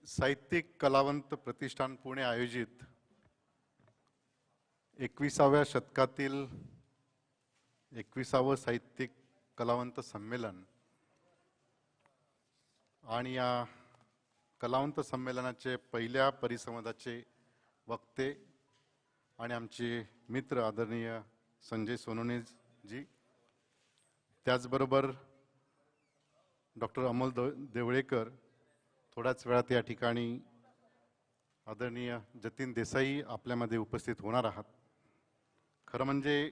साहित्यिक कलावंत प्रतिष्ठान पुणे आयोजित 21व्या शतकातील 21वं साहित्यिक कलावंत संमेलन आणि या कलावंत संमेलनाचे पहिल्या परिसंवादाचे वक्ते आणि आमचे मित्र आदरणीय संजय सोनवणे जी, त्याचबरोबर डॉक्टर अमोल देवळेकर, थोड्याच वेळात या ठिकाणी आदरणीय जतीन देसाई आपल्यामध्ये उपस्थित होणार आहात। खरं म्हणजे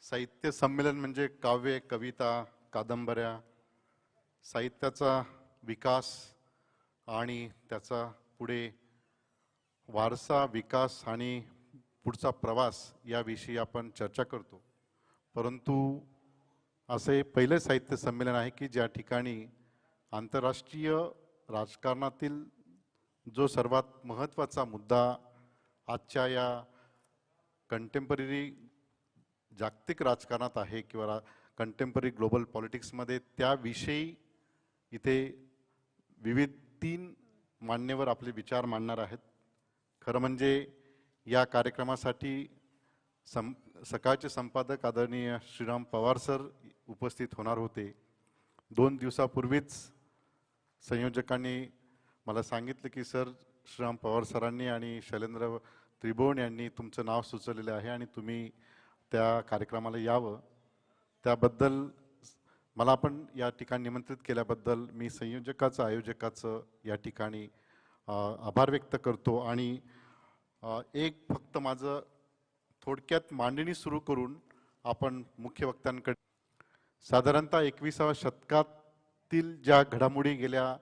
साहित्य संमेलन म्हणजे काव्य, कविता, कादंबऱ्या, साहित्याचा विकास आणि त्याचा पुढे वारसा, विकास आणि पुढचा प्रवास याविषयी आपण चर्चा करतो। परंतु असे पहिले साहित्य संमेलन आहे की ज्या ठिकाणी आंतरराष्ट्रीय राजकारणातील जो सर्वात महत्त्वाचा मुद्दा आजच्या या कंटेम्पररी जागतिक राजकारणात आहे किंवा कंटेम्पररी ग्लोबल पॉलिटिक्समध्ये, त्याविषयी इथे विविध 3 मान्यवर आपले विचार मांडणार आहेत। खरं म्हणजे या कार्यक्रमासाठी सकाळचे संपादक आदरणीय श्रीराम पवार सर उपस्थित होणार होते। 2 दिवसापूर्वीच संयोजकांनी मला सांगितलं की सर, श्रीराम पवार सरांनी आणि शैलेंद्र त्रिभुवन यांनी तुमचं नाव सुचवलेलं आहे आणि तुम्ही त्या कार्यक्रमाला यावं। त्याबद्दल मला आपण या ठिकाणी निमंत्रित केल्याबद्दल मी संयोजकाचं, आयोजकाचं या ठिकाणी आभार व्यक्त करतो। आणि एक फक्त माझं थोडक्यात मांडणी सुरू करून आपण मुख्य वक्त्यांकडे, साधारणतः 21व्या शतकातील ज्या घडामोडी गेल्या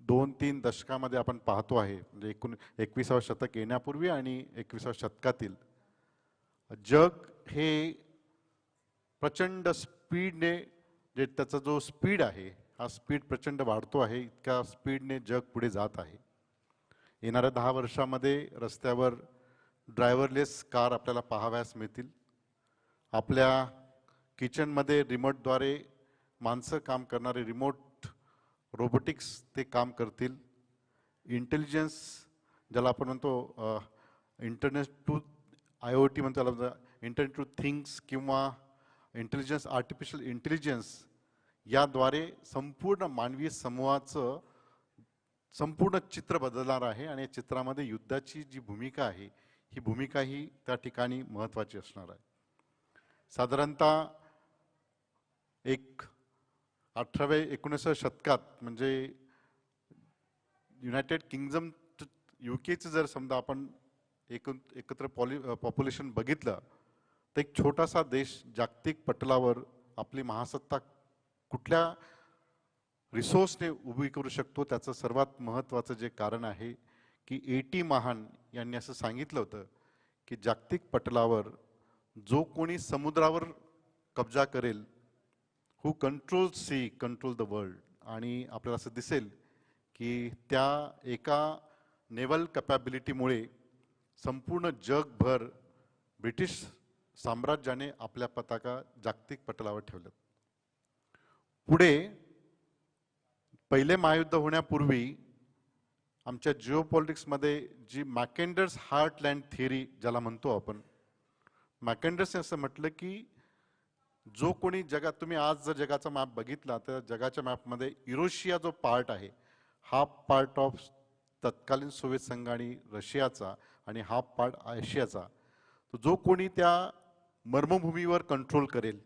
2-3 दशकामध्ये आपण पाहतो आहे, म्हणजे 21वं शतक येण्यापूर्वी आणि 21व्या शतकातील जग हे प्रचंड स्पीडने, जे त्याचा जो स्पीड आहे, हा स्पीड प्रचंड वाढतो आहे। इतक्या स्पीडने जग पुढे जात आहे। येणाऱ्या 10 वर्षामध्ये रस्त्यावर ड्रायव्हरलेस कार आपल्याला पाहावयास मिळतील। आपल्या किचनमध्ये रिमोटद्वारे माणसं काम करणारे रिमोट रोबोटिक्स ते काम करतील। इंटेलिजन्स, ज्याला आपण म्हणतो इंटरनेट टू IoT म्हणतो, त्याला इंटरनेट टू थिंग्स किंवा इंटेलिजन्स, आर्टिफिशियल इंटेलिजन्स, याद्वारे संपूर्ण मानवी समूहाचं संपूर्ण चित्र बदलणार आहे। आणि या चित्रामध्ये युद्धाची जी भूमिका आहे, ही भूमिका ही त्या ठिकाणी महत्त्वाची असणार आहे। साधारणतः 18व्या-19व्या शतकात, म्हणजे युनायटेड किंगडम UKचं जर समजा आपण एकत्र पॉप्युलेशन बघितलं, तर एक छोटासा देश जागतिक पटलावर आपली महासत्ता कुठल्या रिसोर्सने उभी करू शकतो, त्याचं सर्वात महत्त्वाचं जे कारण आहे की A.T. महान यांनी असं सांगितलं होतं की जागतिक पटलावर जो कोणी समुद्रावर कब्जा करेल, who control sea control the world. आणि आपल्याला असं दिसेल की त्या एका नेव्हल कॅपॅबिलिटीमुळे संपूर्ण जगभर ब्रिटिश साम्राज्याने आपल्या पताका जागतिक पटलावर ठेवल्यात। पुढे पहिले महायुद्ध होण्यापूर्वी आमच्या जिओपॉलिटिक्समध्ये जी मॅकेंडर्स हार्टलँड थिअरी ज्याला म्हणतो आपण, मॅकेंडर्सने असं म्हटलं की जो कोणी जगात, तुम्ही आज जर जगाचा मॅप बघितला तर जगाच्या मॅपमध्ये युरोशिया जो पार्ट आहे, हा पार्ट ऑफ तत्कालीन सोव्हिएत संघ आणि रशियाचा, आणि हा पार्ट आशियाचा, तो जो कोणी त्या मर्मभूमीवर कंट्रोल करेल,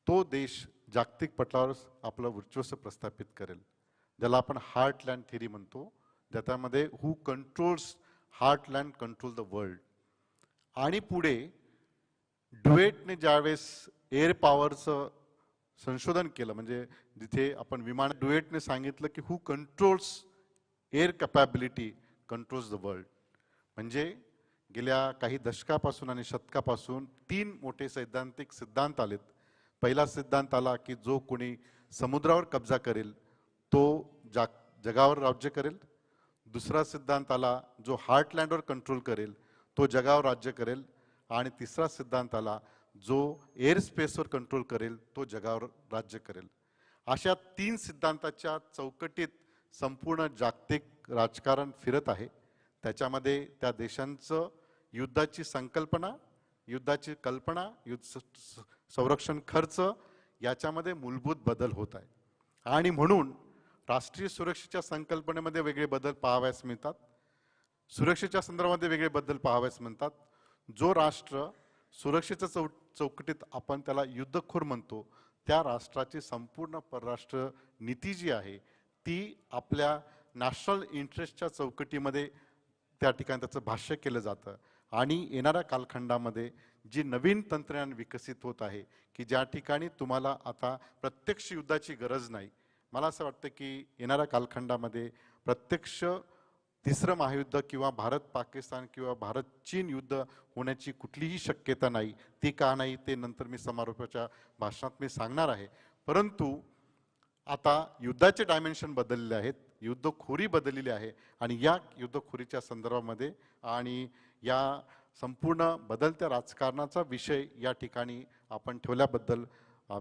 तो देश जागतिक पटलावर आपलं वर्चस्व प्रस्थापित करेल, ज्याला आपण हार्टलँड थिअरी म्हणतो, ज्याच्यामध्ये हू कंट्रोल्स हार्टलँड कंट्रोल द वर्ल्ड। आणि पुढे ड्युएटने ज्यावेळेस एअर पॉवरचं संशोधन केलं, म्हणजे जिथे आपण विमान, ड्युएटने सांगितलं की who controls air capability controls the world. म्हणजे गेल्या काही दशकापासून आणि शतकापासून 3 मोठे सैद्धांतिक सिद्धांत आलेत। पहिला सिद्धांत आला की जो कोणी समुद्रावर कब्जा करेल तो जगावर राज्य करेल। दुसरा सिद्धांत आला, जो हार्टलँडवर कंट्रोल करेल तो जगावर राज्य करेल। आणि तिसरा सिद्धांत आला, जो एअर स्पेसवर कंट्रोल करेल तो जगावर राज्य करेल। अशा 3 सिद्धांताच्या चौकटीत संपूर्ण जागतिक राजकारण फिरत आहे. त्याच्यामध्ये त्या देशांचं युद्धाची संकल्पना, युद्धाची कल्पना, संरक्षण खर्च याच्यामध्ये मूलभूत बदल होत आहे. आणि म्हणून राष्ट्रीय सुरक्षेच्या संकल्पनेमध्ये वेगळे बदल पाहावयास मिळतात, सुरक्षेच्या संदर्भामध्ये वेगळे बदल पाहावयास मिळतात. जो राष्ट्र सुरक्षेच्या चौकटीत आपण त्याला युद्धखोर म्हणतो, त्या राष्ट्राची संपूर्ण परराष्ट्र नीती जी आहे ती आपल्या नॅशनल इंटरेस्टच्या चौकटीमध्ये त्या ठिकाणी त्याचं भाष्य केलं जातं. आणि येणाऱ्या कालखंडामध्ये जी नवीन तंत्रज्ञान विकसित होत आहे की ज्या ठिकाणी तुम्हाला आता प्रत्यक्ष युद्धाची गरज नाही, मला असं वाटतं की येणाऱ्या कालखंडामध्ये प्रत्यक्ष तिसरं महायुद्ध किंवा भारत पाकिस्तान किंवा भारत चीन युद्ध होण्याची कुठलीही शक्यता नाही. ती का नाही ते नंतर मी समारोपाच्या भाषणात मी सांगणार आहे. परंतु आता युद्धाचे डायमेन्शन बदलले आहेत, युद्धखोरी बदललेली आहे आणि या युद्धखोरीच्या संदर्भामध्ये आणि या संपूर्ण बदलत्या राजकारणाचा विषय या ठिकाणी आपण ठेवल्याबद्दल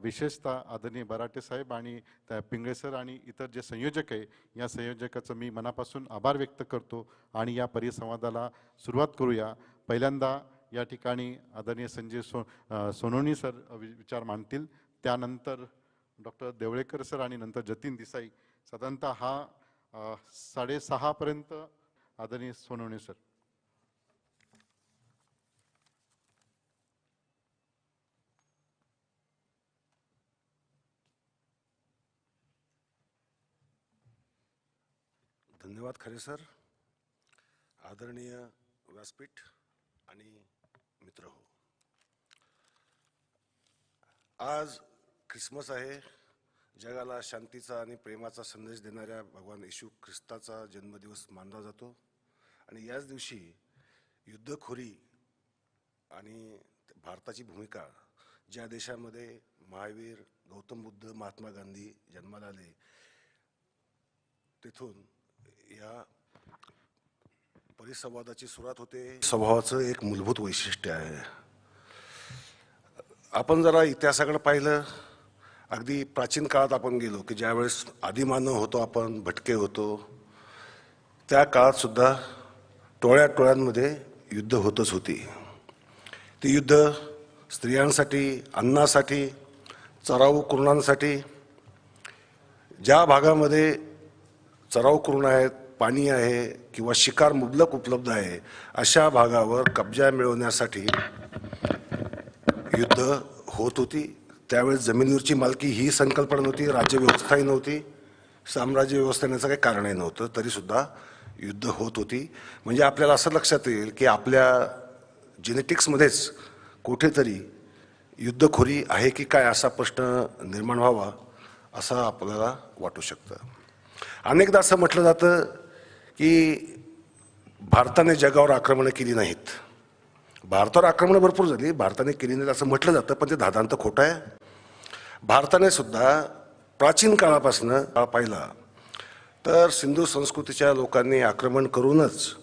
विशेषतः आदरणीय बराटे साहेब आणि पिंगळे सर आणि इतर जे संयोजक आहे या संयोजकाचं मी मनापासून आभार व्यक्त करतो आणि या परिसंवादाला सुरुवात करूया. पहिल्यांदा या ठिकाणी आदरणीय संजय सोनवणे सर विचार मांडतील, त्यानंतर डॉक्टर देवळेकर सर आणि नंतर जतीन देसाई. साधारणतः हा 6:30 पर्यंत आदरणीय सोनवणे सर. धन्यवाद खरे सर. आदरणीय व्यासपीठ आणि मित्र हो, आज ख्रिसमस आहे. जगाला शांतीचा आणि प्रेमाचा संदेश देणाऱ्या भगवान येशू ख्रिस्ताचा जन्मदिवस मानला जातो आणि याच दिवशी युद्धखोरी आणि भारताची भूमिका, ज्या देशामध्ये महावीर, गौतम बुद्ध, महात्मा गांधी जन्माला आले, तिथून या परिसंवादाची सुरुवात होते. स्वभावाचं एक मूलभूत वैशिष्ट्य आहे. आपण जरा इतिहासाकडे पाहिलं, अगदी प्राचीन काळात आपण गेलो की ज्यावेळेस आदिमानव होतो, आपण भटके होतो, त्या काळात सुद्धा टोळ्या टोळ्यांमध्ये युद्ध होतच होती. ती युद्ध स्त्रियांसाठी, अन्नासाठी, चराऊ कुरणांसाठी, ज्या भागामध्ये चराऊ कुरण आहेत, पाणी आहे किंवा शिकार मुबलक उपलब्ध आहे, अशा भागावर कब्जा मिळवण्यासाठी युद्ध होत होती. त्यावेळेस जमिनीवरची मालकी ही संकल्पना नव्हती, राज्यव्यवस्थाही नव्हती, साम्राज्य व्यवस्थेण्याचं काही कारणही नव्हतं, तरीसुद्धा युद्ध होत होती. म्हणजे आपल्याला असं लक्षात येईल की आपल्या जेनेटिक्समध्येच कुठेतरी युद्धखोरी आहे की काय असा प्रश्न निर्माण व्हावा असं आपल्याला वाटू शकतं. अनेकदा असं म्हटलं जातं की भारताने जगावर आक्रमणं केली नाहीत. भारतावर आक्रमणं भरपूर झाली, भारताने केली नाहीत असं म्हटलं जातं, पण ते धादांत खोटं आहे. भारताने सुद्धा प्राचीन काळापासून काळ पाहिला तर सिंधू संस्कृतीच्या लोकांनी आक्रमण करूनच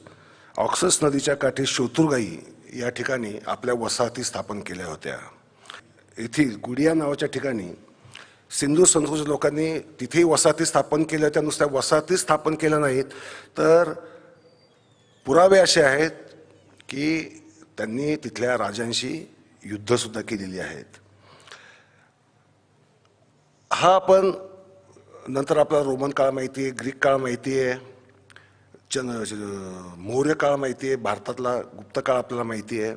ऑक्सस नदीच्या काठी शोतुरगाई या ठिकाणी आपल्या वसाहती स्थापन केल्या होत्या. इथे गुडिया नावाच्या ठिकाणी सिंधू संस्कृतीच्या लोकांनी तिथेही वसाहती स्थापन केल्या होत्या. नुसत्या वसाहती स्थापन केल्या नाहीत तर पुरावे असे आहेत की त्यांनी तिथल्या राजांशी युद्धसुद्धा केलेली आहेत. हा आपण नंतर आपला रोमन काळ माहिती आहे, ग्रीक काळ माहिती आहे, मौर्य काळ माहिती आहे, भारतातला गुप्त काळ आपल्याला माहिती आहे.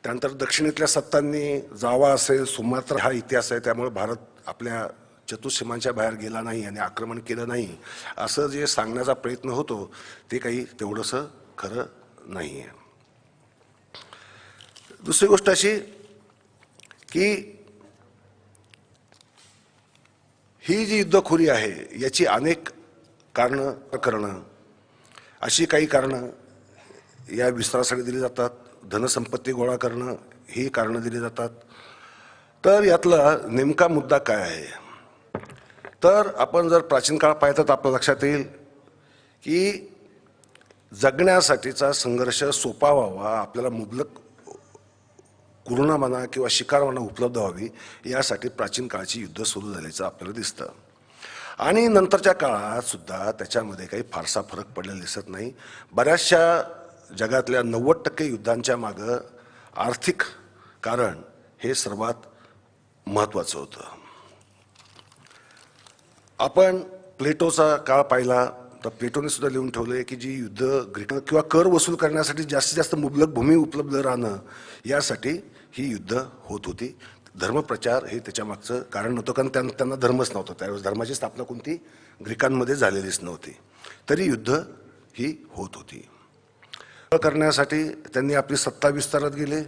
त्यानंतर दक्षिणेतल्या सत्तांनी जावा असेल, सुमात्रा हा इतिहास आहे. त्यामुळे भारत आपल्या चतुःसीमांच्या बाहेर गेला नाही आणि आक्रमण केलं नाही असं जे सांगण्याचा प्रयत्न होतो ते काही तेवढंसं खरं नाही आहे. दुसरी गोष्ट अशी की ही जी युद्धखोरी आहे याची अनेक कारणं करणं, अशी काही कारणं या विस्तारासाठी दिली जातात. धनसंपत्ती गोळा करणं ही कारणं दिली जातात. तर यातला नेमका मुद्दा काय आहे? तर आपण जर प्राचीन काळ पाहिलं तर आपल्या लक्षात येईल की जगण्यासाठीचा संघर्ष सोपा व्हावा, आपल्याला मुबलक कुरणा म्हणा किंवा शिकार म्हणा उपलब्ध व्हावी यासाठी प्राचीन काळची युद्ध सुरू झाल्याचं आपल्याला दिसतं. आणि नंतरच्या काळात सुद्धा त्याच्यामध्ये काही फारसा फरक पडलेला दिसत नाही. बऱ्याचशा जगातल्या 90% युद्धांच्या मागं आर्थिक कारण हे सर्वात महत्त्वाचं होतं. आपण प्लेटोचा काळ पाहिला तर प्लेटोने सुद्धा लिहून ठेवले की जी युद्ध ग्रीक किंवा कर वसूल करण्यासाठी जास्तीत जास्त मुबलक भूमी उपलब्ध राहणं यासाठी ही युद्ध होत होती. धर्मप्रचार हे त्याच्या मागचं कारण नव्हतं, कारण त्यांना धर्मच नव्हता. त्यावेळेस धर्माची स्थापना कोणती ग्रीकांमध्ये झालेलीच नव्हती, तरी युद्ध ही होत होती. करण्यासाठी त्यांनी आपली सत्ता विस्तारत गेले.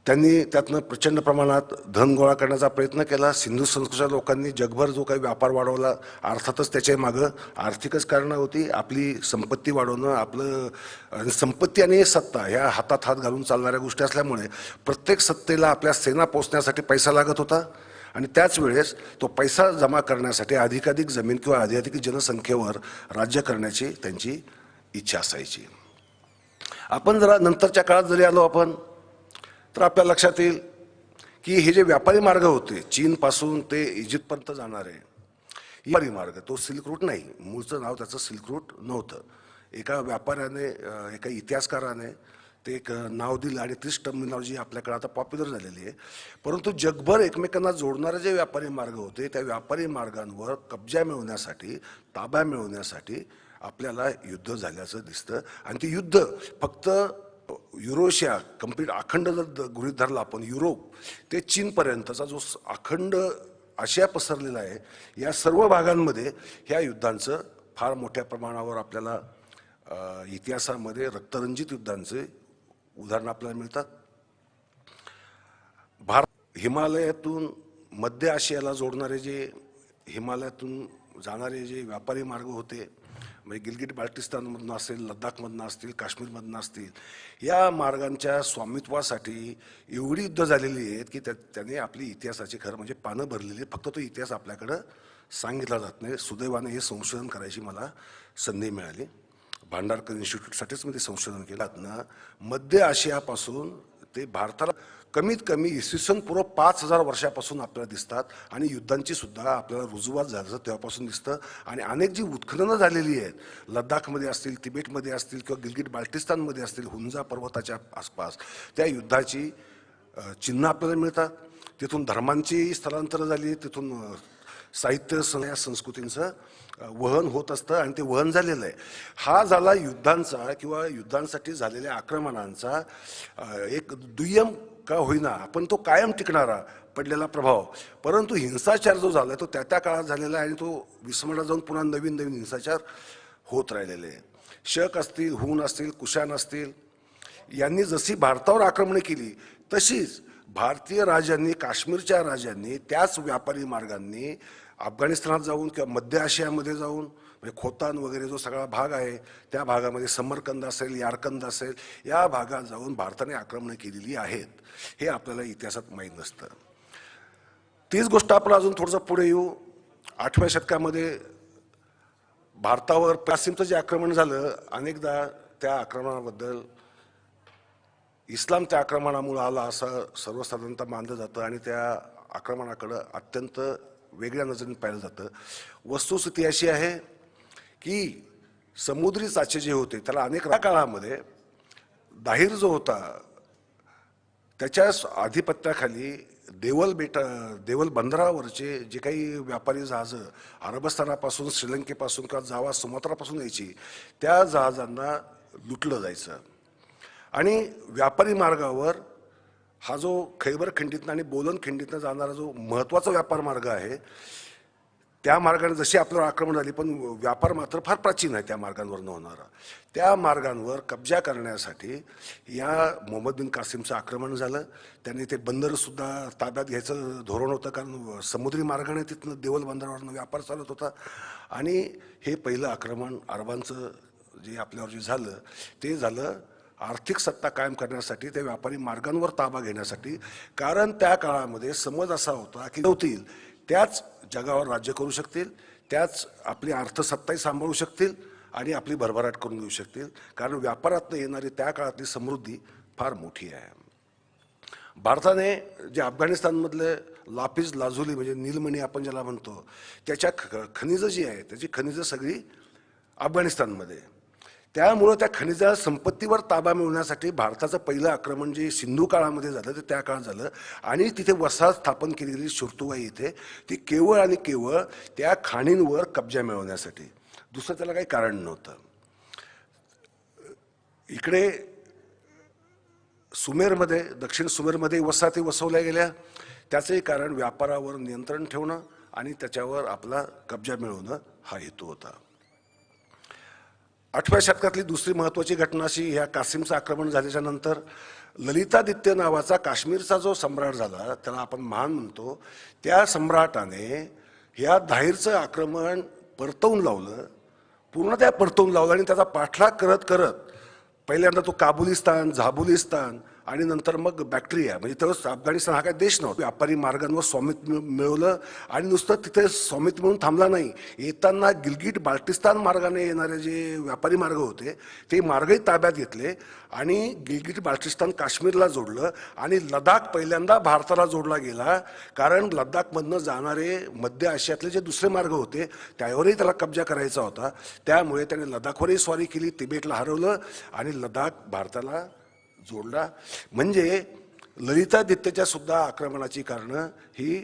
त्यांनी त्यातनं प्रचंड प्रमाणात धन गोळा करण्याचा प्रयत्न केला. सिंधू संस्कृतीच्या लोकांनी जगभर जो काही व्यापार वाढवला, अर्थातच त्याच्या मागं आर्थिकच कारणं होती. आपली संपत्ती वाढवणं, आपलं संपत्ती आणि सत्ता ह्या हातात हात घालून चालणाऱ्या गोष्टी असल्यामुळे प्रत्येक सत्तेला आपल्या सेना पोचण्यासाठी पैसा लागत होता. आणि त्याच वेळेस तो पैसा जमा करण्यासाठी अधिकाधिक जमीन किंवा अधिकाधिक जनसंख्येवर राज्य करण्याची त्यांची इच्छा असायची. आपण जरा नंतरच्या काळात जरी आलो आपण तर आपल्या लक्षात येईल की हे जे व्यापारी मार्ग होते चीनपासून ते इजिप्तपर्यंत जाणारे व्यापारी मार्ग, तो सिल्क रूट नाही, मूळचं नाव त्याचं सिल्क रूट नव्हतं. एका व्यापाऱ्याने एका इतिहासकाराने ते एक नाव दिलं आणि तीच टर्मिनॉलॉजी आपल्याकडे आता पॉप्युलर झालेली आहे. परंतु जगभर एकमेकांना जोडणारे जे व्यापारी मार्ग होते त्या व्यापारी मार्गांवर कब्जा मिळवण्यासाठी, ताबा मिळवण्यासाठी आपल्याला युद्ध झाल्याचं दिसतं. आणि ते युद्ध फक्त युरोशिया कंप्लीट अखंड जर गृहीत धरला आपण, युरोप ते चीनपर्यंतचा जो अखंड आशिया पसरलेला आहे, या सर्व भागांमध्ये ह्या युद्धांचं फार मोठ्या प्रमाणावर आपल्याला इतिहासामध्ये रक्तरंजित युद्धांचे उदाहरणं आपल्याला मिळतात. भारत हिमालयातून मध्य आशियाला जोडणारे जे हिमालयातून जाणारे जे व्यापारी मार्ग होते, म्हणजे गिलगिट बाल्टिस्तानमधून असेल, लद्दाखमधनं असतील, काश्मीरमधनं असतील, या मार्गांच्या स्वामित्वासाठी एवढी युद्ध झालेली आहेत की त्याने आपली इतिहासाची खरं म्हणजे पानं भरलेली. फक्त तो इतिहास आपल्याकडं सांगितला जात नाही. सुदैवाने हे संशोधन करायची मला संधी मिळाली. भांडारकर इन्स्टिट्यूटसाठीच मी ते संशोधन केलं ना. मध्य आशियापासून ते भारताला कमीत कमी इसवी सन पूर्व 5000 वर्षापासून आपल्याला दिसतात. आणि युद्धांची सुद्धा आपल्याला रुजुवात झाल्याचं तेव्हापासून दिसतं. आणि अनेक जी उत्खननं झालेली आहेत, लद्दाखमध्ये असतील, तिबेटमध्ये असतील किंवा गिलगिट बाल्टिस्तानमध्ये असतील, हुंजा पर्वताच्या आसपास, त्या युद्धाची चिन्ह आपल्याला मिळतात. तिथून धर्मांची स्थलांतरं झाली, तिथून साहित्य या संस्कृतींचं वहन होत असतं आणि ते वहन झालेलं आहे. हा झाला युद्धांचा किंवा युद्धांसाठी झालेल्या आक्रमणांचा एक दुय्यम का होईना आपण तो कायम टिकणारा पडलेला प्रभाव. परंतु हिंसाचार जो झाला तो त्या त्या काळात झालेला आहे आणि तो विस्मरणात जाऊन पुन्हा नवीन नवीन हिंसाचार होत राहिलेले आहे. शक असतील, हुन असतील, कुशाण असतील, यांनी जशी भारतावर आक्रमणे केली तशीच भारतीय राजांनी, काश्मीरच्या राजांनी त्याच व्यापारी मार्गांनी अफगाणिस्तानात जाऊन किंवा मध्य आशियामध्ये जाऊन, म्हणजे खोतान वगैरे जो सगळा भाग आहे त्या भागामध्ये समरकंद असेल, यारकंद असेल, या भागात जाऊन भारताने आक्रमणं केलेली आहेत. हे आपल्याला इतिहासात माहीत नसतं. तीच गोष्ट आपण अजून थोडंसं पुढे येऊ. 8व्या शतकामध्ये भारतावर कासिमचं जे आक्रमण झालं, अनेकदा त्या आक्रमणाबद्दल इस्लाम त्या आक्रमणामुळे आला असं सर्वसाधारणतः मानलं जातं आणि त्या आक्रमणाकडं अत्यंत वेगळ्या नजरेने पाहिलं जातं. वस्तुस्थिती अशी आहे की समुद्री चाचे जे होते त्याला अनेक काळामध्ये दाहीर जो होता त्याच्या आधिपत्याखाली देवल बंदरावरचे जे काही व्यापारी जहाजं अरबस्थानापासून, श्रीलंकेपासून किंवा जावा सुमात्रापासून यायची, त्या जहाजांना लुटलं जायचं. आणि व्यापारी मार्गावर हा जो खैबर खिंडीतनं आणि बोलन खिंडीतनं जाणारा जो महत्त्वाचा व्यापार मार्ग आहे, त्या मार्गाने जशी आपल्यावर आक्रमण झाली, पण व्यापार मात्र फार प्राचीन आहे त्या मार्गांवर न होणारा. त्या मार्गांवर कब्जा करण्यासाठी या मोहम्मद बिन कासिमचं आक्रमण झालं. त्यांनी ते बंदरसुद्धा ताब्यात घ्यायचं धोरण होतं, कारण समुद्री मार्गाने तिथनं देवल बंदरावरनं व्यापार चालत होता. आणि हे पहिलं आक्रमण अरबांचं जे आपल्यावर जे झालं ते झालं आर्थिक सत्ता कायम करण्यासाठी, त्या व्यापारी मार्गांवर ताबा घेण्यासाठी. कारण त्या काळामध्ये समज असा होता की होतील त्याच जगावर राज्य करू शकतील, त्याच आपली अर्थसत्ताही सांभाळू शकतील आणि आपली भरभराट करून घेऊ शकतील, कारण व्यापारातनं येणारी त्या काळातली समृद्धी फार मोठी आहे. भारताने जे अफगाणिस्तानमधले लापिस लाजुली म्हणजे नीलमणी आपण ज्याला म्हणतो, त्याच्या खनिजं जी आहे त्याची खनिजं सगळी अफगाणिस्तानमध्ये. त्यामुळं त्या खनिज संपत्तीवर ताबा मिळवण्यासाठी भारताचं पहिलं आक्रमण जे सिंधू काळामध्ये झालं ते त्या काळात झालं. आणि तिथे वसाहत स्थापन केली गेली शुर्तुगाई इथे, ती केवळ आणि केवळ त्या खाणींवर कब्जा मिळवण्यासाठी, दुसरं त्याला काही कारण नव्हतं. इकडे सुमेरमध्ये, दक्षिण सुमेरमध्ये वसाहती वसवल्या गेल्या. त्याचंही कारण व्यापारावर नियंत्रण ठेवणं आणि त्याच्यावर आपला कब्जा मिळवणं हा हेतू होता. 8व्या शतकातली दुसरी महत्त्वाची घटना अशी, ह्या कासिमचं आक्रमण झाल्याच्या नंतर ललितादित्य नावाचा काश्मीरचा जो सम्राट झाला, त्याला आपण महान म्हणतो, त्या सम्राटाने ह्या धाईरचं आक्रमण परतवून लावलं, पूर्णतः परतवून लावलं. आणि त्याचा पाठलाग करत करत पहिल्यांदा तो काबुलिस्तान, झाबुलिस्तान आणि नंतर मग बॅक्ट्रिया, म्हणजे तेव्हा अफगाणिस्तान हा काही देश नव्हता. व्यापारी मार्गांवर स्वामित्व मिळवलं आणि नुसतं तिथे स्वामित्व मिळून थांबला नाही, येताना गिलगिट बाल्टिस्तान मार्गाने येणारे जे व्यापारी मार्ग होते ते मार्गही ताब्यात घेतले आणि गिलगिट बाल्टिस्तान काश्मीरला जोडलं. आणि लडाख पहिल्यांदा भारताला जोडला गेला, कारण लडाखमधनं जाणारे मध्य आशियातले जे दुसरे मार्ग होते त्यावरही त्याला कब्जा करायचा होता. त्यामुळे त्याने लडाखवरही स्वारी केली, तिबेटला हरवलं आणि लडाख भारताला जोडला. म्हणजे ललितादित्यच्या सुद्धा आक्रमणाची कारणं ही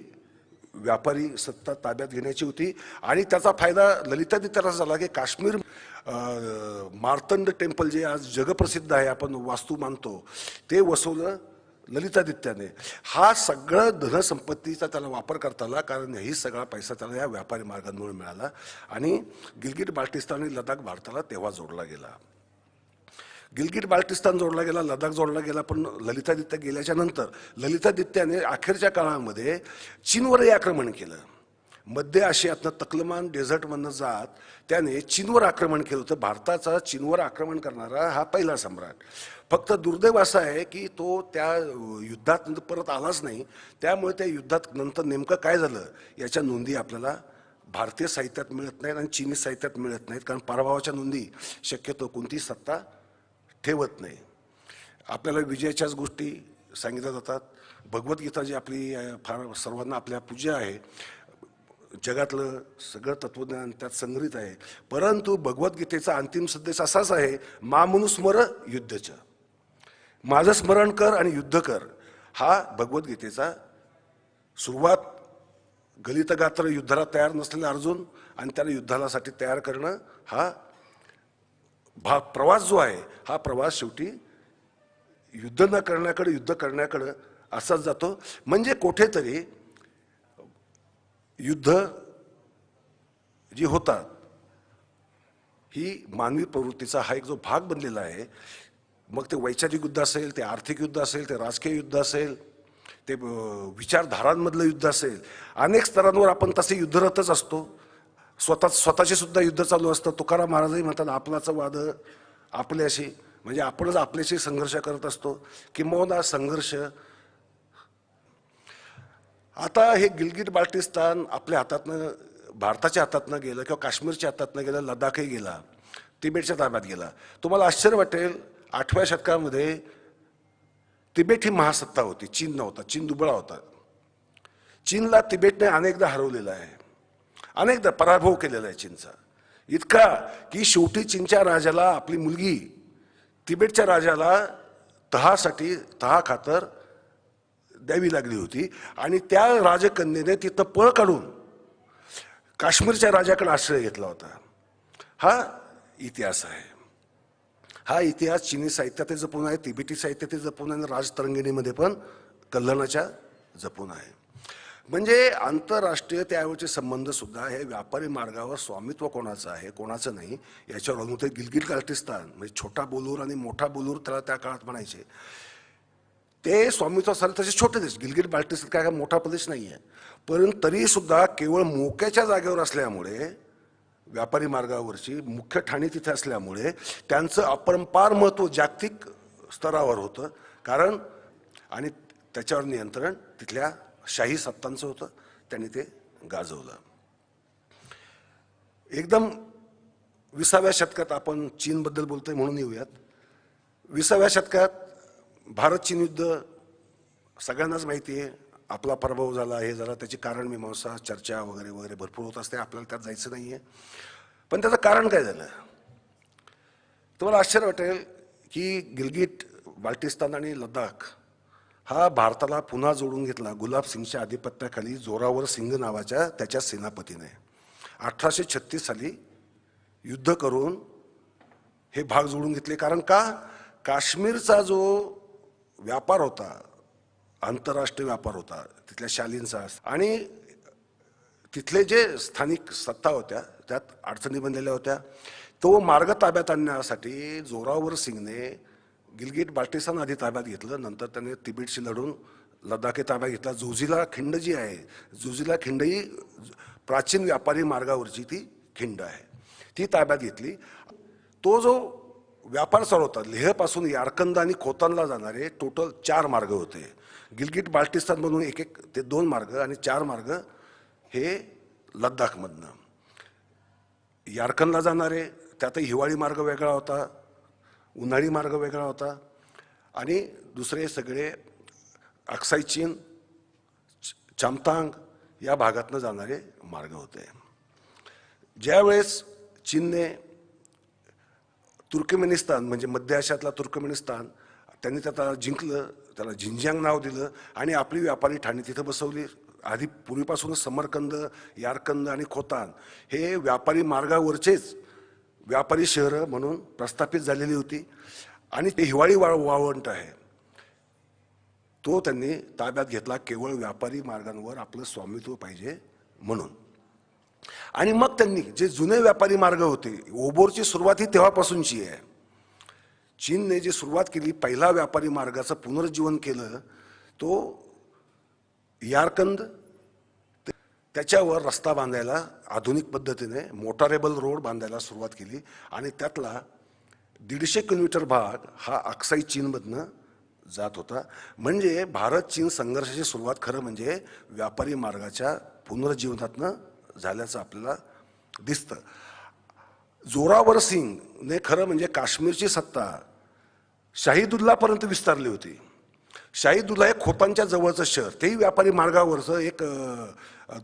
व्यापारी सत्ता ताब्यात घेण्याची होती. आणि त्याचा फायदा ललितादित्याला झाला की काश्मीर मार्तंड टेम्पल जे आज जगप्रसिद्ध आहे, आपण वास्तू मानतो, ते वसवलं ललितादित्याने. हा सगळं धनसंपत्तीचा त्याला वापर करता आला, कारण ही सगळा पैसा त्याला या व्यापारी मार्गांमुळे मिळाला. आणि गिलगिट बाल्टिस्तान आणि लडाख भारताला तेव्हा जोडला गेला. गिलगिट बाल्टिस्तान जोडला गेला, लडाख जोडला गेला. पण ललितादित्य गेल्याच्या नंतर ललितादित्याने अखेरच्या काळामध्ये चीनवरही आक्रमण केलं. मध्य आशियातनं तक्लमान डेझर्टमधनं जात त्याने चीनवर आक्रमण केलं होतं. भारताचा चीनवर आक्रमण करणारा हा पहिला सम्राट. फक्त दुर्दैव असा आहे की तो त्या युद्धात परत आलाच नाही. त्यामुळे त्या युद्धात नंतर नेमकं काय झालं याच्या नोंदी आपल्याला भारतीय साहित्यात मिळत नाहीत आणि चीनी साहित्यात मिळत नाहीत, कारण पराभवाच्या नोंदी शक्यतो कोणती सत्ता ठेवत नाही. आपल्याला विजयाच्याच गोष्टी सांगितल्या जातात. भगवद्गीता जी आपली फार सर्वांना आपल्या पूज्य आहे, जगातलं सगळं तत्वज्ञान त्यात संग्रहित आहे. परंतु भगवद्गीतेचा अंतिम संदेश असाच आहे, मामनुस्मर युद्धच, माझं स्मरण कर आणि युद्ध कर. हा भगवद्गीतेचा सुरुवात गलितगात्र युद्धाला तयार नसलेला अर्जुन आणि त्याला युद्धासाठी तयार करणं, हा प्रवास जो आहे हा प्रवास शेवटी युद्ध न करण्याकडे, युद्ध करण्याकडे असाच जातो. म्हणजे कुठेतरी युद्ध जी होतात ही मानवी प्रवृत्तीचा हा एक जो भाग बनलेला आहे. मग ते वैचारिक युद्ध असेल, ते आर्थिक युद्ध असेल, ते राजकीय युद्ध असेल, ते विचारधारांमधलं युद्ध असेल, अनेक स्तरांवर आपण तसे युद्धरतच असतो. स्वतःचे सुद्धा युद्ध चालू असतं. तुकाराम महाराजही म्हणतात, आपलाचं वाद आपल्याशी, म्हणजे आपणच आपल्याशी संघर्ष करत असतो. किंबहुना संघर्ष. आता हे गिलगिट बाल्टिस्तान आपल्या हातातनं, भारताच्या हातातनं गेलं किंवा काश्मीरच्या हातातनं गेलं, लडाखही गेला, तिबेटच्या ताब्यात गेला. तुम्हाला आश्चर्य वाटेल, 8व्या शतकामध्ये तिबेट ही महासत्ता होती, चीन नव्हता. चीन दुबळा होता. चीनला तिबेटने अनेकदा हरवलेलं आहे, अनेकदा पराभव केलेला आहे चीनचा. इतका की शेवटी चीनच्या राजाला आपली मुलगी तिबेटच्या राजाला तहा खातर द्यावी लागली होती. आणि त्या राजकन्येने तिथं पळ काढून काश्मीरच्या राजाकडे आश्रय घेतला होता. हा इतिहास आहे. हा इतिहास चीनी साहित्यात जपून आहे, तिबेटी साहित्यात जपून आहे, राजतरंगिणीमध्ये पण कल्याणाच्या जपून आहे. म्हणजे आंतरराष्ट्रीय त्यावेळेचे संबंध सुद्धा हे व्यापारी मार्गावर स्वामित्व कोणाचं आहे कोणाचं नाही याच्यावर अवलंबून होते. गिलगिट बाल्टिस्तान म्हणजे छोटा बोलूर आणि मोठा बोलूर त्याला त्या काळात म्हणायचे, ते स्वामित्व असले तसे छोटे देश. गिलगिट बाल्टिस्तान काय मोठा प्रदेश नाही आहे, परंतु तरी सुद्धा केवळ मोक्याच्या जागेवर असल्यामुळे, व्यापारी मार्गावरची मुख्य ठाणी तिथे असल्यामुळे त्यांचं अपरंपार महत्त्व जागतिक स्तरावर होतं. कारण आणि त्याच्यावर नियंत्रण तिथल्या शाही सत्तांचं होतं, त्यांनी ते गाजवलं. एकदम 20व्या शतकात, आपण चीनबद्दल बोलतोय म्हणून येऊयात. 20व्या शतकात भारत चीन युद्ध सगळ्यांनाच माहिती आहे आपला पराभव झाला, हे झाला, त्याची कारण मीमांसा चर्चा वगैरे वगैरे भरपूर होत असते, आपल्याला त्यात जायचं नाही आहे. पण त्याचं कारण काय झालं? तुम्हाला आश्चर्य वाटेल की गिलगिट बाल्टिस्तान आणि लडाख हा भारताला पुन्हा जोडून घेतला गुलाब सिंगच्या आधिपत्याखाली जोरावर सिंग नावाच्या त्याच्या सेनापतीने 1836 साली युद्ध करून हे भाग जोडून घेतले. कारण का? काश्मीरचा जो व्यापार होता, आंतरराष्ट्रीय व्यापार होता, तिथल्या शालींचा आणि तिथले जे स्थानिक सत्ता होत्या त्यात अडचणी बनलेल्या होत्या. तो मार्ग ताब्यात आणण्यासाठी जोरावर सिंगने गिलगिट बाल्टिस्तान आधी ताब्यात घेतलं, नंतर त्याने तिबेटशी लढून लडाख ताब्यात घेतला. जोजिला खिंड जी आहे, जोजिला खिंड ही प्राचीन व्यापारी मार्गावरची ती खिंड आहे, ती ताब्यात घेतली. तो जो व्यापार चालू होता, लेहपासून यारकंद आणि खोतानला जाणारे टोटल 4 मार्ग होते. गिलगिट बाल्टिस्तानमधून एक ते 2 मार्ग आणि 4 मार्ग हे लडाखमधनं. यारकंदला जाणारे त्यातही हिवाळी मार्ग वेगळा होता, उन्हाळी मार्ग वेगळा होता आणि दुसरे सगळे अक्साई चीन, चामतांग या भागातनं जाणारे मार्ग होते. ज्यावेळेस चीनने तुर्कमेनिस्तान म्हणजे मध्य आशियातला तुर्कमेनिस्तान त्यांनी त्याला जिंकलं, त्याला झिंजियांग नाव दिलं आणि आपली व्यापारी ठाणी तिथं बसवली. आधी पूर्वीपासूनच समरकंद, यारकंद आणि खोतान हे व्यापारी मार्गावरचेच व्यापारी शहरं म्हणून प्रस्थापित झालेली होती आणि ते हिवाळी वाळवंट आहे तो त्यांनी ताब्यात घेतला, केवळ व्यापारी मार्गांवर आपलं स्वामित्व पाहिजे म्हणून. आणि मग त्यांनी जे जुने व्यापारी मार्ग होते, ओबोरची सुरुवात ही तेव्हापासूनची आहे. चीनने जी सुरुवात केली, पहिला व्यापारी मार्गाचं पुनर्जीवन केलं, तो यारकंद, त्याच्यावर रस्ता बांधायला आधुनिक पद्धतीने मोटारेबल रोड बांधायला सुरुवात केली आणि त्यातला 150 किलोमीटर भाग हा अक्साई चीनमधनं जात होता. म्हणजे भारत चीन संघर्षाची सुरुवात खरं म्हणजे व्यापारी मार्गाच्या पुनर्जीवनातनं झाल्याचं आपल्याला दिसतं. जोरावर सिंगने खरं म्हणजे काश्मीरची सत्ता शाहिदुल्लापर्यंत विस्तारली होती. शाहिदुल्ला हे खोतांच्या जवळचं शहर, तेही व्यापारी मार्गावरचं एक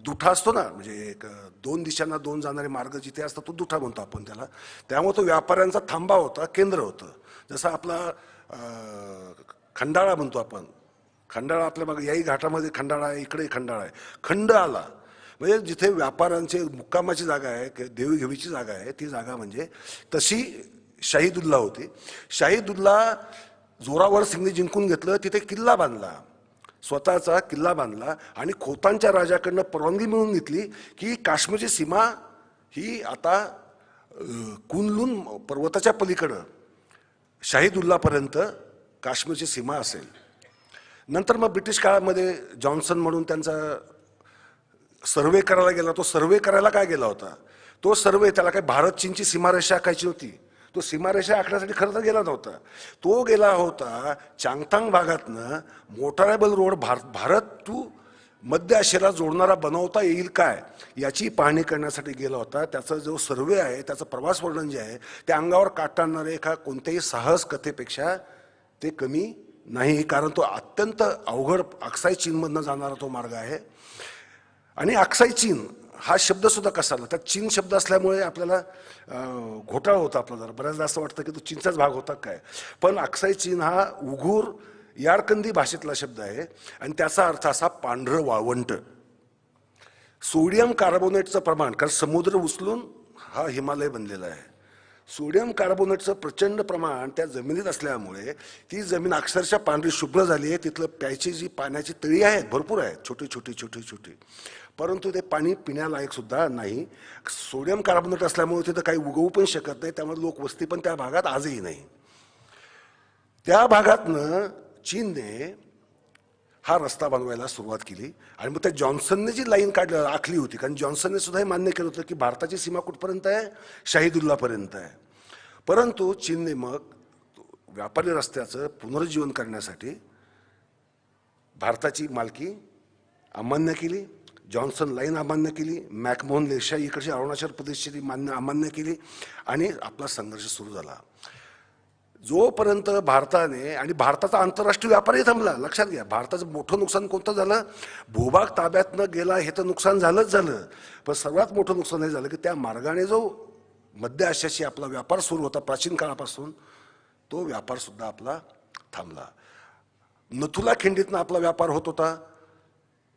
दुठा असतो ना, म्हणजे एक 2 दिशांना 2 जाणारे मार्ग जिथे असतात तो दुठा म्हणतो आपण त्याला. त्यामुळे तो व्यापाऱ्यांचा थांबा होता, केंद्र होतं. जसं आपला खंडाळा म्हणतो आपण, खंडाळा आपल्या मागे याही घाटामध्ये खंडाळा आहे, इकडे खंडाळा आहे. खंड आला म्हणजे जिथे व्यापाऱ्यांचे मुक्कामाची जागा आहे, देवीघेवीची जागा आहे, ती जागा म्हणजे तशी शाहिदुल्ला होती. शाहिदुल्ला जोरावर सिंगने जिंकून घेतलं, तिथे किल्ला बांधला, स्वतःचा किल्ला बांधला आणि खोतांच्या राजाकडनं परवानगी मिळवून घेतली की काश्मीरची सीमा ही आता कुनलून पर्वताच्या पलीकडं शाहिदुल्लापर्यंत काश्मीरची सीमा असेल. नंतर मग ब्रिटिश काळामध्ये जॉन्सन म्हणून त्यांचा सर्वे करायला गेला. तो सर्वे करायला काय गेला होता? तो सर्वे त्याला काय भारत चीनची सीमारेषा आखायची होती, तो सीमारेषा आखण्यासाठी खरं तर गेला नव्हता. तो गेला होता चांगतांग भागातनं मोटारेबल रोड भारत टू मध्य आशियाला जोडणारा बनवता येईल काय याची पाहणी करण्यासाठी गेला होता. त्याचा जो सर्वे आहे, त्याचं प्रवास वर्णन जे आहे, त्या अंगावर काटा आणणारे एका कोणत्याही साहस कथेपेक्षा ते कमी नाही. कारण तो अत्यंत अवघड अक्साई चीनमधनं जाणारा तो मार्ग आहे. आणि अक्साई चीन हा शब्द सुद्धा कसा आला? त्यात चीन शब्द असल्यामुळे आपल्याला घोटाळा होता आपला, जरा बऱ्याचदा असं वाटतं की तो चीनचाच भाग होता काय. पण अक्साई चीन हा उघूर यारकंदी भाषेतला शब्द आहे आणि त्याचा अर्थ असा पांढरं वाळवंट. सोडियम कार्बोनेटचं प्रमाण, कारण समुद्र उचलून हा हिमालय बनलेला आहे, सोडियम कार्बोनेटचं प्रचंड प्रमाण त्या जमिनीत असल्यामुळे ती जमीन अक्षरशः पांढरी शुभ्र झाली आहे. तिथलं प्यायची जी पाण्याची तळी आहेत भरपूर आहेत, छोटी छोटी छोटी छोटी, परंतु ते पाणी पिण्यालायक सुद्धा नाही. सोडियम कार्बोनेट असल्यामुळे तिथं काही उगवू पण शकत नाही, त्यामुळे लोकवस्ती पण त्या भागात आजही नाही. त्या भागातनं चीनने हा रस्ता बनवायला सुरुवात केली आणि मग त्या जॉन्सनने जी लाईन आखली होती, कारण जॉन्सनने सुद्धा हे मान्य केलं होतं की भारताची सीमा कुठपर्यंत आहे? शाहिदुल्लापर्यंत आहे. परंतु चीनने मग व्यापारी रस्त्याचं पुनरुज्जीवन करण्यासाठी भारताची मालकी अमान्य केली, जॉन्सन लाईन अमान्य केली, मॅकमोहन लेशाई इकडची अरुणाचल प्रदेशची ती अमान्य केली आणि आपला संघर्ष सुरू झाला. जोपर्यंत भारताने, आणि भारताचा आंतरराष्ट्रीय व्यापारही थांबला. लक्षात घ्या, भारताचं मोठं नुकसान कोणतं झालं? भूभाग ताब्यातनं गेला हे तर नुकसान झालंच झालं, पण सर्वात मोठं नुकसान हे झालं की त्या मार्गाने जो मध्य आशियाशी आपला व्यापार सुरू होता प्राचीन काळापासून, तो व्यापार सुद्धा आपला थांबला. नथुला खिंडीतनं आपला व्यापार होत होता.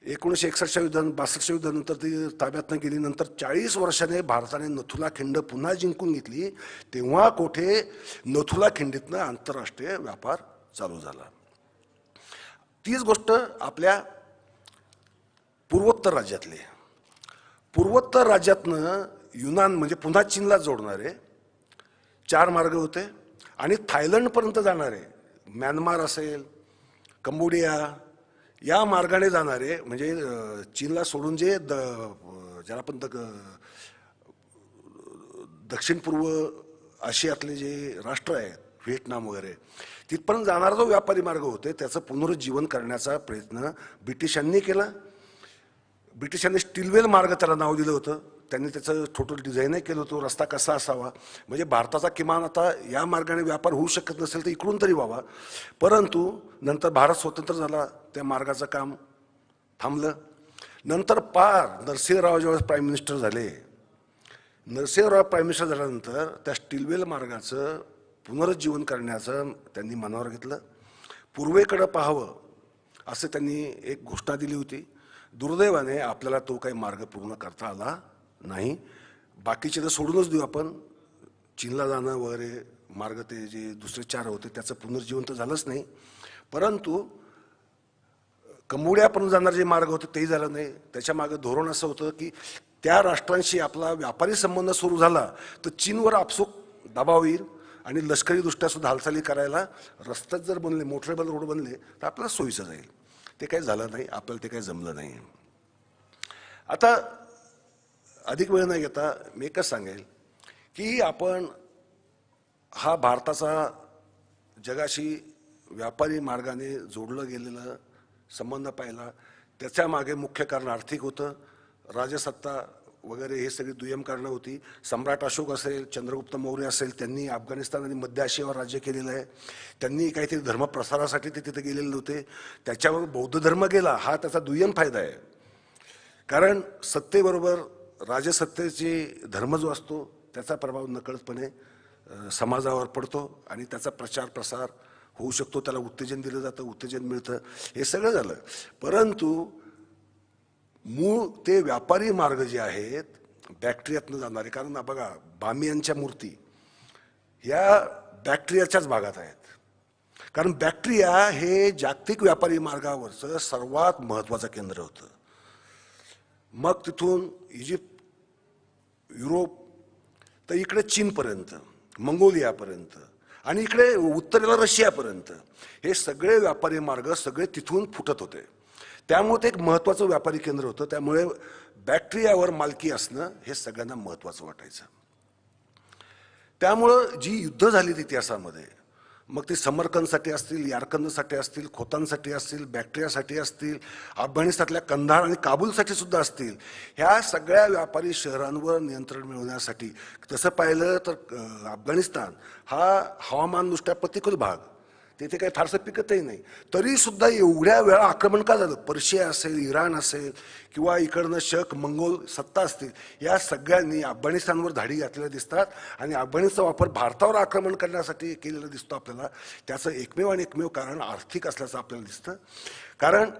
1961च्या युद्धात, 62च्या युद्धानंतर ती ताब्यातनं गेली. नंतर 40 वर्षाने भारताने नथुला खिंड पुन्हा जिंकून घेतली. तेव्हा कोठे नथुला खिंडीतनं आंतरराष्ट्रीय व्यापार चालू झाला. तीच गोष्ट आपल्या पूर्वोत्तर राज्यातली. पूर्वोत्तर राज्यातनं युनान म्हणजे पुन्हा चीनला जोडणारे 4 मार्ग होते आणि थायलंडपर्यंत जाणारे, म्यानमार असेल, कंबोडिया, या मार्गाने जाणारे, म्हणजे चीनला सोडून जे ज्याला आपण दक्षिण पूर्व आशियातले जे राष्ट्र आहेत, व्हिएतनाम वगैरे, तिथपर्यंत जाणारा जो व्यापारी मार्ग होते त्याचं पुनरुज्जीवन करण्याचा प्रयत्न ब्रिटिशांनी केला. ब्रिटिशांनी स्टीलवेल मार्ग त्याला नाव दिलं होतं. त्यांनी त्याचं टोटल डिझाईनही केलं होतं, रस्ता कसा असावा, म्हणजे भारताचा किमान आता या मार्गाने व्यापार होऊ शकत नसेल तर इकडून तरी व्हावा. परंतु नंतर भारत स्वतंत्र झाला, त्या मार्गाचं काम थांबलं. नंतर पार नरसिंहराव जेव्हा प्राईम मिनिस्टर झाले, नरसिंहराव प्राईम मिनिस्टर झाल्यानंतर त्या स्टीलवेल मार्गाचं पुनरुज्जीवन करण्याचं त्यांनी मनावर घेतलं. पूर्वेकडं पाहावं असं त्यांनी एक घोषणा दिली होती. दुर्दैवाने आपल्याला तो काही मार्ग पूर्ण करता आला नाही. बाकीचे तर सोडूनच देऊ आपण, चीनला जाणं वगैरे मार्ग, ते जे दुसरे 4 होते त्याचं पुनर्जीवन तर झालंच नाही. परंतु कंबोडियापर्यंत जाणारे जे मार्ग होते तेही झालं नाही. त्याच्या मागे धोरण असं होतं की त्या राष्ट्रांशी आपला व्यापारी संबंध सुरू झाला तर चीनवर आपसूक दबाव येईल आणि लष्करीदृष्ट्या सुद्धा हालचाली करायला रस्त्यात जर बनले, मोटरेबल रोड बनले तर आपल्याला सोयीचं जाईल. ते काही झालं नाही, आपल्याला ते काही जमलं नाही. आता अधिक वेळ न घेता मी एकच सांगेल की आपण हा भारताचा जगाशी व्यापारी मार्गाने जोडलं गेलेलं संबंध पाहिला. त्याच्या मागे मुख्य कारण आर्थिक होतं, राजसत्ता वगैरे हे सगळी दुय्यम कारणं होती. सम्राट अशोक असेल, चंद्रगुप्त मौर्य असेल, त्यांनी अफगाणिस्तान आणि मध्य आशियावर राज्य केलेलं आहे. त्यांनी काहीतरी धर्मप्रसारासाठी ते तिथे गेलेले होते. त्याच्यावर बौद्ध धर्म गेला, हा त्याचा दुय्यम फायदा आहे. कारण सत्तेबरोबर राजसत्तेचे धर्म जो असतो त्याचा प्रभाव नकळतपणे समाजावर पडतो आणि त्याचा प्रचार प्रसार होऊ शकतो, त्याला उत्तेजन दिलं जातं, उत्तेजन मिळतं, हे सगळं झालं. परंतु मूळ ते व्यापारी मार्ग जे आहेत बॅक्टेरियातनं जाणारे, कारण बघा बामियांच्या मूर्ती ह्या बॅक्टेरियाच्याच भागात आहेत. कारण बॅक्टेरिया हे जागतिक व्यापारी मार्गावरचं सर्वात महत्त्वाचं केंद्र होतं. मग तिथून इजिप्त, युरोप, तर इकडे चीनपर्यंत, मंगोलियापर्यंत आणि इकडे उत्तरेला रशियापर्यंत हे सगळे व्यापारी मार्ग सगळे तिथून फुटत होते. त्यामुळे ते एक महत्त्वाचं व्यापारी केंद्र होतं. त्यामुळे बॅक्टेरियावर मालकी असणं हे सगळ्यांना महत्त्वाचं वाटायचं. त्यामुळं जी युद्ध झाली इतिहासामध्ये, मग ती समरकंदसाठी असतील, यारकंदसाठी असतील, खोतांसाठी असतील, बॅक्टेरियासाठी असतील, अफगाणिस्तानातल्या कंधार आणि काबूलसाठी सुद्धा असतील, ह्या सगळ्या व्यापारी शहरांवर नियंत्रण मिळवण्यासाठी, तसं पाहिलं तर अफगाणिस्तान हा हवामानदृष्ट्या प्रतिकूल भाग, तिथे काही फारसं पिकतही नाही, तरीसुद्धा एवढ्या वेळा आक्रमण का झालं? पर्शिया असेल, इराण असेल किंवा इकडनं शक, मंगोल सत्ता असतील, या सगळ्यांनी अफगाणिस्तानवर धाडी घातलेल्या दिसतात आणि अफगाणिस्तानचा वापर भारतावर आक्रमण करण्यासाठी केलेला दिसतो आपल्याला. त्याचं एकमेव आणि एकमेव कारण आर्थिक असल्याचं आपल्याला दिसतं. कारण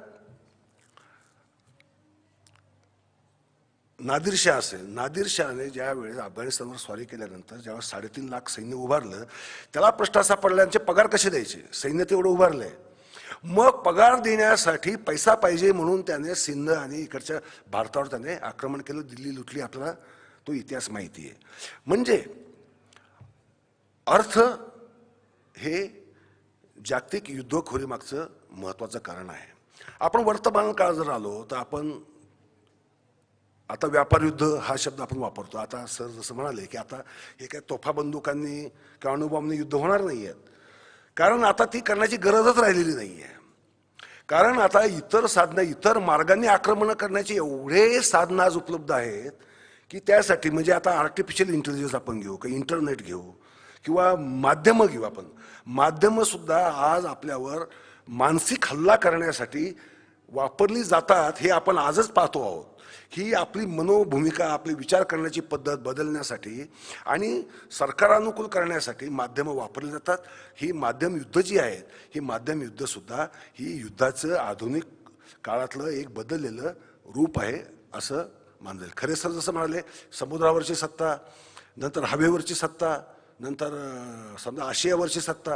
नादिरशाह असेल, नादिरशाहने ज्या वेळेस अफगाणिस्तानवर स्वारी केल्यानंतर जेव्हा 3.5 लाख सैन्य उभारलं, त्याला प्रश्न असा पडल्याचे पगार कसे द्यायचे? सैन्य तेवढं उभारलंय, मग पगार देण्यासाठी पैसा पाहिजे म्हणून त्याने सिंध आणि इकडच्या भारतावर त्याने आक्रमण केलं, दिल्ली लुटली, आपल्याला तो इतिहास माहिती आहे. म्हणजे अर्थ हे जागतिक युद्धखोरी मागचं महत्त्वाचं कारण आहे. आपण वर्तमान काळ जर आलो तर आपण आता व्यापार युद्ध हा शब्द आपण वापरतो. आता सर जसं म्हणाले की आता हे काय तोफा बंदुकांनी किंवा अणुबॉम्बनी युद्ध होणार नाही आहेत, कारण आता ती करण्याची गरजच राहिलेली नाही आहे. कारण आता इतर साधनं, इतर मार्गांनी आक्रमण करण्याचे एवढे साधनं आज उपलब्ध आहेत की त्यासाठी, म्हणजे आता आर्टिफिशियल इंटेलिजन्स आपण घेऊ, किंवा इंटरनेट घेऊ, किंवा माध्यमं घेऊ आपण, माध्यमंसुद्धा आज आपल्यावर मानसिक हल्ला करण्यासाठी वापरली जातात हे आपण आजच पाहतो आहोत. ही आपली मनोभूमिका, आपली विचार करण्याची पद्धत बदलण्यासाठी आणि सरकारानुकूल करण्यासाठी माध्यमं वापरली जातात. ही माध्यम युद्ध जी आहेत, ही माध्यम युद्धसुद्धा ही युद्धाचं आधुनिक काळातलं एक बदललेलं रूप आहे असं मानलं जाईल. खरे सर जसं म्हणाले, समुद्रावरची सत्ता, नंतर हवेवरची सत्ता, नंतर समजा आशियावरची सत्ता.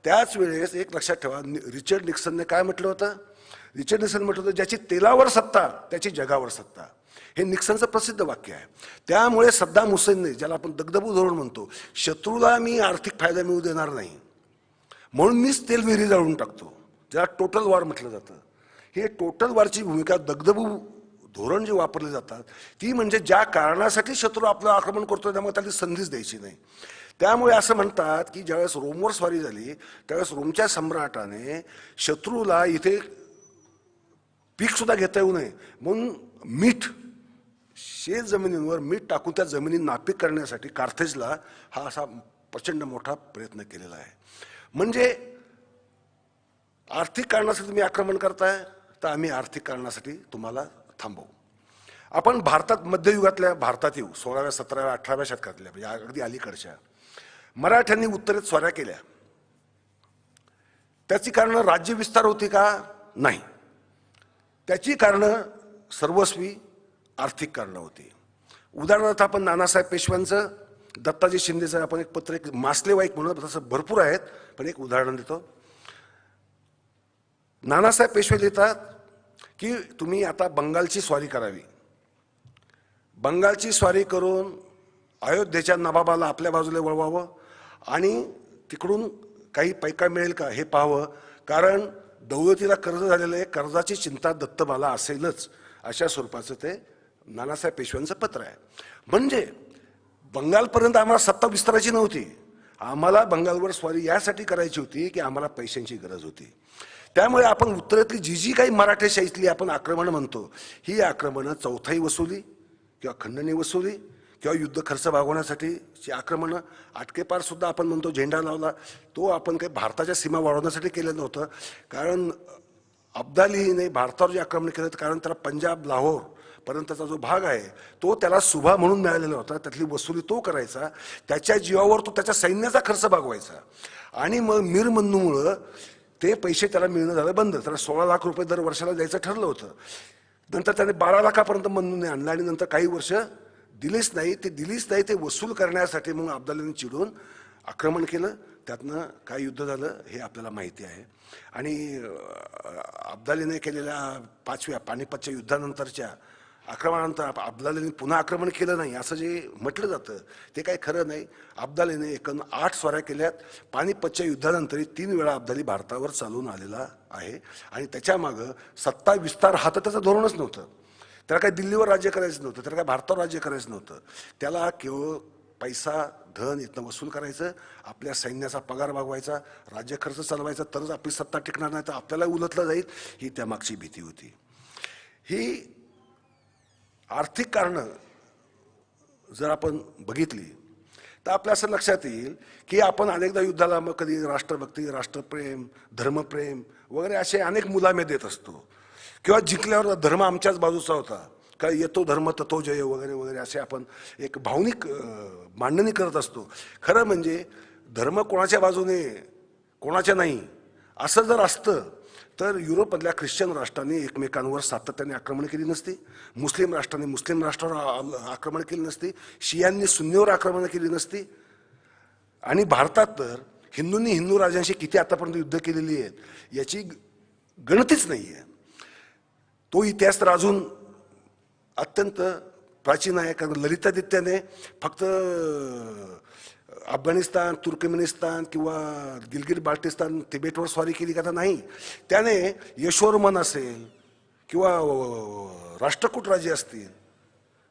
त्याच वेळेस एक लक्षात ठेवा, रिचर्ड निक्सनने काय म्हटलं होतं? रिचर्ड निक्सन म्हटलं होतं, ज्याची तेलावर सत्ता त्याची जगावर सत्ता. हे निक्सनचं प्रसिद्ध वाक्य आहे. त्यामुळे सद्दाम हुसेनने, ज्याला आपण दगदगू धोरण म्हणतो, शत्रूला मी आर्थिक फायदा मिळू देणार नाही म्हणून मीच तेल विहिरी जाळून टाकतो, ज्याला टोटल वॉर म्हटलं जातं. हे टोटल वॉरची भूमिका, दगदगू धोरण जे वापरले जातात ती म्हणजे ज्या कारणासाठी शत्रू आपलं आक्रमण करतो त्यामुळे त्याला संधीच द्यायची नाही. त्यामुळे असं म्हणतात की ज्यावेळेस रोमवर स्वारी झाली त्यावेळेस रोमच्या सम्राटाने शत्रूला इथे पीक सुद्धा घेता येऊ नये म्हणून मीठ, शेत जमिनींवर मीठ टाकून त्या जमिनी नापीक करण्यासाठी कार्थेजला हा असा प्रचंड मोठा प्रयत्न केलेला आहे. म्हणजे आर्थिक कारणासाठी तुम्ही आक्रमण करताय तर आम्ही आर्थिक कारणासाठी तुम्हाला थांबवू. आपण भारतात, मध्ययुगातल्या भारतात येऊ, 16व्या 17व्या 18व्या शतकातल्या, म्हणजे अगदी अलीकडच्या. मराठ्यांनी उत्तरेत स्वाऱ्या केल्या. त्याची कारणं राज्यविस्तार होती का? नाही. त्याची कारणं सर्वस्वी आर्थिक कारणं होती. उदाहरणार्थ आपण नानासाहेब पेशव्यांचं, दत्ताजी शिंदेचं आपण एक पत्र, एक मासलेवाईक म्हणून, तसं भरपूर आहेत पण एक उदाहरण देतो. नानासाहेब पेशवे लिहितात की तुम्ही आता बंगालची स्वारी करावी. बंगालची स्वारी करून अयोध्येच्या नवाबाला आपल्या बाजूला वळवावं आणि तिकडून काही पैका मिळेल का हे पाहावं, कारण दौलतीला कर्ज झालेलं आहे, कर्जाची चिंता दत्तमाला असेलच, अशा स्वरूपाचं ते नानासाहेब पेशव्यांचं पत्र आहे. म्हणजे बंगालपर्यंत आम्हाला सत्ता विस्ताराची नव्हती, आम्हाला बंगालवर स्वारी यासाठी करायची होती की आम्हाला पैशांची गरज होती. त्यामुळे आपण उत्तरेतली जी जी काही मराठेशाहीतली आपण आक्रमणं म्हणतो, ही आक्रमणं चौथाई वसुली किंवा खंडणी वसुली किंवा युद्ध खर्च भागवण्यासाठीची आक्रमणं, आटकेपार सुद्धा आपण म्हणतो झेंडा लावला, तो आपण काही भारताच्या सीमा वाढवण्यासाठी केलेलं नव्हतं. कारण अब्दालीने भारतावर जे आक्रमण केलं कारण त्याला पंजाब, लाहोर पर्यंतचा जो भाग आहे तो त्याला सुभा म्हणून मिळालेला होता, त्यातली वसुली तो करायचा, त्याच्या जीवावर तो त्याच्या सैन्याचा खर्च भागवायचा. आणि मग मीर मन्नूमुळं ते पैसे त्याला मिळणं झालं बंद. त्याला 16 लाख रुपये दर वर्षाला द्यायचं ठरलं होतं. नंतर त्याने 12 लाखापर्यंत मन्नूने आणलं आणि नंतर काही वर्ष दिलीच नाही. ते वसूल करण्यासाठी मग अब्दालीने चिडून आक्रमण केलं. त्यातनं काय युद्ध झालं हे आपल्याला माहिती आहे. आणि अब्दालीने केलेल्या 5व्या पानिपतच्या युद्धानंतरच्या आक्रमणानंतर अब्दालीने पुन्हा आक्रमण केलं नाही असं जे म्हटलं जातं ते काही खरं नाही. अब्दालीने एकूण 8 स्वाऱ्या केल्यात. पानिपतच्या युद्धानंतर 3 वेळा अब्दाली भारतावर चालून आलेला आहे. आणि त्याच्यामागं सत्ता विस्तार हा तर त्याचं धोरणच नव्हतं. त्याला काही दिल्लीवर राज्य करायचं नव्हतं, त्याला काय भारतावर राज्य करायचं नव्हतं. त्याला केवळ पैसा, धन इथनं वसूल करायचं, आपल्या सैन्याचा पगार भागवायचा, राज्य खर्च चालवायचा, तरच आपली सत्ता टिकणार नाही तर आपल्याला उलटलं जाईल, ही त्यामागची भीती होती. ही आर्थिक कारणं जर आपण बघितली तर आपल्या असं लक्षात येईल की आपण अनेकदा युद्धाला मग कधी राष्ट्रभक्ती, राष्ट्रप्रेम, धर्मप्रेम वगैरे असे अनेक मुलामे देत असतो. किंवा जिंकल्यावर धर्म आमच्याच बाजूचा होता, काय येतो धर्म ततो जय वगैरे वगैरे असे आपण एक भावनिक मांडणी करत असतो. खरं म्हणजे धर्म कोणाच्या बाजूने कोणाच्या नाही असं जर असतं तर युरोपमधल्या ख्रिश्चन राष्ट्रांनी एकमेकांवर सातत्याने आक्रमण केली नसती, मुस्लिम राष्ट्रांनी मुस्लिम राष्ट्रावर आक्रमण केली नसती, शियांनी सुन्नीवर आक्रमण केली नसती. आणि भारतात तर हिंदूंनी हिंदू राजांशी किती आतापर्यंत युद्ध केलेली आहेत याची गणतीच नाही आहे. तो इतिहास तर अजून अत्यंत प्राचीन आहे. कारण ललितादित्याने फक्त अफगाणिस्तान, तुर्कमेनिस्तान किंवा गिलगिट बाल्टिस्तान, तिबेटवर स्वारी केली का? तर नाही. त्याने यशोवर्मन असेल किंवा राष्ट्रकूट राज्य असतील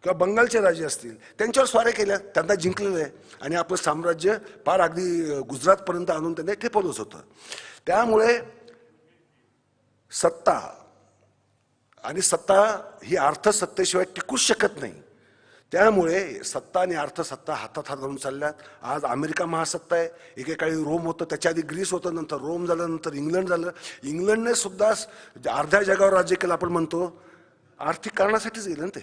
किंवा बंगालचे राज्य असतील त्यांच्यावर स्वाऱ्या केल्या, त्यांना जिंकलेलं आहे आणि आपलं साम्राज्य पार अगदी गुजरातपर्यंत आणून त्यांनी ठेपवलंच होतं. त्यामुळे सत्ता आणि सत्ता ही अर्थसत्तेशिवाय टिकूच शकत नाही. त्यामुळे सत्ता आणि अर्थसत्ता हातात हात घालून चालल्यात. आज अमेरिका महासत्ता आहे, एकेकाळी रोम होतं, त्याच्या आधी ग्रीस होतं, नंतर रोम झालं, नंतर इंग्लंड झालं. इंग्लंडने सुद्धा अर्ध्या जगावर राज्य केलं. आपण म्हणतो आर्थिक कारणासाठीच गेलं ना ते,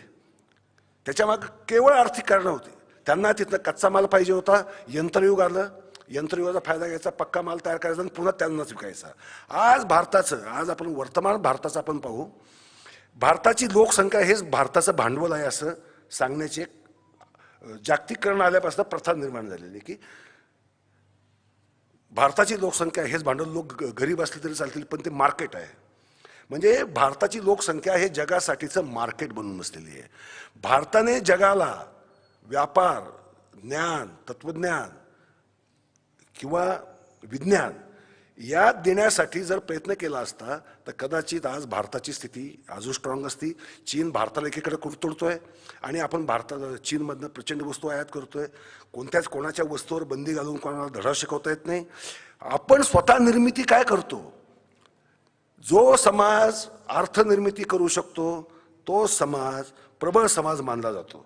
त्याच्यामागे केवळ आर्थिक कारणं होती. त्यांना तिथनं कच्चा माल पाहिजे होता, यंत्रयुग आलं, यंत्रयुगाचा फायदा घ्यायचा, पक्का माल तयार करायचा आणि पुन्हा त्यांनाच विकायचा. आज आपण वर्तमान भारताचं आपण पाहू. भारताची लोकसंख्या हेच भारताचं भांडवल आहे असं सांगण्याची एक जागतिकीकरण आल्यापासून प्रथा निर्माण झालेली की भारताची लोकसंख्या हेच भांडवल. लोक गरीब असले तरी चालतील, पण ते मार्केट आहे. म्हणजे भारताची लोकसंख्या हे जगासाठीचं मार्केट बनून बसलेली आहे. भारताने जगाला व्यापार, ज्ञान, तत्वज्ञान किंवा विज्ञान या देण्यासाठी जर प्रयत्न केला असता तर कदाचित आज भारताची स्थिती अजून स्ट्रॉंग असती. चीन भारताला एकीकडे कुरतोडतोय आणि आपण चीनमधनं प्रचंड वस्तू आयात करतोय. कोणाच्या वस्तूवर बंदी घालून कोणाला धडा शिकवता येत नाही. आपण स्वतः निर्मिती काय करतो? जो समाज अर्थनिर्मिती करू शकतो तो समाज प्रबळ समाज मानला जातो.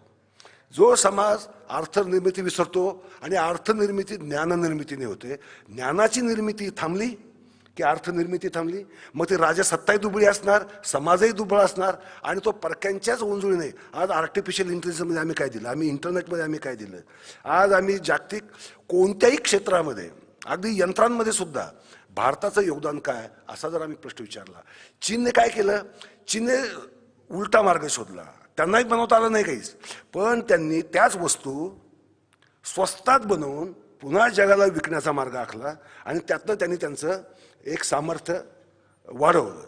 जो समाज अर्थनिर्मिती विसरतो आणि अर्थनिर्मिती ज्ञाननिर्मितीने होते, ज्ञानाची निर्मिती थांबली की अर्थनिर्मिती थांबली. मग ती राजसत्ताही दुबळी असणार, समाजही दुबळा असणार आणि तो परक्यांच्याच उंजुळीने. आज आर्टिफिशियल इंटेलिजन्समध्ये आम्ही काय दिलं, आम्ही इंटरनेटमध्ये आम्ही काय दिलं, आज आम्ही जागतिक कोणत्याही क्षेत्रामध्ये अगदी यंत्रांमध्ये सुद्धा भारताचं योगदान काय असा जर आम्ही प्रश्न विचारला. चीनने काय केलं? चीनने उलटा मार्ग शोधला. त्यांनाही बनवता आलं नाही काहीच, पण त्यांनी त्याच वस्तू स्वस्तात बनवून पुन्हा जगाला विकण्याचा मार्ग आखला आणि त्यातनं त्यांनी त्यांचं एक सामर्थ्य वाढवलं.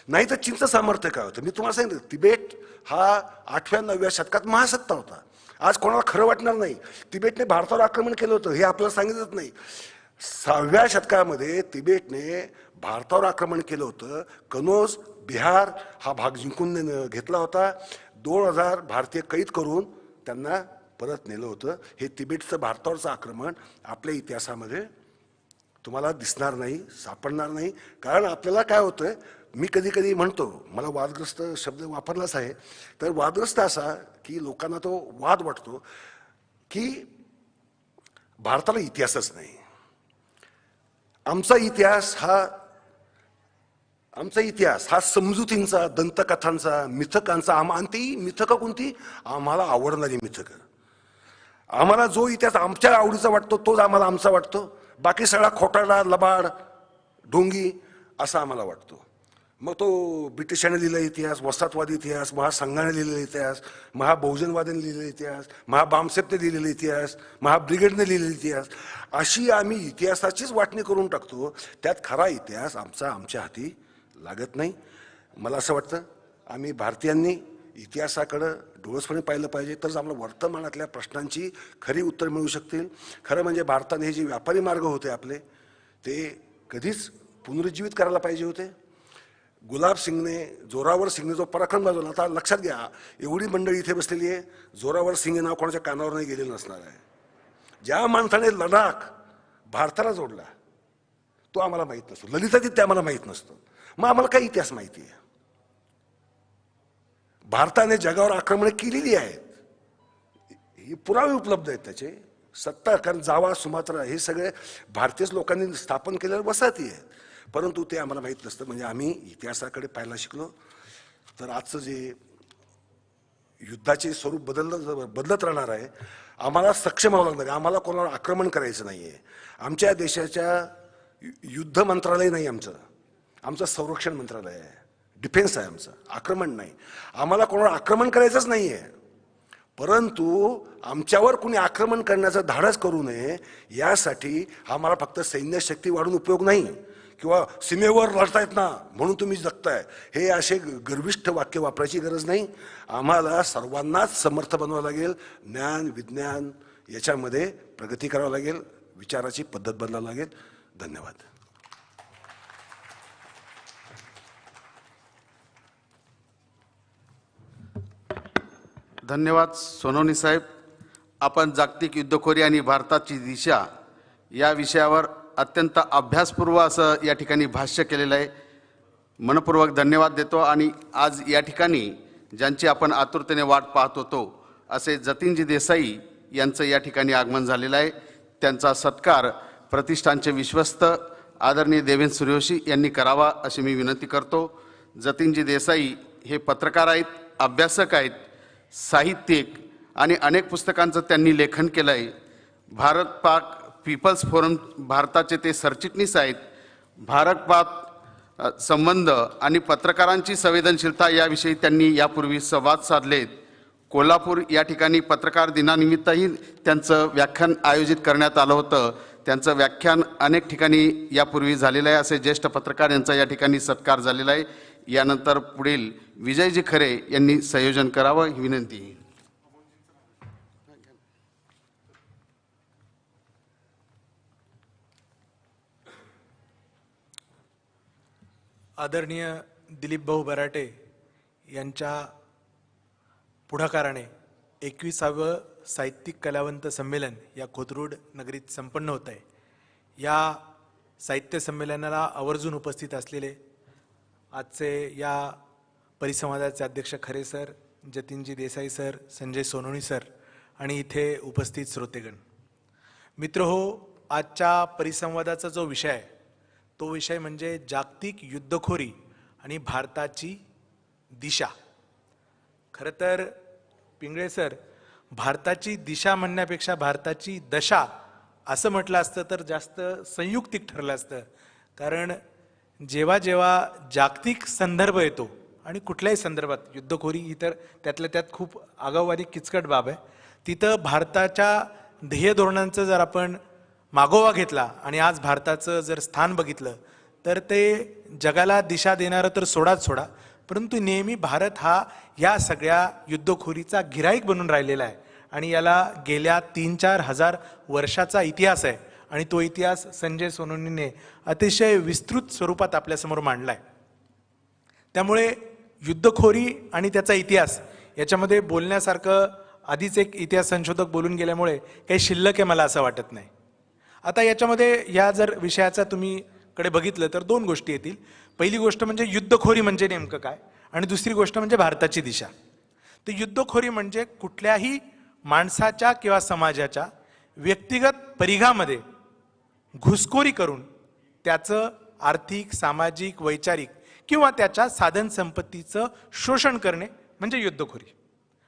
नाही तर चीनचं सामर्थ्य काय होतं? मी तुम्हाला सांगितलं, तिबेट हा 8व्या-9व्या शतकात महासत्ता होता. आज कोणाला खरं वाटणार नाही, तिबेटने भारतावर आक्रमण केलं होतं हे आपल्याला सांगितलंच नाही. 6व्या शतकामध्ये तिबेटने भारतावर आक्रमण केलं होतं. कनौज, बिहार हा भाग जिंकून घेतला होता. 2000 भारतीय कैद करून त्यांना परत नेलं होतं. हे तिबेटचं भारतावरचं आक्रमण आपल्या इतिहासामध्ये तुम्हाला दिसणार नाही, सापडणार नाही. कारण आपल्याला काय होतंय, मी कधी कधी म्हणतो, मला वादग्रस्त शब्द वापरलाच आहे, तर वादग्रस्त असा की लोकांना तो वाद वाटतो की भारताला इतिहासच नाही. आमचा इतिहास हा समजुतींचा, दंतकथांचा, मिथकांचा. आणि ती मिथकं कोणती? आम्हाला आवडणारी मिथकं. आम्हाला जो इतिहास आमच्या आवडीचा वाटतो तोच आम्हाला आमचा वाटतो. बाकी सगळा खोटारडा, लबाड, ढोंगी असा आम्हाला वाटतो. मग तो ब्रिटिशांनी लिहिलेला इतिहास, वसाहतवादी इतिहास, महासंघाने लिहिलेला इतिहास, महाबहुजनवाद्याने लिहिलेला इतिहास, महाबामसेपने लिहिलेला इतिहास, महाब्रिगेडने लिहिलेला इतिहास, अशी आम्ही इतिहासाचीच वाटणी करून टाकतो. त्यात खरा इतिहास आमच्या हाती लागत नाही. मला असं वाटतं आम्ही भारतीयांनी इतिहासाकडं डोळसपणे पाहिलं पाहिजे, तरच आपल्या वर्तमानातल्या प्रश्नांची खरी उत्तर मिळू शकतील. खरं म्हणजे भारताने हे जे व्यापारी मार्ग होते आपले ते कधीच पुनरुज्जीवित करायला पाहिजे होते. गुलाब सिंगने, जोरावर सिंगने जो पराक्रम गाजवला, आता लक्षात घ्या एवढी मंडळी इथे बसलेली आहे, जोरावर सिंग नाव कोणाच्या कानावर नाही गेलेलं नसणार आहे. ज्या माणसाने लडाख भारताला जोडला तो आम्हाला माहीत नसतो, ललितादित्य आम्हाला माहीत नसतं. मग आम्हाला काय इतिहास माहिती आहे? भारताने जगावर आक्रमणे केलेली आहेत, ही पुरावे उपलब्ध आहेत त्याचे. सत्ता, कारण जावा, सुमात्रा हे सगळे भारतीय लोकांनी स्थापन केलेल्या वसाहती आहेत, परंतु ते आम्हाला माहीत नसतं. म्हणजे आम्ही इतिहासाकडे पाहायला शिकलो तर आजचं जे युद्धाचे स्वरूप बदलत राहणार आहे. आम्हाला सक्षम व्हावं लागणार आहे. आम्हाला कोणावर आक्रमण करायचं नाही आहे. आमच्या देशाच्या युद्ध मंत्रालय नाही, आमचं संरक्षण मंत्रालय आहे, डिफेन्स आहे आमचं, आक्रमण नाही. आम्हाला कोणावर आक्रमण करायचंच नाही आहे, परंतु आमच्यावर कुणी आक्रमण करण्याचं धाडस करू नये यासाठी आम्हाला फक्त सैन्य शक्ती वाढून उपयोग नाही, किंवा सीमेवर लढतायत ना म्हणून तुम्ही जगताय हे असे गर्विष्ठ वाक्य वापरायची गरज नाही. आम्हाला सर्वांनाच समर्थ बनवावं लागेल. ज्ञान, विज्ञान याच्यामध्ये प्रगती करावं लागेल, विचाराची पद्धत बदलावं लागेल. धन्यवाद. धन्यवाद सोनवणे साहेब. आपण जागतिक युद्धखोरी आणि भारताची दिशा या विषयावर अत्यंत अभ्यासपूर्व असं या ठिकाणी भाष्य केलेलं आहे. मनपूर्वक धन्यवाद देतो. आणि आज या ठिकाणी ज्यांची आपण आतुरतेने वाट पाहत होतो असे जतीनजी देसाई यांचं या ठिकाणी आगमन झालेलं आहे. त्यांचा सत्कार प्रतिष्ठानचे विश्वस्त आदरणीय देवेंद्र सूर्यवंशी यांनी करावा अशी मी विनंती करतो. जतीनजी देसाई हे पत्रकार आहेत, अभ्यासक आहेत, साहित्यिक आणि अनेक पुस्तकांचं त्यांनी लेखन केलं आहे. भारत पाक पीपल्स फोरम भारताचे ते सरचिटणीस आहेत. भारत पाक संबंध आणि पत्रकारांची संवेदनशीलता याविषयी त्यांनी यापूर्वी संवाद साधलेत. कोल्हापूर या ठिकाणी पत्रकार दिनानिमित्तही त्यांचं व्याख्यान आयोजित करण्यात आलं होतं. त्यांचं व्याख्यान अनेक ठिकाणी यापूर्वी झालेलं आहे. असे ज्येष्ठ पत्रकार यांचा या ठिकाणी सत्कार झालेला आहे. यानंतर पुढील विजयजी खरे यांनी संयोजन करावं ही विनंती. आदरणीय दिलीप भाऊ बराटे यांच्या पुढाकाराने 21वे साहित्यिक कलावंत संमेलन या कोथरूड नगरीत संपन्न होत आहे. या साहित्य संमेलनाला आवर्जून उपस्थित असलेले आजचे या परिसंवादाचे अध्यक्ष Khare sir, Jatinji Desai sir, Sanjay Sonawani sir आणि इथे उपस्थित श्रोतेगण, मित्रहो, आजच्या परिसंवादाचा जो विषय आहे तो विषय म्हणजे जागतिक युद्धखोरी आणि भारताची दिशा. खरं तर पिंगळे सर, भारताची दिशा म्हणण्यापेक्षा भारताची दशा असं म्हटलं असतं तर जास्त संयुक्तिक ठरलं असतं. कारण जेव्हा जेव्हा जागतिक संदर्भ येतो आणि कुठल्याही संदर्भात, युद्धखोरी ही तर त्यातल्या त्यात खूप आगाऊवारी किचकट बाब आहे, तिथं भारताच्या ध्येय धोरणांचं जर आपण मागोवा घेतला आणि आज भारताचं जर स्थान बघितलं तर ते जगाला दिशा देणारं तर सोडाच सोडा, परंतु नेहमी भारत हा या सगळ्या युद्धखोरीचा गिऱ्हाईक बनून राहिलेला आहे. आणि याला गेल्या 3-4 हजार वर्षाचा इतिहास आहे आणि तो इतिहास संजय सोनवणीने अतिशय विस्तृत स्वरूपात आपल्यासमोर मांडला आहे. त्यामुळे युद्धखोरी आणि त्याचा इतिहास याच्यामध्ये बोलण्यासारखं आधीच एक इतिहास संशोधक बोलून गेल्यामुळे काही शिल्लक आहे मला असं वाटत नाही. आता याच्यामध्ये या जर विषयाचा तुम्ही कडे बघितलं तर 2 गोष्टी येतील. पहिली गोष्ट म्हणजे युद्धखोरी म्हणजे नेमकं काय आणि दुसरी गोष्ट म्हणजे भारताची दिशा. तर युद्धखोरी म्हणजे कुठल्याही माणसाच्या किंवा समाजाच्या व्यक्तिगत परिघामध्ये घुसखोरी करून त्याचं आर्थिक, सामाजिक, वैचारिक किंवा त्याच्या साधन संपत्तीचं शोषण करणे म्हणजे युद्धखोरी.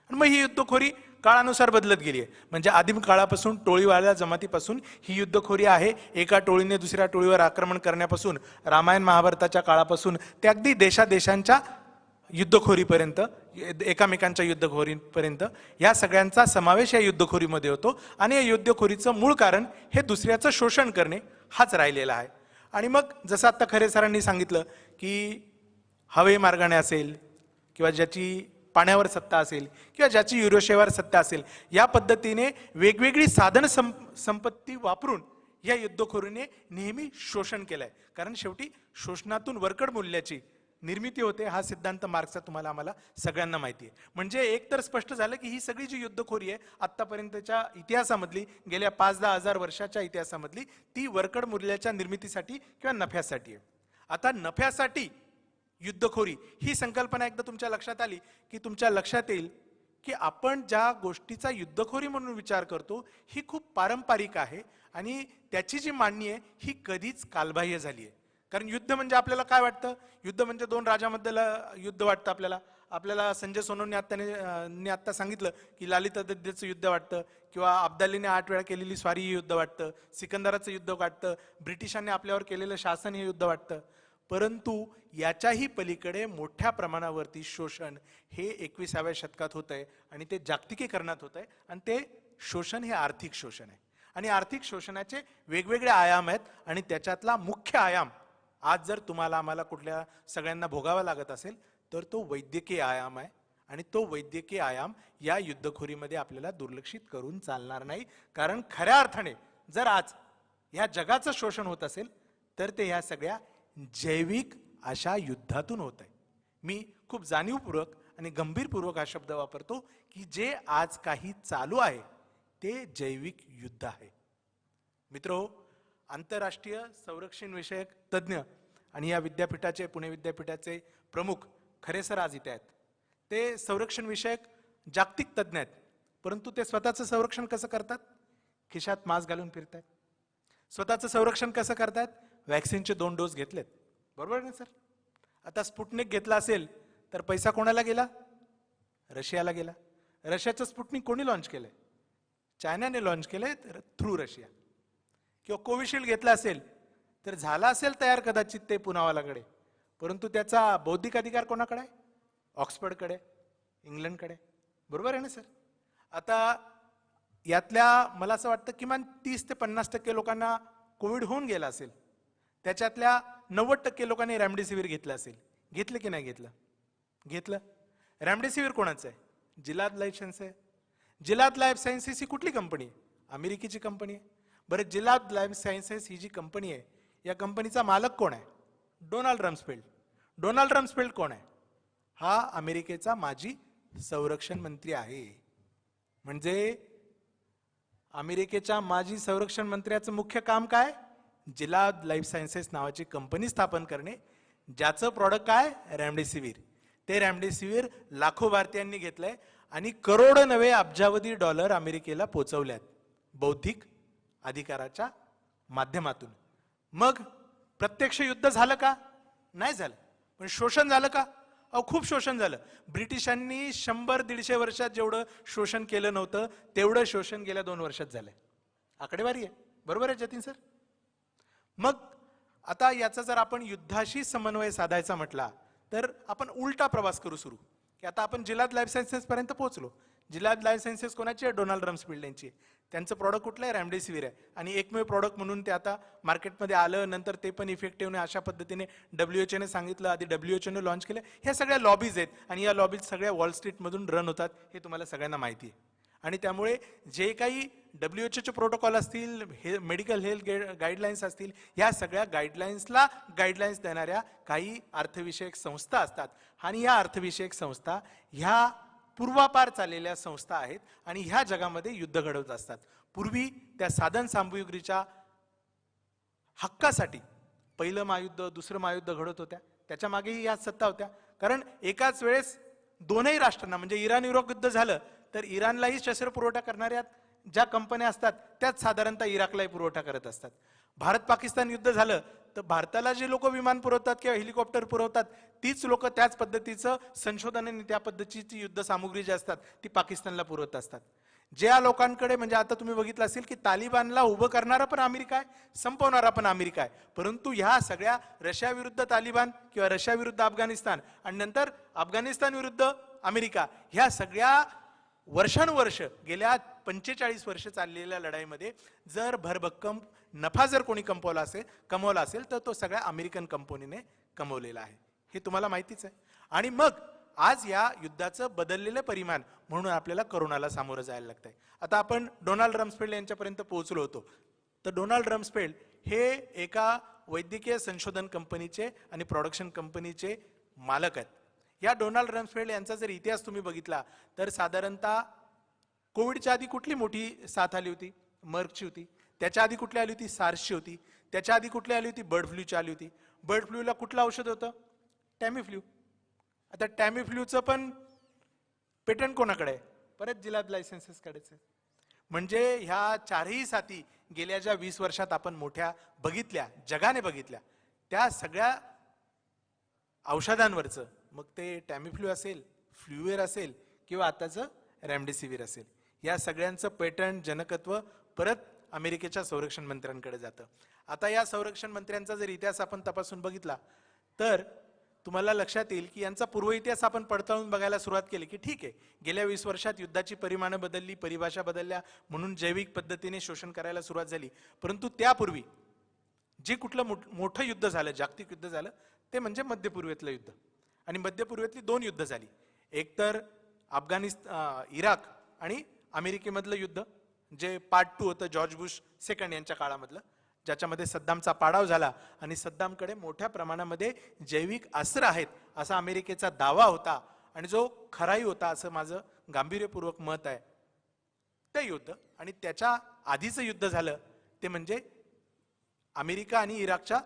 आणि मग ही युद्धखोरी काळानुसार बदलत गेली आहे. म्हणजे आदिम काळापासून टोळीवाल्या जमातीपासून ही युद्धखोरी आहे. एका टोळीने दुसऱ्या टोळीवर आक्रमण करण्यापासून, रामायण महाभारताच्या काळापासून ते अगदी देशादेशांच्या युद्धखोरीपर्यंत, एकामेकांच्या युद्धखोरीपर्यंत या सगळ्यांचा समावेश या युद्धखोरीमध्ये होतो. आणि या युद्धखोरीचं मूळ कारण हे दुसऱ्याचं शोषण करणे हाच राहिलेला आहे. आणि मग जसं आत्ता खरे सरांनी सांगितलं की हवे मार्गाने असेल किंवा ज्याची पाण्यावर सत्ता असेल किंवा ज्याची युरोशेवर सत्ता असेल, या पद्धतीने वेगवेगळी साधन संपत्ती वापरून या युद्धखोरीने नेहमी शोषण केलंय. कारण शेवटी शोषणातून वरकड मूल्याची निर्मिती होते हा सिद्धांत मार्क्सचा तुम्हाला आम्हाला सगळ्यांना माहिती आहे. म्हणजे एक तर स्पष्ट झालं की ही सगळी जी युद्धखोरी आहे आत्तापर्यंतच्या इतिहासामधली, गेल्या 5-10 हजार वर्षाच्या इतिहासामधली, ती वरकड मूल्याच्या निर्मितीसाठी किंवा नफ्यासाठी आहे. आता नफ्यासाठी युद्धखोरी ही संकल्पना एकदा तुमच्या लक्षात आली की तुमच्या लक्षात येईल की आपण ज्या गोष्टीचा युद्धखोरी म्हणून विचार करतो ही खूप पारंपरिक आहे आणि त्याची जी मांडणी आहे ही कधीच कालबाह्य झाली आहे. कारण युद्ध म्हणजे आपल्याला काय वाटतं? युद्ध म्हणजे 2 राजांमधलं युद्ध वाटतं आपल्याला. आपल्याला संजय सोनवणे आत्ता सांगितलं की लालितादित्यचं युद्ध वाटतं किंवा अब्दालीने 8 वेळा केलेली स्वारी हे युद्ध वाटतं, सिकंदराचं युद्ध वाटतं, ब्रिटिशांनी आपल्यावर केलेलं शासन हे युद्ध वाटतं. परंतु याच्याही पलीकडे मोठ्या प्रमाणावरती शोषण हे 21व्या शतकात होत आहे आणि ते जागतिकीकरणात होत आहे. आणि ते शोषण हे आर्थिक शोषण आहे आणि आर्थिक शोषणाचे वेगवेगळे आयाम आहेत. आणि त्याच्यातला मुख्य आयाम आज जर तुम्हाला आम्हाला कुठल्या सगळ्यांना भोगावा लागत असेल तर तो वैद्यकीय आयाम आहे. आणि तो वैद्यकीय आयाम या युद्धखोरीमध्ये आपल्याला दुर्लक्षित करून चालणार नाही. कारण खऱ्या अर्थाने जर आज या जगाचं शोषण होत असेल तर ते ह्या सगळ्या जैविक अशा युद्धातून होत आहे. मी खूप जाणीवपूर्वक आणि गंभीरपूर्वक हा शब्द वापरतो की जे आज काही चालू आहे ते जैविक युद्ध आहे. मित्रो, आंतरराष्ट्रीय संरक्षण विषयक तज्ज्ञ आणि या विद्यापीठाचे, पुणे विद्यापीठाचे प्रमुख खरे सर आज इथे आहेत. ते संरक्षण विषयक जागतिक तज्ज्ञ आहेत. परंतु ते स्वतःचं संरक्षण कसं करतात? खिशात मास्क घालून फिरतात. स्वतःचं संरक्षण कसं करतात? वॅक्सिनचे 2 डोस घेतलेत. बरोबर ना सर? आता स्पुटनिक घेतला असेल तर पैसा कोणाला गेला? रशियाला गेला. रशियाचं स्पुटनिक कोणी लॉन्च केलंय? चायनाने लॉन्च केलंय थ्रू रशिया. किंवा कोविशिल्ड घेतला असेल तर झाला असेल तयार कदाचित ते पुनावालाकडे, परंतु त्याचा बौद्धिक अधिकार कोणाकडे आहे? ऑक्सफर्डकडे, इंग्लंडकडे. बरोबर आहे ना सर? आता यातल्या मला असं वाटतं किमान 30 ते 50% लोकांना कोविड होऊन गेला असेल. त्याच्यातल्या 90% लोकांनी रेमडेसिवीर घेतलं असेल. घेतलं की नाही घेतलं? घेतलं. रेमडेसिवीर कोणाचं आहे? जिलाद लाईफ सायन्सेस आहे. जिलाद लाईफ सायन्सेस ही कुठली कंपनी आहे? अमेरिकेची कंपनी आहे. बरं, जिलाद लाईफ सायन्सेस ही जी कंपनी आहे, या कंपनीचा मालक कोण आहे? Donald Rumsfeld. डोनाल्ड रम्सफेल्ड कोण आहे? हा अमेरिकेचा माजी संरक्षण मंत्री आहे. म्हणजे अमेरिकेच्या माजी संरक्षण मंत्र्याचं मुख्य काम काय? जिलाद लाईफ सायन्सेस नावाची कंपनी स्थापन करणे, ज्याचं प्रॉडक्ट काय? रेमडेसिवीर. ते रेमडेसिवीर लाखो भारतीयांनी घेतलंय आणि करोडो नवे अब्जावधी डॉलर अमेरिकेला पोचवल्यात बौद्धिक अधिकाराच्या माध्यमातून. मग प्रत्यक्ष युद्ध झालं का? नाही झालं. पण शोषण झालं का? खूप शोषण झालं. ब्रिटिशांनी 100-150 वर्षात जेवढं शोषण केलं नव्हतं तेवढं शोषण गेल्या 2 वर्षात झालंय. आकडेवारी आहे. बरोबर आहे जतीन सर? मग आता याचा जर आपण युद्धाशी समन्वय साधायचा म्हटला तर आपण उलटा प्रवास करू सुरू, की आता आपण जिलाद लाईफ सायन्सेस पर्यंत पोहोचलो. जिलाद लाईफ सायन्सेस कोणाची आहे? डोनाल्ड रम्सफेल्ड यांची. त्यांचं प्रॉडक्ट कुठलं आहे? रेमडेसिवीर आहे. आणि एकमेव प्रॉडक्ट म्हणून ते आता मार्केटमध्ये आलं. नंतर ते पण इफेक्टिव्ह नाही अशा पद्धतीने WHO ने सांगितलं. आधी WHO ने लॉन्च केलं. ह्या सगळ्या लॉबीज आहेत आणि या लॉबीज सगळ्या वॉल स्ट्रीटमधून रन होतात, हे तुम्हाला सगळ्यांना माहिती आहे. आणि त्यामुळे जे काही WHO प्रोटोकॉल असतील, मेडिकल हेल्थ गाईडलाईन्स असतील, या सगळ्या गाईडलाईन्सला गाईडलाईन्स देणाऱ्या काही अर्थविषयक संस्था असतात. आणि या अर्थविषयक संस्था ह्या पूर्वापार चाललेल्या संस्था आहेत आणि ह्या जगामध्ये युद्ध घडवत असतात. पूर्वी त्या साधन सामुग्रीच्या हक्कासाठी पहिलं महायुद्ध, दुसरं महायुद्ध घडत होत्या. त्याच्या मागेही या सत्ता होत्या. कारण एकाच वेळेस दोनही राष्ट्रांना, म्हणजे इराण इराक युद्ध झालं तर इराणलाही शस्त्र पुरवठा करणाऱ्या ज्या कंपन्या असतात त्याच साधारणतः इराकलाही पुरवठा करत असतात. भारत पाकिस्तान युद्ध झालं तर भारताला जे लोक विमान पुरवतात किंवा हेलिकॉप्टर पुरवतात तीच लोक त्याच पद्धतीचं संशोधन आणि त्या पद्धतीची युद्ध सामुग्री जी असतात ती पाकिस्तानला पुरवत असतात. ज्या लोकांकडे, म्हणजे आता तुम्ही बघितलं असेल की तालिबानला उभं करणारा पण अमेरिका आहे, संपवणारा पण अमेरिका आहे. परंतु ह्या सगळ्या रशिया विरुद्ध तालिबान किंवा रशिया विरुद्ध अफगाणिस्तान आणि नंतर अफगाणिस्तान विरुद्ध अमेरिका, ह्या सगळ्या वर्षानुवर्ष गेल्या 45 वर्ष चाललेल्या लढाईमध्ये जर भरभक्कम नफा जर कोणी कमवला असेल तर तो सगळ्या अमेरिकन कंपनीने कमवलेला आहे. हे तुम्हाला माहितीच आहे. आणि मग आज या युद्धाचं बदललेलं परिमाण म्हणून आपल्याला कोरोनाला सामोरं जायला लागतंय. आता आपण डोनाल्ड रम्सफेल्ड यांच्यापर्यंत पोहोचलो होतो. तर डोनाल्ड रम्सफेल्ड हे एका वैद्यकीय संशोधन कंपनीचे आणि प्रोडक्शन कंपनीचे मालक आहेत. या डोनाल्ड रम्सफेल्ड यांचा जर इतिहास तुम्ही बघितला तर साधारणतः कोविडच्या आधी कुठली मोठी साथ आली होती? मर्कची होती. त्याच्या आधी कुठली आली होती? सार्सची होती. त्याच्या आधी कुठली आली होती? बर्ड फ्लूची आली होती. बर्ड फ्लूला कुठलं औषध होतं? टॅमीफ्ल्यू. आता टॅमीफ्ल्यूचं पण पेटंट कोणाकडे आहे? परत जिलाद लायसेन्सेसकडेच आहे. म्हणजे ह्या चारही साथी गेल्या ज्या 20 वर्षात आपण मोठ्या बघितल्या, जगाने बघितल्या, त्या सगळ्या औषधांवरचं, मग ते टॅमीफ्ल्यू असेल, फ्ल्युवेर असेल किंवा आताचं रेमडेसिवीर असेल, या सगळ्यांचं पेटंट जनकत्व परत अमेरिकेच्या संरक्षण मंत्र्यांकडे जातं. आता या संरक्षण मंत्र्यांचा जर इतिहास आपण तपासून बघितला तर तुम्हाला लक्षात येईल की यांचा पूर्व इतिहास आपण पडताळून बघायला सुरुवात केली की ठीक आहे, गेल्या 20 वर्षात युद्धाची परिमाणं बदलली, परिभाषा बदलल्या, म्हणून जैविक पद्धतीने शोषण करायला सुरुवात झाली. परंतु त्यापूर्वी जे कुठलं मोठं युद्ध झालं, जागतिक युद्ध झालं, ते म्हणजे मध्यपूर्वेतलं युद्ध. आणि मध्यपूर्वेतली 2 युद्ध झाली. एक तर इराक आणि अमेरिकेमधलं युद्ध, जे पार्ट 2 होतं जॉर्ज बुश सेकंड यांच्या काळामधलं, ज्याच्यामध्ये सद्दामचा पाडाव झाला आणि सद्दामकडे मोठ्या प्रमाणामध्ये जैविक अस्त्र आहेत असा अमेरिकेचा दावा होता आणि जो खराही होता असं माझं गांभीर्यपूर्वक मत आहे. ते युद्ध आणि त्याच्या आधीचं युद्ध झालं ते म्हणजे अमेरिका आणि इराकच्या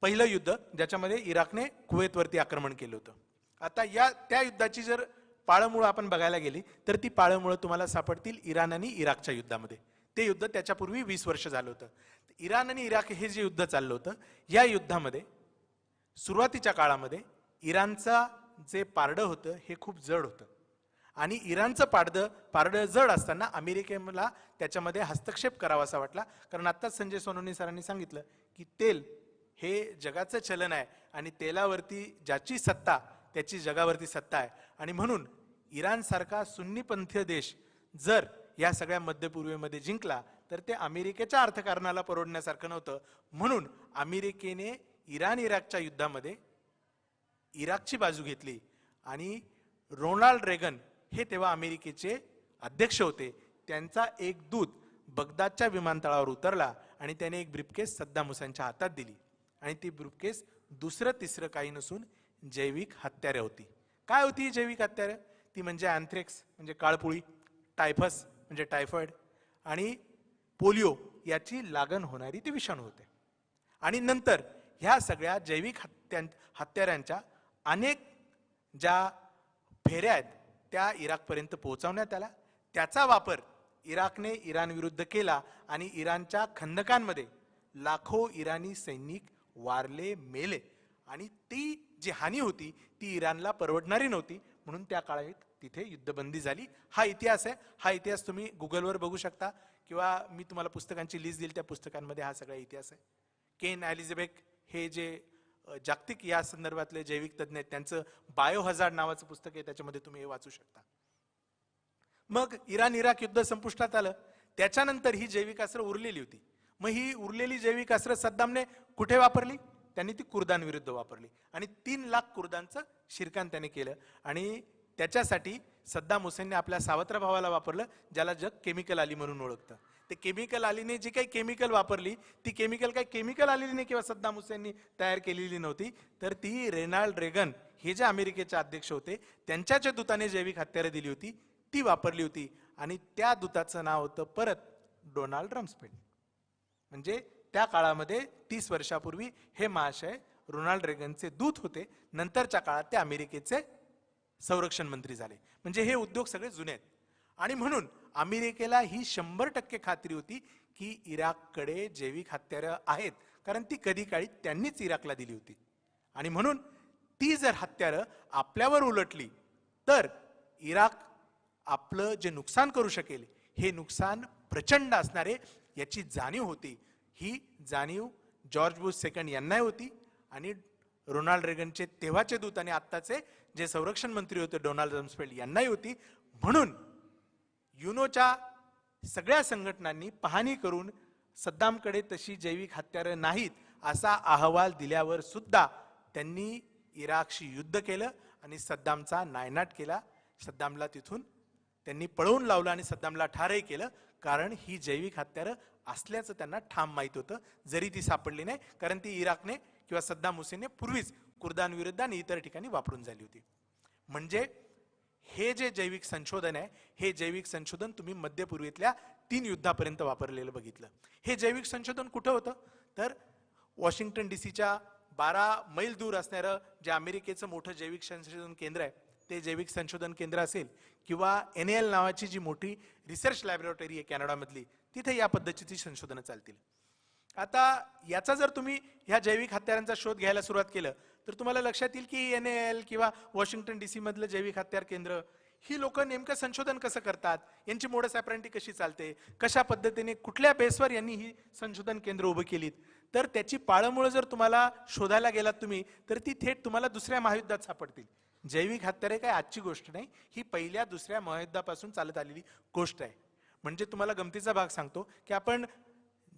पहिलं युद्ध, ज्याच्यामध्ये इराकने कुवेतवरती आक्रमण केलं होतं. आता त्या युद्धाची जर पाळमुळं आपण बघायला गेली तर ती पाळमुळं तुम्हाला सापडतील इराण आणि इराकच्या युद्धामध्ये. ते युद्ध त्याच्यापूर्वी 20 वर्ष झालं होतं. इराण आणि इराक हे जे युद्ध चाललं होतं, या युद्धामध्ये सुरुवातीच्या काळामध्ये इराणचा जे पारडं होतं हे खूप जड होतं आणि इराणचं पारडं जड असताना अमेरिकेला त्याच्यामध्ये हस्तक्षेप करावासा वाटला. कारण आत्ताच संजय सोनवणे सरांनी सांगितलं की तेल हे जगाचं चलन आहे आणि तेलावरती ज्याची सत्ता त्याची जगावरती सत्ता आहे. आणि म्हणून इराणसारखा सुन्नीपंथीय देश जर या सगळ्या मध्यपूर्वेमध्ये जिंकला तर ते अमेरिकेच्या अर्थकारणाला परवडण्यासारखं नव्हतं. म्हणून अमेरिकेने इराण इराकच्या युद्धामध्ये इराकची बाजू घेतली आणि रोनाल्ड रेगन हे तेव्हा अमेरिकेचे अध्यक्ष होते. त्यांचा एक दूत बगदादच्या विमानतळावर उतरला आणि त्याने एक ब्रीफकेस सद्दाम हुसेनच्या हातात दिली आणि ती ब्रीफकेस दुसरं तिसरं काही नसून जैविक हत्यारे होती. काय होती ही जैविक हत्यारे? ती म्हणजे अँथ्रेक्स म्हणजे काळपुळी, टायफस म्हणजे टायफॉइड आणि पोलिओ याची लागण होणारी ती विषाणू होते. आणि नंतर ह्या सगळ्या जैविक हत्यारांच्या अनेक ज्या फेऱ्या आहेत त्या इराकपर्यंत पोहोचवण्यात आला. त्याचा वापर इराकने इराण विरुद्ध केला आणि इराणच्या खंदकांमध्ये लाखो इराणी सैनिक वारले, मेले आणि ती जी हानी होती ती इराणला परवडणारी नव्हती. म्हणून त्या काळात तिथे युद्धबंदी झाली. हा इतिहास आहे. हा इतिहास तुम्ही गुगलवर बघू शकता किंवा मी तुम्हाला पुस्तकांची लिस्ट देईल, त्या पुस्तकांमध्ये हा सगळा इतिहास आहे. केन ॲलिझाबेथ हे जे जागतिक या संदर्भातले जैविक तज्ञ आहेत त्यांचं बायोहझार्ड नावाचं पुस्तक आहे, त्याच्यामध्ये तुम्ही हे वाचू शकता. मग इराण इराक युद्ध संपुष्टात आलं. त्याच्यानंतर ही जैविक अस्त्र उरलेली होती. मग ही उरलेली जैविक अस्त्र सद्दामने कुठे वापरली? त्यांनी ती कुर्दांविरुद्ध वापरली आणि 3 लाख कुर्दांचं शिरकाण त्याने केलं. आणि त्याच्यासाठी सद्दाम हुसेनने आपल्या सावत्र भावाला वापरलं, ज्याला जग केमिकल अली म्हणून ओळखतं. ते केमिकल अलीने जी काही केमिकल वापरली ती केमिकल काही केमिकल अलीने किंवा सद्दाम हुसेननी तयार केलेली नव्हती, तर ती रोनाल्ड रेगन हे जे अमेरिकेचे अध्यक्ष होते त्यांच्या ज्या दूताने जैविक हत्यारे दिली होती ती वापरली होती. आणि त्या दूताचं नाव होतं परत डोनाल्ड रम्सफेल्ड. म्हणजे त्या काळामध्ये 30 वर्षापूर्वी हे महाशय रोनाल्ड रेगनचे दूत होते. नंतरच्या काळात ते अमेरिकेचे संरक्षण मंत्री झाले. म्हणजे हे उद्योग सगळे जुने आहेत. आणि म्हणून अमेरिकेला ही 100% खात्री होती की इराककडे जैविक हत्यारं आहेत, कारण ती कधी काळी त्यांनीच इराकला दिली होती. आणि म्हणून ती जर हत्यारं आपल्यावर उलटली तर इराक आपलं जे नुकसान करू शकेल हे नुकसान प्रचंड असणारे याची जाणीव होती. ही जाणीव जॉर्ज बुश सेकंड यांनाही होती आणि रोनाल्ड रेगनचे तेव्हाचे दूत आणि आत्ताचे जे संरक्षण मंत्री होते डोनाल्ड रम्सफेल्ड यांनाही होती. म्हणून युनोच्या सगळ्या संघटनांनी पाहणी करून सद्दामकडे तशी जैविक हत्यारं नाहीत असा अहवाल दिल्यावर सुद्धा त्यांनी इराकशी युद्ध केलं आणि सद्दामचा नायनाट केला. सद्दामला तिथून त्यांनी पळवून लावलं आणि सद्दामला ठारही केलं, कारण ही जैविक हत्यारं असल्याचं त्यांना ठाम माहीत होतं, जरी ती सापडली नाही, कारण ती इराकने किंवा सद्दाम हुसेनने पूर्वीच कुर्दांविरुद्ध आणि इतर ठिकाणी वापरून झाली होती. म्हणजे हे जे जैविक संशोधन आहे हे जैविक संशोधन तुम्ही मध्यपूर्वेतल्या 3 युद्धापर्यंत वापरलेलं बघितलं. हे जैविक संशोधन कुठं होतं? तर वॉशिंग्टन डीसीच्या 12 मैल दूर असणारं जे अमेरिकेचं मोठं जैविक संशोधन केंद्र आहे ते जैविक संशोधन केंद्र असेल किंवा NAL नावाची जी मोठी रिसर्च लॅबोरेटरी आहे कॅनडामधली, तिथे या पद्धतीची संशोधनं चालतील. आता याचा जर तुम्ही ह्या जैविक हत्यारांचा शोध घ्यायला सुरुवात केलं तर तुम्हाला लक्षात येईल की NAL किंवा वॉशिंग्टन DC मधलं जैविक हत्यार केंद्र ही लोक नेमकं संशोधन कसं करतात, यांची मोडस ऑपरेंडी कशी चालते, कशा पद्धतीने कुठल्या बेसवर यांनी ही संशोधन केंद्र उभं केलीत, तर त्याची पाळंमुळं जर तुम्हाला शोधायला गेलात तुम्ही तर ती थेट तुम्हाला दुसऱ्या महायुद्धात सापडतील. जैविक हत्यारे काय आजची गोष्ट नाही, ही पहिल्या दुसऱ्या महायुद्धापासून चालत आलेली गोष्ट आहे. म्हणजे तुम्हाला गमतीचा भाग सांगतो की आपण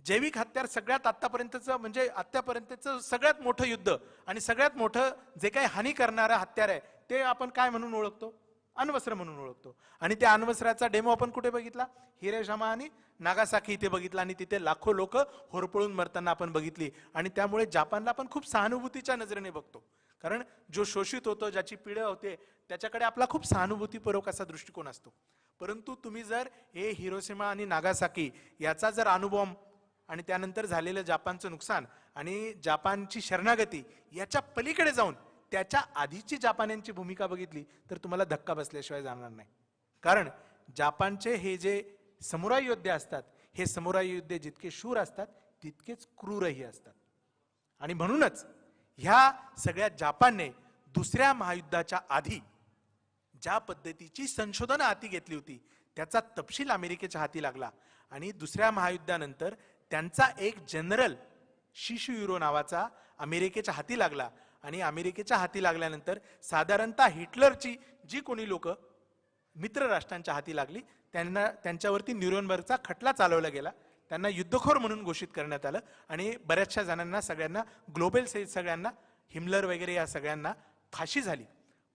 जैविक हत्यार सगळ्यात आतापर्यंतचं म्हणजे आतापर्यंतचं सगळ्यात मोठं युद्ध आणि सगळ्यात मोठं जे काही हानी करणारं हत्यार आहे ते आपण काय म्हणून ओळखतो? अण्वस्त्र म्हणून ओळखतो. आणि त्या अण्वस्त्राचा डेमो आपण कुठे बघितला? हिरोशिमा आणि नागासाकी इथे बघितला आणि तिथे लाखो लोक होरपळून मरताना आपण बघितली. आणि त्यामुळे जपानला आपण खूप सहानुभूतीच्या नजरेने बघतो, कारण जो शोषित होतो, ज्याची पीडा होते, त्याच्याकडे आपला खूप सहानुभूतीपूर्वक असा दृष्टिकोन असतो. परंतु तुम्ही जर हे हिरोशिमा आणि नागासाकी याचा जर अणुबॉम्ब आणि त्यानंतर झालेलं जपानचं नुकसान आणि जपानची शरणागती याच्या पलीकडे जाऊन त्याच्या आधीची जापान्यांची भूमिका बघितली तर तुम्हाला धक्का बसल्याशिवाय जाणार नाही. कारण जापानचे हे जे समुराई योद्धे असतात, हे समुराई योद्धे जितके शूर असतात तितकेच क्रूरही असतात. आणि म्हणूनच ह्या सगळ्या जापानने दुसऱ्या महायुद्धाच्या आधी ज्या पद्धतीची संशोधनं हाती घेतली होती त्याचा तपशील अमेरिकेच्या हाती लागला. आणि दुसऱ्या महायुद्धानंतर त्यांचा एक जनरल शिशुयुरो नावाचा अमेरिकेच्या हाती लागला. आणि अमेरिकेच्या हाती लागल्यानंतर साधारणतः हिटलरची जी कोणी लोक मित्र राष्ट्रांच्या हाती लागली त्यांच्यावरती न्यूरनबर्गचा खटला चालवला गेला. त्यांना युद्धखोर म्हणून घोषित करण्यात आलं आणि बऱ्याचशा जणांना सगळ्यांना ग्लोबल सगळ्यांना हिमलर वगैरे या सगळ्यांना फाशी झाली.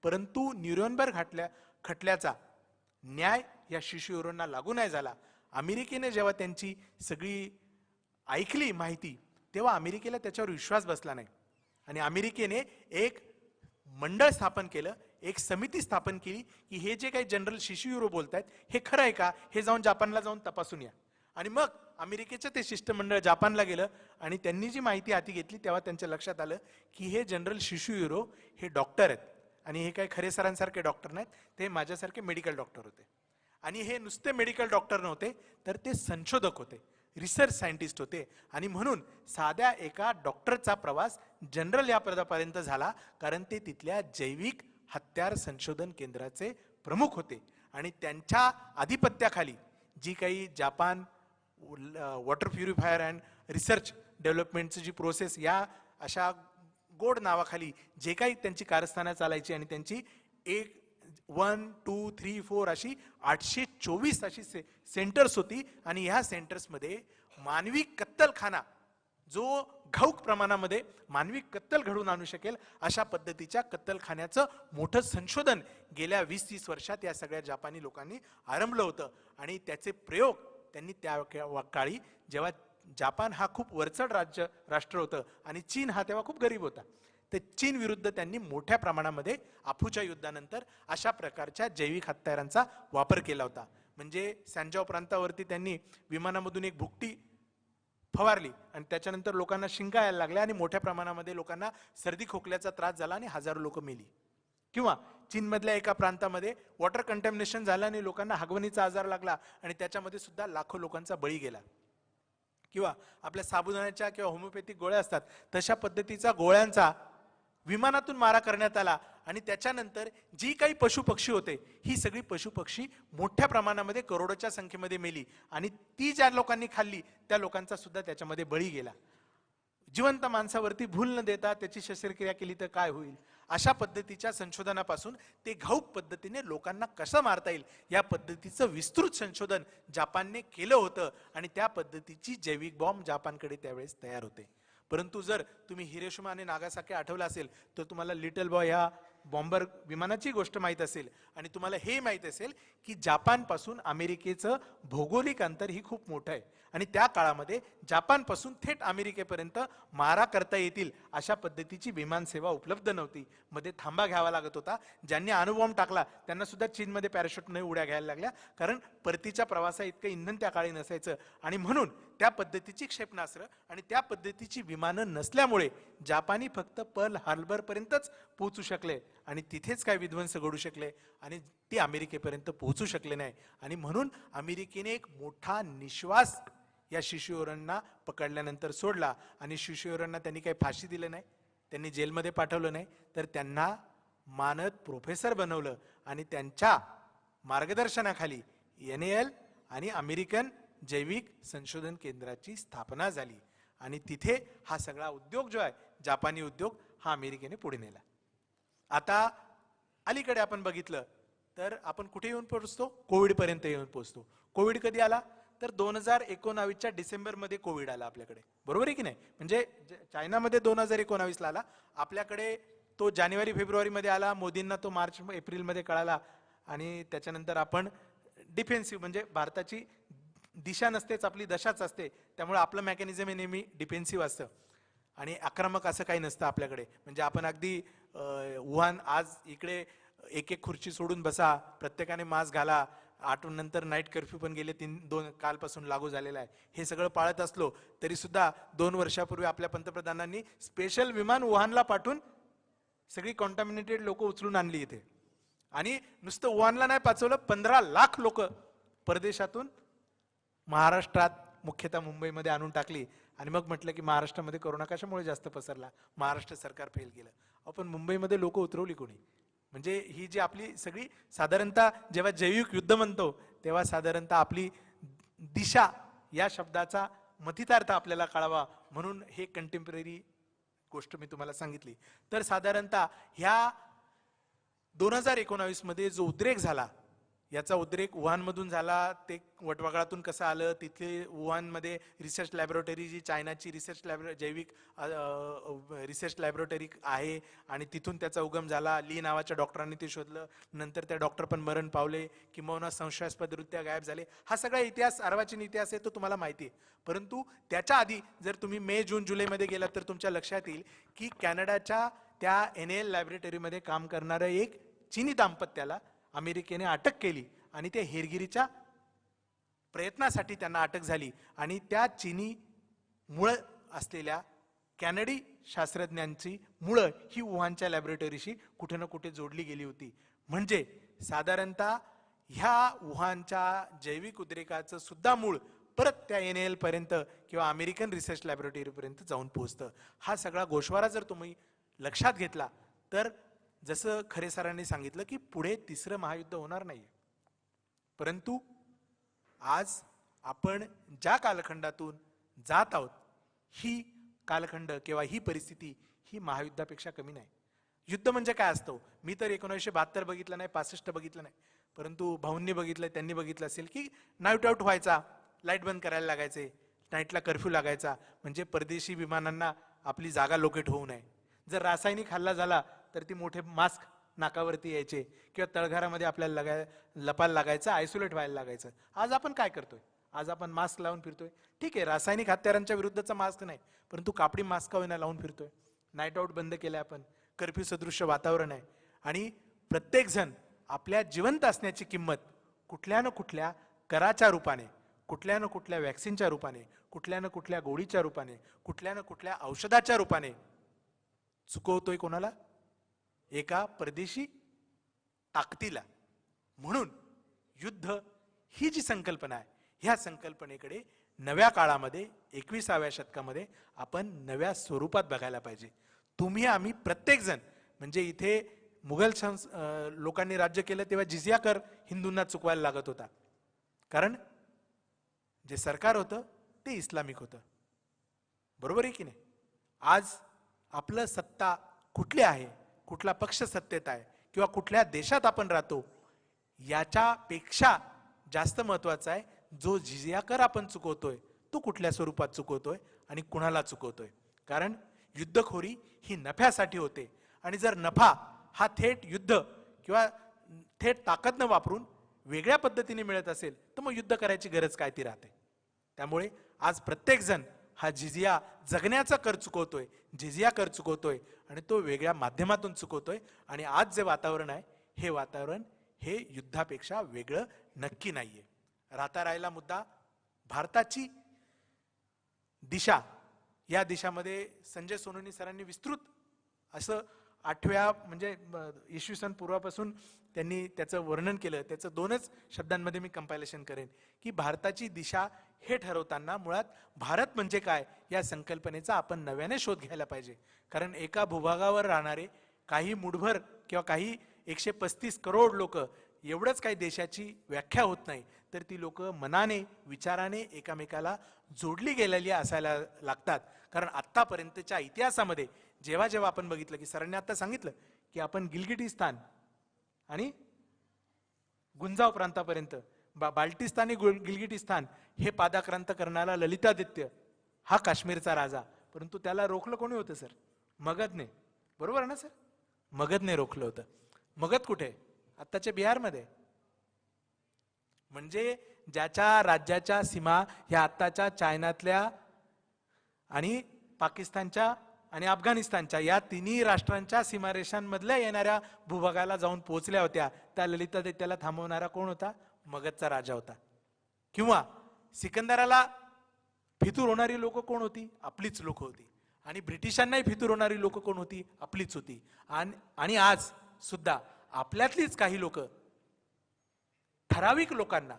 परंतु न्यूरनबर्ग खटल्याचा न्याय या शिशुयुरोंना लागू नाही झाला. अमेरिकेने जेव्हा त्यांची सगळी ऐकली माहिती तेव्हा अमेरिकेला त्याच्यावर विश्वास बसला नाही. आणि अमेरिकेने एक मंडळ स्थापन केलं, एक समिती स्थापन केली की हे जे काही जनरल शिशुयुरो बोलतायत हे खरं आहे का, हे जाऊन जापानला जाऊन तपासून या. आणि मग अमेरिकेचं ते शिष्टमंडळ जापानला गेलं आणि त्यांनी जी माहिती हाती घेतली तेव्हा त्यांच्या लक्षात आलं की हे जनरल शिशुयुरो हे डॉक्टर आहेत. आणि हे काही खरे सरांसारखे डॉक्टर नाहीत, ते माझ्यासारखे मेडिकल डॉक्टर होते. आणि हे नुसते मेडिकल डॉक्टर नव्हते तर ते संशोधक होते, रिसर्च सायंटिस्ट होते. आणि म्हणून साध्या एका डॉक्टरचा प्रवास जनरल या पदापर्यंत झाला, कारण ते तिथल्या जैविक हत्यार संशोधन केंद्राचे प्रमुख होते. आणि त्यांच्या आधिपत्याखाली जी काही Japan water purifier and research डेव्हलपमेंटची जी प्रोसेस या अशा गोड नावाखाली जे काही त्यांची कारस्थानं चालायची आणि त्यांची 1, 2, 3, 4 अशी 824 अशी सेंटर्स होती. आणि ह्या सेंटर्समध्ये मानवी कत्तलखाना जो घाऊक प्रमाणामध्ये मानवी कत्तल घडवून आणू शकेल अशा पद्धतीच्या कत्तलखान्याचं मोठं संशोधन गेल्या 20-30 वर्षात या सगळ्या जापानी लोकांनी आरंभलं होतं. आणि त्याचे प्रयोग त्यांनी त्या काळी जेव्हा जापान हा खूप वरचढ राष्ट्र होतं आणि चीन हा तेव्हा खूप गरीब होता, तर चीन विरुद्ध त्यांनी मोठ्या प्रमाणामध्ये आफूच्या युद्धानंतर अशा प्रकारच्या जैविक हत्यारांचा वापर केला होता. म्हणजे सॅनजाओ प्रांतावरती त्यांनी विमानामधून एक भुकटी फवारली आणि त्याच्यानंतर लोकांना शिंका यायला लागल्या आणि मोठ्या प्रमाणामध्ये लोकांना सर्दी खोकल्याचा त्रास झाला आणि हजारो लोक मेली. किंवा चीनमधल्या एका प्रांतामध्ये वॉटर कंटॅमिनेशन झालं आणि लोकांना हागवणीचा आजार लागला आणि त्याच्यामध्ये सुद्धा लाखो लोकांचा बळी गेला. किंवा आपल्या साबुदाण्याच्या किंवा होमिओपॅथिक गोळ्या असतात तशा पद्धतीचा गोळ्यांचा विमानातून मारा करण्यात आला. आणि त्याच्यानंतर जी काही पशुपक्षी होते ही सगळी पशुपक्षी मोठ्या प्रमाणामध्ये करोडोच्या संख्येमध्ये मेली आणि ती ज्या लोकांनी खाल्ली त्या लोकांचा सुद्धा त्याच्यामध्ये बळी गेला. जिवंत माणसावरती भूल न देता त्याची शस्त्रक्रिया केली तर काय होईल, अशा पद्धतीच्या संशोधनापासून ते घाऊक पद्धतीने लोकांना कसं मारता येईल या पद्धतीचं विस्तृत संशोधन जापानने केलं होतं. आणि त्या पद्धतीची जैविक बॉम्ब जापानकडे त्यावेळेस तयार होते. परंतु जर तुम्ही हिरोशिमा आणि नागासाकी आठवलं असेल तर तुम्हाला लिटल बॉय ह्या बॉम्बर विमानाची गोष्ट माहीत असेल. आणि तुम्हाला हे माहीत असेल की जापानपासून अमेरिकेचं भौगोलिक अंतर ही खूप मोठं आहे आणि त्या काळामध्ये जापानपासून थेट अमेरिकेपर्यंत मारा करता येतील अशा पद्धतीची विमानसेवा उपलब्ध नव्हती. मध्ये थांबा घ्यावा लागत होता. ज्यांनी अणुबॉम्ब टाकला त्यांना सुद्धा चीनमध्ये पॅराशूटने उड्या घ्यायला लागल्या, कारण परतीच्या प्रवासा इतकं इंधन त्या काळी नसायचं. आणि म्हणून त्या पद्धतीची क्षेपणास्त्र आणि त्या पद्धतीची विमानं नसल्यामुळे जापानी फक्त पर्ल हार्बर पर्यंतच पोहोचू शकले आणि तिथेच काय विध्वंस घडू शकले आणि ते अमेरिकेपर्यंत पोहोचू शकले नाही. आणि म्हणून अमेरिकेने एक मोठा निश्वास या शिशुयोरांना पकडल्यानंतर सोडला. आणि शिशुयोरांना त्यांनी काही फाशी दिली नाही, त्यांनी जेलमध्ये पाठवलं नाही, तर त्यांना मानद प्रोफेसर बनवलं आणि त्यांच्या मार्गदर्शनाखाली NAL आणि अमेरिकन जैविक संशोधन केंद्राची स्थापना झाली. आणि तिथे हा सगळा उद्योग जो आहे जापानी उद्योग हा अमेरिकेने पुढे नेला. आता अलीकडे आपण बघितलं तर आपण कुठे येऊन पोहोचतो, कोविडपर्यंत येऊन पोहोचतो. कोविड कधी आला तर 2019च्या डिसेंबरमध्ये कोविड आला आपल्याकडे, बरोबर आहे की नाही. म्हणजे चायनामध्ये 2019ला आला, आपल्याकडे तो जानेवारी-फेब्रुवारीमध्ये आला, मोदींना तो मार्च-एप्रिलमध्ये कळाला. आणि त्याच्यानंतर आपण डिफेन्सिव्ह म्हणजे भारताची दिशा नसतेच, आपली दशाच असते, त्यामुळे आपलं मेकॅनिझम हे नेहमी डिफेन्सिव्ह असतं आणि आक्रमक असं काही नसतं आपल्याकडे. म्हणजे आपण अगदी वुहान आज इकडे एक खुर्ची सोडून बसा, प्रत्येकाने मास्क घाला, 8 नंतर नाईट कर्फ्यू पण गेले 2 कालपासून लागू झालेला आहे, हे सगळं पाळत असलो तरी सुद्धा 2 वर्षापूर्वी आपल्या पंतप्रधानांनी स्पेशल विमान वुहानला पाठवून सगळी कॉन्टॅमिनेटेड लोक उचलून आणली इथे आणि नुसतं वुहानला नाही पाचवलं, 15 लाख लोक परदेशातून महाराष्ट्रात मुख्यतः मुंबईमध्ये आणून टाकली आणि मग म्हटलं की महाराष्ट्रामध्ये कोरोना कशामुळे जास्त पसरला, महाराष्ट्र सरकार फेल गेलं. आपण मुंबईमध्ये लोक उतरवली कोणी? म्हणजे ही जी आपली सगळी साधारणतः जेव्हा जैविक युद्ध म्हणतो तेव्हा साधारणतः आपली दिशा या शब्दाचा मथितार्थ आपल्याला कळावा म्हणून हे कंटेम्पररी गोष्ट मी तुम्हाला सांगितली. तर साधारणतः ह्या 2019 मध्ये जो उद्रेक झाला, याचा उद्रेक वुहानमधून झाला, ते वटवाघळातून कसं आलं, तिथे वुहानमध्ये रिसर्च लॅबोरेटरी जी चायनाची जैविक रिसर्च लॅबोरेटरी आहे आणि तिथून त्याचा उगम झाला. ली नावाच्या डॉक्टरांनी ते शोधलं, नंतर त्या डॉक्टर पण मरण पावले, किंवा संशयास्पदरित्या गायब झाले. हा सगळा इतिहास, अर्वाचीन इतिहास आहे, तो तुम्हाला माहिती आहे. परंतु त्याच्या आधी जर तुम्ही मे, जून, जुलैमध्ये गेलात तर तुमच्या लक्षात येईल की कॅनडाच्या त्या NAL लॅबोरेटरीमध्ये काम करणारं एक चीनी दाम्पत्याला अमेरिकेने अटक केली आणि ते हेरगिरीच्या प्रयत्नासाठी त्यांना अटक झाली आणि त्या चीनी मूळ असलेल्या कॅनडी शास्त्रज्ञांची मुळं ही वुहानच्या लॅबोरेटरीशी कुठे ना कुठे जोडली गेली होती. म्हणजे साधारणतः ह्या वुहानच्या जैविक उद्रेकाचं सुद्धा मूळ परत त्या NAL पर्यंत किंवा अमेरिकन रिसर्च लॅबोरेटरीपर्यंत जाऊन पोहोचतं. हा सगळा गोषवारा जर तुम्ही लक्षात घेतला तर जसं खरे सरांनी सांगितलं की पुढे तिसरं महायुद्ध होणार नाही. परंतु आज आपण ज्या कालखंडातून जात आहोत ही कालखंड किंवा ही परिस्थिती ही महायुद्धापेक्षा कमी नाही. युद्ध म्हणजे काय असतं? मी तर 1972 बघितलं नाही, 65 बघितलं नाही, परंतु भाऊंनी बघितलं, त्यांनी बघितलं असेल की नाईट आउट व्हायचा, लाईट बंद करायला लागायचे, नाईटला कर्फ्यू लागायचा, म्हणजे परदेशी विमानांना आपली जागा लोकेट होऊ नये. जर रासायनिक हल्ला झाला तर ती मोठे मास्क नाकावरती यायचे किंवा तळघरामध्ये आपल्याला लपायला लागायचं, आयसोलेट व्हायला लागायचं. आज आपण काय करतोय? आज आपण मास्क लावून फिरतोय. ठीक आहे, रासायनिक हत्यारांच्या विरुद्धचा मास्क नाही, परंतु कापडी मास्क होईना लावून फिरतोय. नाईट आउट बंद केलंय आपण, कर्फ्यू सदृश्य वातावरण आहे आणि प्रत्येक जण आपल्या जिवंत असण्याची किंमत कुठल्या ना कुठल्या कराच्या रूपाने, कुठल्या ना कुठल्या वॅक्सिनच्या रूपाने, कुठल्या ना कुठल्या गोळीच्या रूपाने, कुठल्या ना कुठल्या औषधाच्या रूपाने चुकवतोय. कोणाला? एका परदेशी ताकदीला. म्हणून युद्ध ही जी संकल्पना आहे, ह्या संकल्पनेकडे नव्या काळामध्ये 21व्या शतकामध्ये आपण नव्या स्वरूपात बघायला पाहिजे. तुम्ही आम्ही प्रत्येक जण, म्हणजे इथे मुघल लोकांनी राज्य केलं तेव्हा जिझिया कर हिंदूंना चुकवायला लागत होता, कारण जे सरकार होतं ते इस्लामिक होतं. बरोबर आहे की नाही? आज आपलं सत्ता कुठली आहे, कुठला पक्ष सत्तेत आहे किंवा कुठल्या देशात आपण राहतो, याच्यापेक्षा जास्त महत्वाचं आहे जो जिझिया कर आपण चुकवतोय तो कुठल्या स्वरूपात चुकवतोय आणि कुणाला चुकवतोय. कारण युद्धखोरी ही नफ्यासाठी होते आणि जर नफा हा थेट युद्ध किंवा थेट ताकद न वापरून वेगळ्या पद्धतीने मिळत असेल तर मग युद्ध करायची गरज काय ती राहते. त्यामुळे आज प्रत्येक जण हा जिझिया जगण्याचा कर चुकवतोय, जिझिया कर चुकवतोय आणि तो वेगळ्या माध्यमातून चुकवतोय. आणि आज जे वातावरण आहे हे वातावरण हे युद्धापेक्षा वेगळं नक्की नाहीये. राहता राहिला मुद्दा भारताची दिशा. या दिशामध्ये संजय सोनवणे सरांनी विस्तृत असं 8व्या म्हणजे इसवी सन पूर्वापासून त्यांनी त्याचं वर्णन केलं. त्याचं 2च शब्दांमध्ये मी कंपायलेशन करेन की भारताची दिशा हे ठरवताना मुळात भारत म्हणजे काय या संकल्पनेचा आपण नव्याने शोध घ्यायला पाहिजे. कारण एका भूभागावर राहणारे काही मुठभर किंवा काही 135 करोड लोक एवढंच काही देशाची व्याख्या होत नाही, तर ती लोक मनाने विचाराने एकामेकाला जोडली गेलेली असायला लागतात. कारण आत्तापर्यंतच्या इतिहासामध्ये जेव्हा जेव्हा आपण बघितलं की सरांनी आता सांगितलं की आपण गिलगिटिस्तान आणि गुंजाव प्रांतापर्यंत बाल्टिस्तान आणि गिलगिटिस्तान हे पादाक्रांत करणारा ललितादित्य हा काश्मीरचा राजा, परंतु त्याला रोखलं कोणी होतं सर? मगधने. बरोबर ना सर? मगधने रोखलं होतं. मगध कुठे? आत्ताच्या बिहारमध्ये. म्हणजे ज्याच्या राज्याच्या सीमा ह्या आत्ताच्या चायनातल्या आणि पाकिस्तानच्या आणि अफगाणिस्तानच्या या तिन्ही राष्ट्रांच्या सीमारेषांमधल्या येणाऱ्या भूभागाला जाऊन पोहोचल्या होत्या, त्या ललितादित्याला थांबवणारा कोण होता? मगधचा राजा होता. किंवा सिकंदराला फितूर होणारी लोक कोण होती? आपलीच लोक होती. आणि ब्रिटिशांनाही फितुरवणारी लोक कोण होती? आपलीच होती. आणि आज सुद्धा आपल्यातलीच काही लोक ठराविक लोकांना,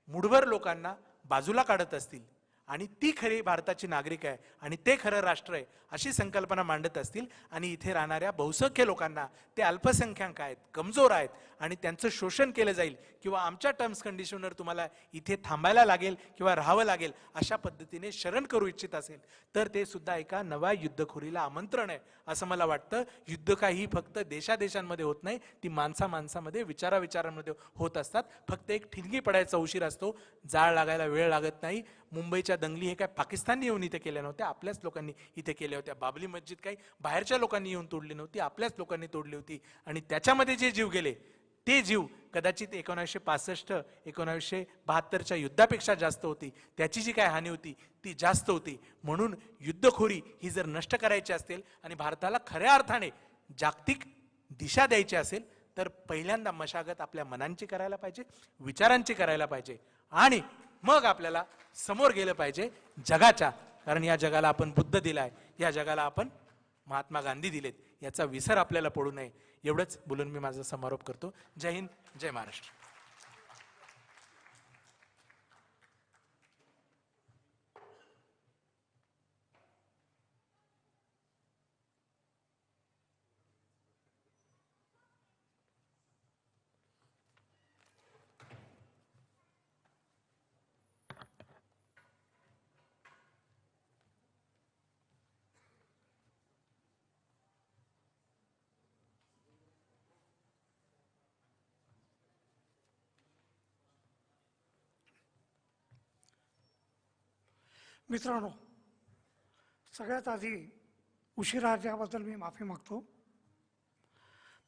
मुठभर लोकांना बाजूला काढत असतील आणि ती खरी भारताची नागरिक आहे आणि ते खरं राष्ट्र आहे अशी संकल्पना मांडत असतील आणि इथे राहणाऱ्या बहुसंख्य लोकांना ते अल्पसंख्याक आहेत, कमजोर आहेत आणि त्यांचं शोषण केलं जाईल किंवा आमच्या टर्म्स कंडिशनवर तुम्हाला इथे थांबायला लागेल किंवा राहावं लागेल अशा पद्धतीने शरण करू इच्छित असेल तर ते सुद्धा एका नव्या युद्धखोरीला आमंत्रण आहे असं मला वाटतं. युद्ध काही फक्त देशादेशांमध्ये होत नाही, ती माणसामध्ये विचारांमध्ये होत असतात. फक्त एक ठिणगी पडायचा उशीर असतो, जाळ लागायला वेळ लागत नाही. मुंबईच्या दंगली हे काय पाकिस्तानने येऊन इथे केल्या नव्हत्या, आपल्याच लोकांनी इथे केल्या होत्या. बाबरी मस्जिद काही बाहेरच्या लोकांनी येऊन तोडली नव्हती, आपल्याच लोकांनी तोडली होती. आणि त्याच्यामध्ये जे जीव गेले ते जीव कदाचित 1965 1972च्या युद्धापेक्षा जास्त होती. त्याची जी काय हानी होती ती जास्त होती. म्हणून युद्धखोरी ही जर नष्ट करायची असेल आणि भारताला खऱ्या अर्थाने जागतिक दिशा द्यायची असेल तर पहिल्यांदा मशागत आपल्या मनांची करायला पाहिजे, विचारांची करायला पाहिजे आणि मग आपल्याला समोर गेलं पाहिजे जगाच्या. कारण या जगाला आपण बुद्ध दिलाय, या जगाला आपण महात्मा गांधी दिलेत, याचा विसर आपल्याला पडू नये. एवढंच बोलून मी माझा समारोप करतो. जय हिंद, जय महाराष्ट्र. मित्रांनो, सगळ्यात आधी उशिरा आल्याबद्दल मी माफी मागतो.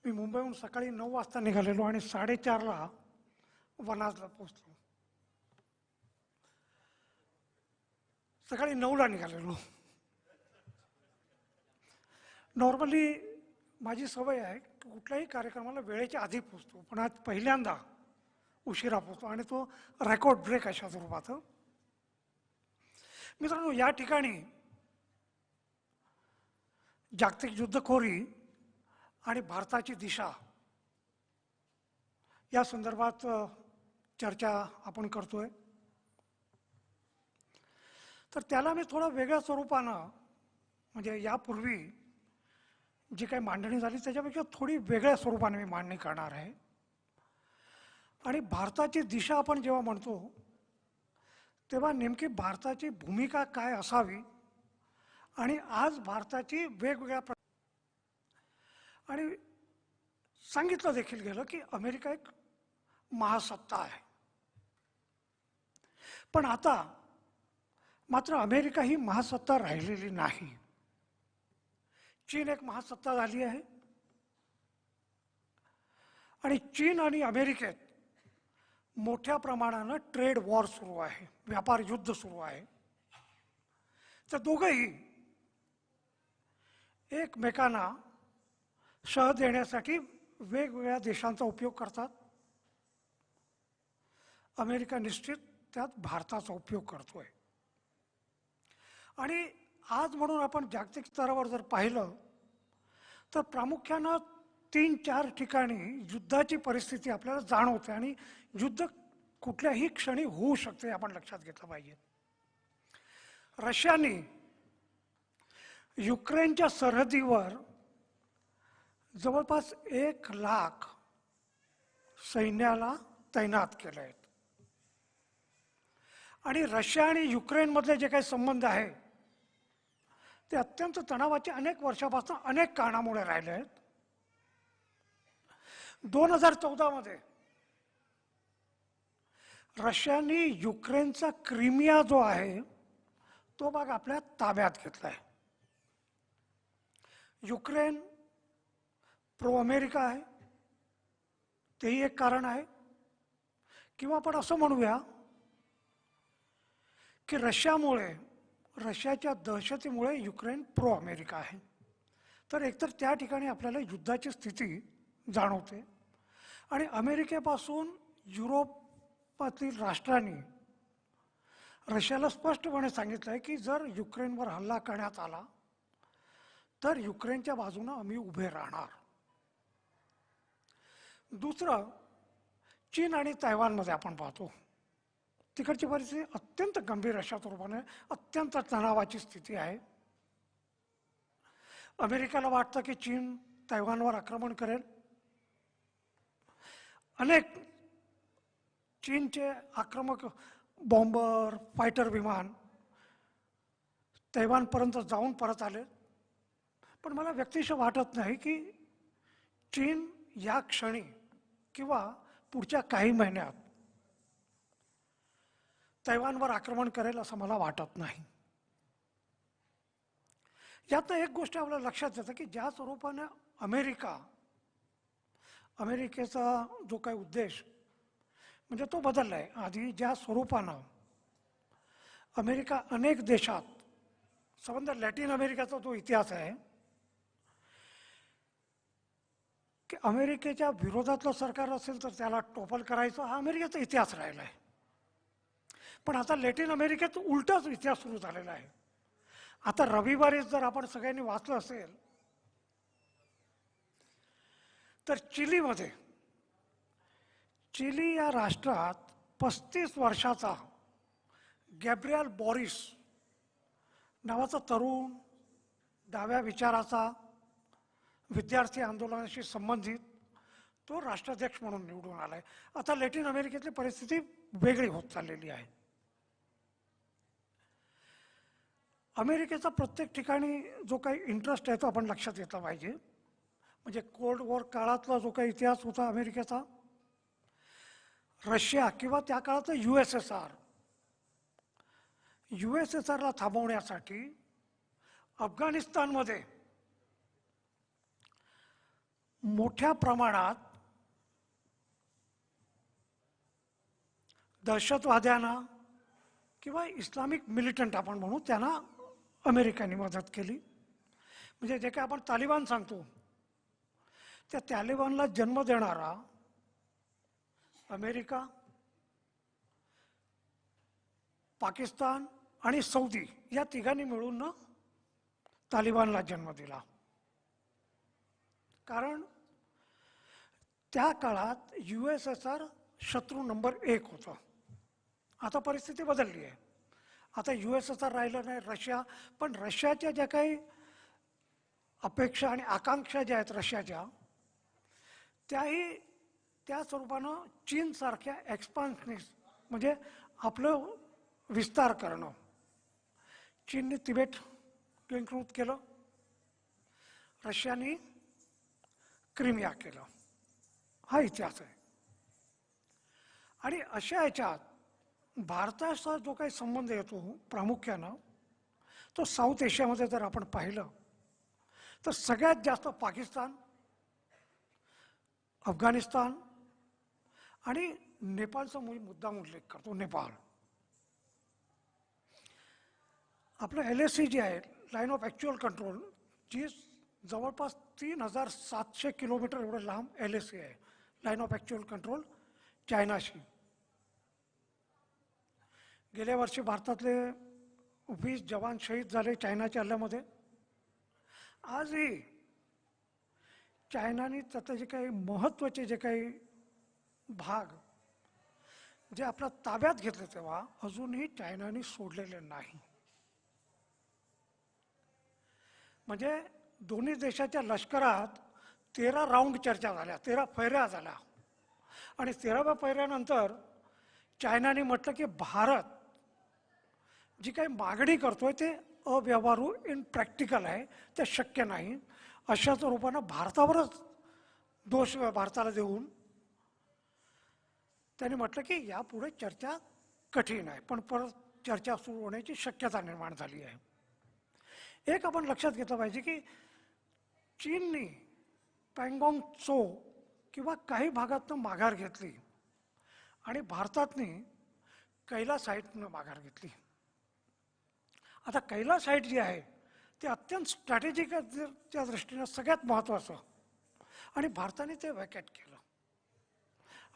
मी मुंबईहून सकाळी 9 वाजता निघालेलो आणि 4:30ला वनाजला पोहोचलो. सकाळी 9ला निघालेलो. नॉर्मली माझी सवय आहे की कुठल्याही कार्यक्रमाला वेळेच्या आधी पोहोचतो, पण आज पहिल्यांदा उशिरा पोहोचतो आणि तो रेकॉर्ड ब्रेक अशा स्वरूपात. मित्रांनो, या ठिकाणी जागतिक युद्धखोरी आणि भारताची दिशा या संदर्भात चर्चा आपण करतोय. तर त्याला मी थोडं वेगळ्या स्वरूपानं, म्हणजे यापूर्वी जी काही मांडणी झाली त्याच्यापेक्षा थोडी वेगळ्या स्वरूपाने मी मांडणी करणार आहे. आणि भारताची दिशा आपण जेव्हा म्हणतो तेव्हा नेमकी भारताची भूमिका काय असावी आणि आज भारताची वेगवेगळ्या आणि सांगितलं देखील गेलं की अमेरिका एक महासत्ता आहे. पण आता मात्र अमेरिका ही महासत्ता राहिलेली नाही. चीन एक महासत्ता झाली आहे आणि चीन आणि अमेरिकेत मोठ्या प्रमाणानं ट्रेड वॉर सुरू आहे, व्यापार युद्ध सुरू आहे. तर दोघंही एकमेकांना शह देण्यासाठी वेगवेगळ्या देशांचा उपयोग करतात. अमेरिका निश्चित त्यात भारताचा उपयोग करतोय. आणि आज म्हणून आपण जागतिक स्तरावर जर पाहिलं तर प्रामुख्यानं 3-4 ठिकाणी युद्धाची परिस्थिती आपल्याला जाणवते आणि युद्ध कुठल्याही क्षणी होऊ शकते, आपण लक्षात घेतलं पाहिजे. रशियाने युक्रेनच्या सरहद्दीवर जवळपास 1 लाख सैन्याला तैनात केले आहेत. आणि रशिया आणि युक्रेनमधले जे काही संबंध आहे ते अत्यंत तणावाचे अनेक वर्षापासून अनेक कारणामुळे राहिले आहेत. 2014 मध्ये रशियाने युक्रेनचा क्रिमिया जो आहे तो भाग आपल्या ताब्यात घेतलाय. युक्रेन प्रो अमेरिका आहे, तेही एक कारण आहे. किंवा आपण असं म्हणूया की रशियाच्या दहशतीमुळे युक्रेन प्रो अमेरिका आहे. तर एकतर त्या ठिकाणी आपल्याला युद्धाची स्थिती जाणवते. आणि अमेरिकेपासून युरोपातील राष्ट्रांनी रशियाला स्पष्टपणे सांगितलं आहे की जर युक्रेनवर हल्ला करण्यात आला तर युक्रेनच्या बाजूनं आम्ही उभे राहणार. दुसरं, चीन आणि तैवानमध्ये आपण पाहतो तिकडची परिस्थिती अत्यंत गंभीर अशा स्वरूपाने अत्यंत तणावाची स्थिती आहे. अमेरिकेला वाटतं की चीन तैवानवर आक्रमण करेल. अनेक चीनचे आक्रमक बॉम्बर, फायटर विमान तैवानपर्यंत जाऊन परत आले. पण मला व्यक्तिशः वाटत नाही की चीन या क्षणी किंवा पुढच्या काही महिन्यात तैवानवर आक्रमण करेल असं मला वाटत नाही. यातनं एक गोष्ट आपल्याला लक्षात येतं की ज्या स्वरूपाने अमेरिकेचा जो काही उद्देश म्हणजे तो बदलला आहे. आधी ज्या स्वरूपानं अमेरिका अनेक देशात, संबंध लॅटिन अमेरिकेचा जो इतिहास आहे की अमेरिकेच्या विरोधातलं सरकार असेल तर त्याला टोपल करायचं, हा अमेरिकेचा इतिहास राहिला आहे. पण आता लॅटिन अमेरिकेत उलटाच इतिहास सुरू झालेला आहे. आता रविवारीच जर आपण सगळ्यांनी वाचलं असेल तर चिली या राष्ट्रात 35 वर्षाचा गॅब्रियल बॉरिस नावाचा तरुण, डाव्या विचाराचा, विद्यार्थी आंदोलनाशी संबंधित तो राष्ट्राध्यक्ष म्हणून निवडून आलाय. आता लॅटिन अमेरिकेतली परिस्थिती वेगळी होत चाललेली आहे. अमेरिकेचा प्रत्येक ठिकाणी जो काही इंटरेस्ट आहे तो आपण लक्षात घेतला पाहिजे. म्हणजे कोल्ड वॉर काळातला जो काही इतिहास होता अमेरिकेचा, रशिया किंवा त्या काळाचं USSRला थांबवण्यासाठी अफगाणिस्तानमध्ये मोठ्या प्रमाणात दहशतवाद्यांना किंवा इस्लामिक मिलिटंट आपण म्हणू त्यांना अमेरिकेने मदत केली. म्हणजे जे काय आपण तालिबान सांगतो त्या तालिबानला जन्म देणारा अमेरिका, पाकिस्तान आणि सौदी या तिघांनी मिळून तालिबानला जन्म दिला. कारण त्या काळात USSR शत्रू नंबर 1 होतं. आता परिस्थिती बदलली आहे. आता USSR राहिलं नाही, रशिया. पण रशियाच्या ज्या काही अपेक्षा आणि आकांक्षा ज्या आहेत रशियाच्या, त्याही त्या स्वरूपानं चीनसारख्या एक्सपान्शनिस्ट म्हणजे आपलं विस्तार करणं. चीनने तिबेट केंद्रीकृत केलं, रशियाने क्रिमिया केलं. हा इतिहास आहे. आणि अशा याच्यात भारताचा जो काही संबंध येतो प्रामुख्यानं तो साऊथ एशियामध्ये जर आपण पाहिलं तर सगळ्यात जास्त पाकिस्तान, अफगाणिस्तान आणि नेपाळचा मुद्दाम उल्लेख करतो. नेपाळ आपलं LAC जे आहे, लाईन ऑफ ॲक्च्युअल कंट्रोल, जी जवळपास 3700 किलोमीटर एवढं लांब LAC आहे, लाईन ऑफ ॲक्च्युअल कंट्रोल चायनाशी. गेल्या वर्षी भारतातले 20 जवान शहीद झाले चायनाच्या हल्ल्यामध्ये. आजही चायनाने त्याचे जे काही महत्त्वाचे जे काही भाग जे आपल्या ताब्यात घेतले तेव्हा अजूनही चायनाने सोडलेले नाही. म्हणजे दोन्ही देशाच्या लष्करात 13 राऊंड चर्चा झाल्या, 13 फेऱ्या झाल्या. आणि 13व्या फेऱ्यानंतर चायनाने म्हटलं की भारत जी काही मागणी करतोय ते अव्यवहारू, इनप्रॅक्टिकल आहे, ते शक्य नाही. अशा स्वरूपानं भारतावरच दोष भारताला देऊन त्यांनी म्हटलं की यापुढे चर्चा कठीण आहे. पण परत चर्चा सुरू होण्याची शक्यता निर्माण झाली आहे. एक आपण लक्षात घेतलं पाहिजे की चीननी पँगॉंग त्सो किंवा काही भागातनं माघार घेतली आणि भारतातनी कैलास हाईटनं माघार घेतली. आता कैलास हाईट जी आहे ते अत्यंत स्ट्रॅटेजिकच्या दृष्टीनं सगळ्यात महत्त्वाचं आणि भारताने ते वॅकेट केलं.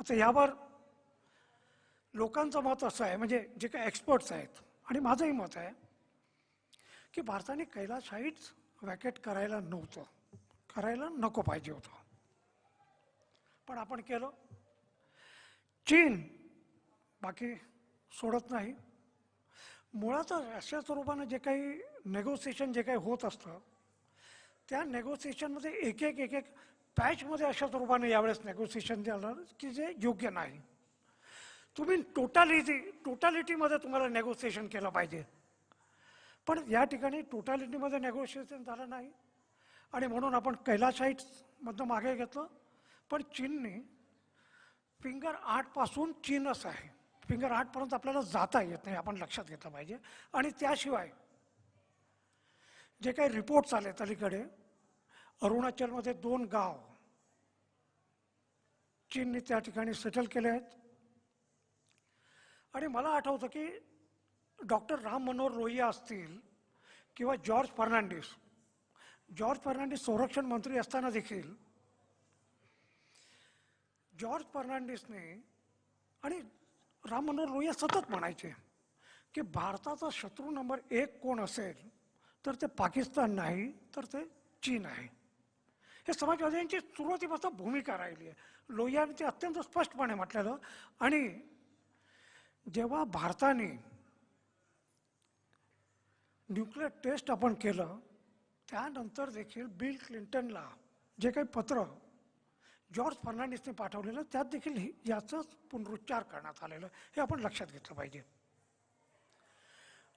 आता यावर लोकांचं मत असं आहे, म्हणजे जे काही एक्सपर्ट्स आहेत आणि माझंही मत आहे की भारताने कैलास हाईट्स वॅकेट करायला नव्हतं, करायला नको पाहिजे होतं, पण आपण केलं. चीन बाकी सोडत नाही. मुळातच अशा स्वरूपानं जे काही नेगोसिएशन जे काही होत असतं त्या नेगोसिएशनमध्ये एक एक पॅचमध्ये अशा स्वरूपाने यावेळेस नेगोसिएशन झालं की जे योग्य नाही. तुम्ही टोटॅलिटीमध्ये तुम्हाला नेगोसिएशन केलं पाहिजे, पण या ठिकाणी टोटॅलिटीमध्ये नेगोशिएशन झालं नाही आणि म्हणून आपण कैलास हाईट्समधनं मागे घेतलं. पण चीनने फिंगर 8 पासून चीनच आहे, फिंगर 8 पर्यंत आपल्याला जाता येत नाही, आपण लक्षात घेतलं पाहिजे. आणि त्याशिवाय जे काही रिपोर्ट्स आले अलीकडे, अरुणाचलमध्ये 2 गाव चीनने त्या ठिकाणी सेटल केले आहेत. आणि मला आठवतं की डॉक्टर राम मनोहर लोहिया असतील किंवा जॉर्ज फर्नांडिस संरक्षण मंत्री असताना देखील जॉर्ज फर्नांडिसने आणि राम मनोहर लोहिया सतत म्हणायचे की भारताचा शत्रू नंबर 1 कोण असेल तर ते पाकिस्तान नाही तर ते चीन आहे. हे समाजवाद्यांची सुरुवातीपासून भूमिका राहिली आहे. लोहियाने ते अत्यंत स्पष्टपणे म्हटलेलं. आणि जेव्हा भारताने न्यूक्लिअर टेस्ट आपण केलं त्यानंतर देखील बिल क्लिंटनला जे काही पत्र जॉर्ज फर्नांडिसने पाठवलेलं त्यात देखील याचाच पुनरुच्चार करण्यात आलेलं, हे आपण लक्षात घेतलं पाहिजे.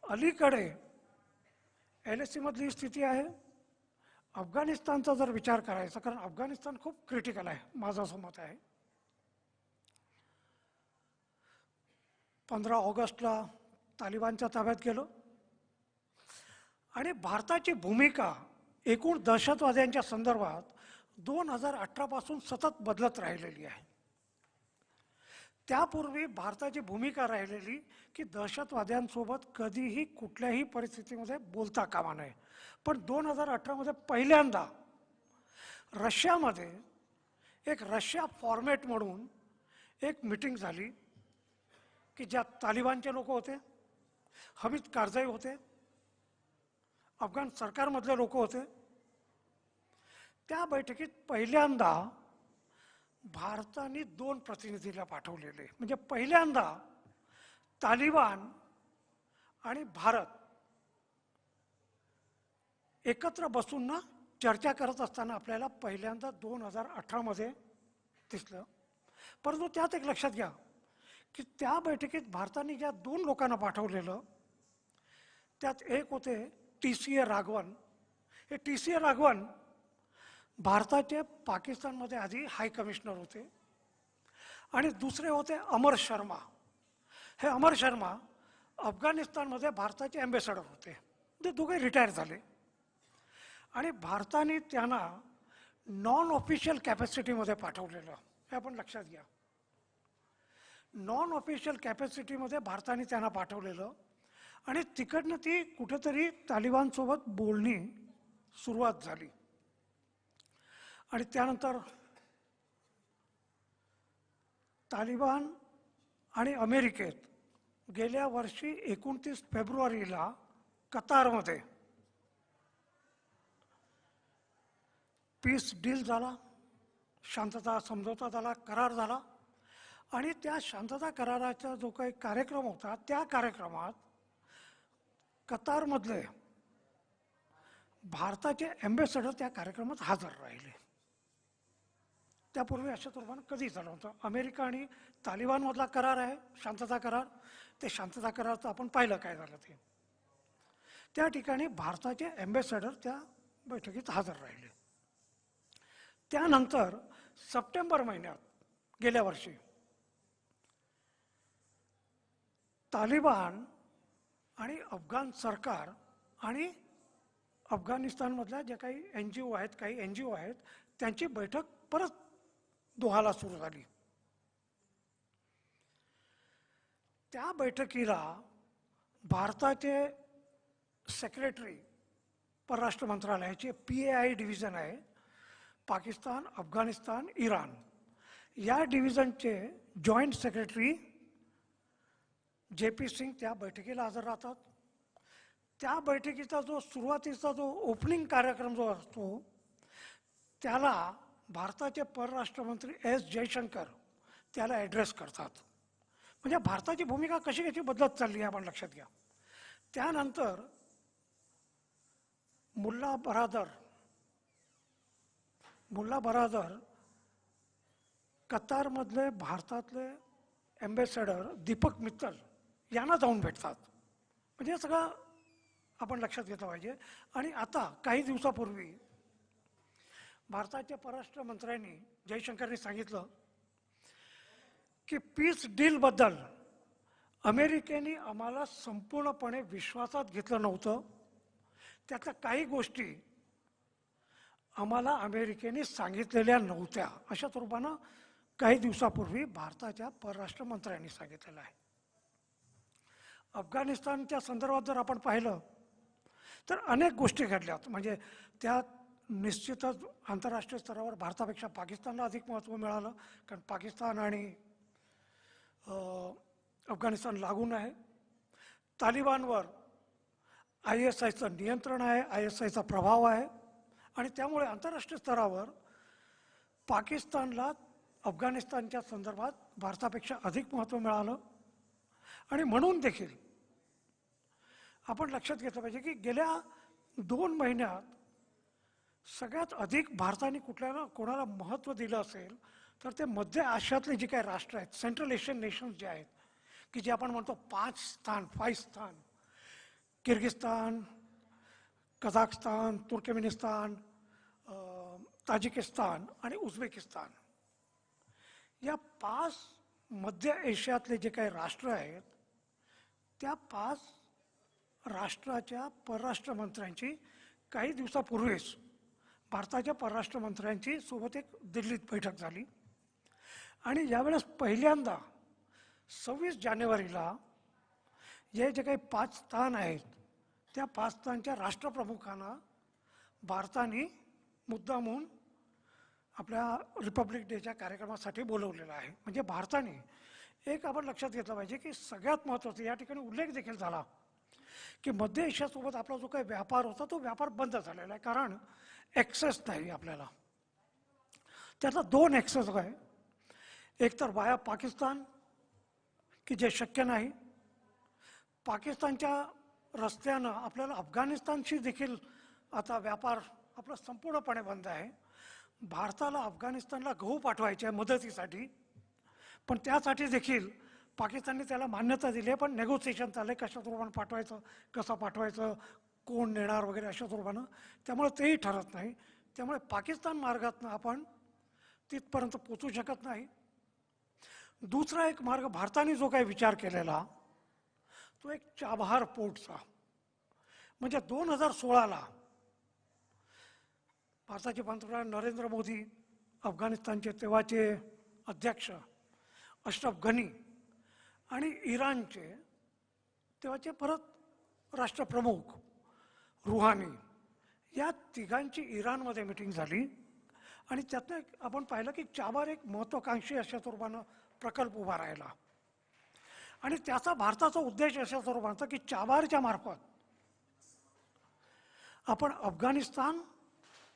अलीकडे LAC मधली स्थिती आहे. अफगाणिस्तानचा जर विचार करायचा, कारण अफगाणिस्तान खूप क्रिटिकल आहे, माझं असं मत आहे. 15 ऑगस्टला तालिबानच्या ताब्यात गेलं आणि भारताची भूमिका एकूण दहशतवाद्यांच्या संदर्भात 2018 पासून सतत बदलत राहिलेली आहे. त्यापूर्वी भारताची भूमिका राहिलेली की दहशतवाद्यांसोबत कधीही कुठल्याही परिस्थितीमध्ये बोलता कामा नये. पण 2018 मध्ये पहिल्यांदा रशियामध्ये एक रशिया फॉर्मॅट म्हणून एक मीटिंग झाली की ज्यात तालिबानचे लोक होते, हमीद कारझाई होते, अफगाण सरकारमधले लोक होते. त्या बैठकीत पहिल्यांदा भारताने 2 प्रतिनिधीला पाठवलेले, म्हणजे पहिल्यांदा तालिबान आणि भारत एकत्र बसून ना चर्चा करत असताना आपल्याला पहिल्यांदा 2018 मध्ये दिसलं. परंतु त्यात एक लक्षात घ्या की त्या बैठकीत भारताने ज्या 2 लोकांना पाठवलेलं त्यात एक होते TCA राघवन. हे TCA राघवन भारताचे पाकिस्तानमध्ये आधी हाय कमिशनर होते. आणि दुसरे होते अमर शर्मा. हे अमर शर्मा अफगाणिस्तानमध्ये भारताचे ॲम्बेसडर होते. ते दोघे रिटायर झाले आणि भारताने त्यांना नॉन ऑफिशियल कॅपॅसिटीमध्ये पाठवलेलं, हे आपण लक्षात घ्या. नॉन ऑफिशियल कॅपॅसिटीमध्ये भारताने त्यांना पाठवलेलं आणि तिकडनं ती कुठेतरी तालिबानसोबत बोलणी सुरुवात झाली. आणि त्यानंतर तालिबान आणि अमेरिकेत गेल्या वर्षी 29 फेब्रुवारीला कतारमध्ये पीस डील झाला, शांतता समझोता झाला, करार झाला. आणि त्या शांतता कराराचा जो काही कार्यक्रम होता त्या कार्यक्रमात कतारमधले भारताचे ॲम्बेसडर त्या कार्यक्रमात हजर राहिले. त्यापूर्वी अशा स्वरूपानं कधी झालं होतं. अमेरिका आणि तालिबानमधला करार आहे शांतता करार, ते शांतता कराराचं आपण पाहिलं काय झालं ते. त्या ठिकाणी भारताचे ॲम्बेसडर त्या बैठकीत हजर राहिले. त्यानंतर सप्टेंबर महिन्यात गेल्या वर्षी तालिबान आणि अफगाण सरकार आणि अफगाणिस्तानमधल्या ज्या काही NGO आहेत, काही NGO आहेत, त्यांची बैठक परत दोहाला सुरू झाली. त्या बैठकीला भारताचे सेक्रेटरी परराष्ट्र मंत्रालयाचे PAI डिव्हिजन आहे, पाकिस्तान, अफगाणिस्तान, इराण, या डिव्हिजनचे जॉईंट सेक्रेटरी JP सिंग त्या बैठकीला हजर राहतात. त्या बैठकीचा जो सुरुवातीचा जो ओपनिंग कार्यक्रम जो असतो त्याला भारताचे परराष्ट्र मंत्री एस जयशंकर त्याला ॲड्रेस करतात. म्हणजे भारताची भूमिका कशी कशी बदलत चालली आहे आपण लक्षात घ्या. त्यानंतर मुल्ला बरादर कतारमधले भारतातले ॲम्बेसेडर दीपक मित्तल यांना जाऊन भेटतात. म्हणजे हे सगळं आपण लक्षात घेतलं पाहिजे. आणि आता काही दिवसापूर्वी भारताच्या परराष्ट्र मंत्र्यांनी जयशंकरनी सांगितलं की पीस डीलबद्दल अमेरिकेने आम्हाला संपूर्णपणे विश्वासात घेतलं नव्हतं. त्यातल्या काही गोष्टी आम्हाला अमेरिकेने सांगितलेल्या नव्हत्या, अशा स्वरूपानं काही दिवसापूर्वी भारताच्या परराष्ट्र मंत्र्यांनी सांगितलेलं आहे. अफगाणिस्तानच्या संदर्भात जर आपण पाहिलं तर अनेक गोष्टी घडल्यात. म्हणजे त्यात निश्चितच आंतरराष्ट्रीय स्तरावर भारतापेक्षा पाकिस्तानला अधिक महत्त्व मिळालं, कारण पाकिस्तान आणि अफगाणिस्तान लागून आहे. तालिबानवर ISIचं नियंत्रण आहे, ISIचा प्रभाव आहे आणि त्यामुळे आंतरराष्ट्रीय स्तरावर पाकिस्तानला अफगाणिस्तानच्या संदर्भात भारतापेक्षा अधिक महत्त्व मिळालं. आणि म्हणून देखील आपण लक्षात घेतलं पाहिजे की गेल्या 2 महिन्यात सगळ्यात अधिक भारताने कोणाला महत्त्व दिलं असेल तर ते मध्य आशियातले जे काही राष्ट्र आहेत, सेंट्रल एशियन नेशन्स जे आहेत, की जे आपण म्हणतो 5 स्थान, किर्गिस्तान, कझाकस्तान, तुर्कमेनिस्तान, ताजिकिस्तान आणि उझबेकिस्तान, या 5 मध्य एशियातले जे काही राष्ट्र आहेत त्या 5 राष्ट्राच्या परराष्ट्र मंत्र्यांची काही दिवसापूर्वीच भारताच्या परराष्ट्र मंत्र्यांची सोबत एक दिल्लीत बैठक झाली. आणि यावेळेस पहिल्यांदा 26 जानेवारीला हे जे काही 5 स्थान आहेत त्या 5 स्थानच्या राष्ट्रप्रमुखांना भारताने मुद्दामून आपल्या रिपब्लिक डेच्या कार्यक्रमासाठी बोलवलेलं आहे. म्हणजे भारताने एक आपण लक्षात घेतलं पाहिजे की सगळ्यात महत्त्वाचं या ठिकाणी उल्लेख देखील झाला की मध्य एशियासोबत आपला जो काही व्यापार होता तो व्यापार बंद झालेला आहे, कारण ॲक्सेस नाही आपल्याला. त्याचा 2 ॲक्सेस आहे. एक तर वाया पाकिस्तान की जे शक्य नाही. पाकिस्तानच्या रस्त्यानं आपल्याला अफगाणिस्तानशी देखील आता व्यापार आपला संपूर्णपणे बंद आहे. भारताला अफगाणिस्तानला गहू पाठवायचे आहे मदतीसाठी, पण त्यासाठी देखील पाकिस्तानने त्याला मान्यता दिली आहे, पण नेगोसिएशन चाललं आहे कशा स्वरूपानं पाठवायचं, कसं पाठवायचं, कोण नेणार वगैरे अशा स्वरूपानं. त्यामुळे तेही ठरत नाही. त्यामुळे पाकिस्तान मार्गातनं आपण तिथपर्यंत पोचू शकत नाही. दुसरा एक मार्ग भारताने जो काही विचार केलेला तो एक चाबहार पोर्टचा. म्हणजे 2016ला भारताचे पंतप्रधान नरेंद्र मोदी, अफगाणिस्तानचे तेव्हाचे अध्यक्ष अशरफ गनी आणि इराणचे तेव्हाचे परत राष्ट्रप्रमुख रुहानी, या तिघांची इराणमध्ये मिटिंग झाली. आणि त्यातनं आपण पाहिलं की चाबार एक महत्त्वाकांक्षी अशा स्वरूपानं प्रकल्प उभा राहिला. आणि त्याचा भारताचा उद्देश अशा स्वरूपाचा की चाबारच्या मार्फत आपण अफगाणिस्तान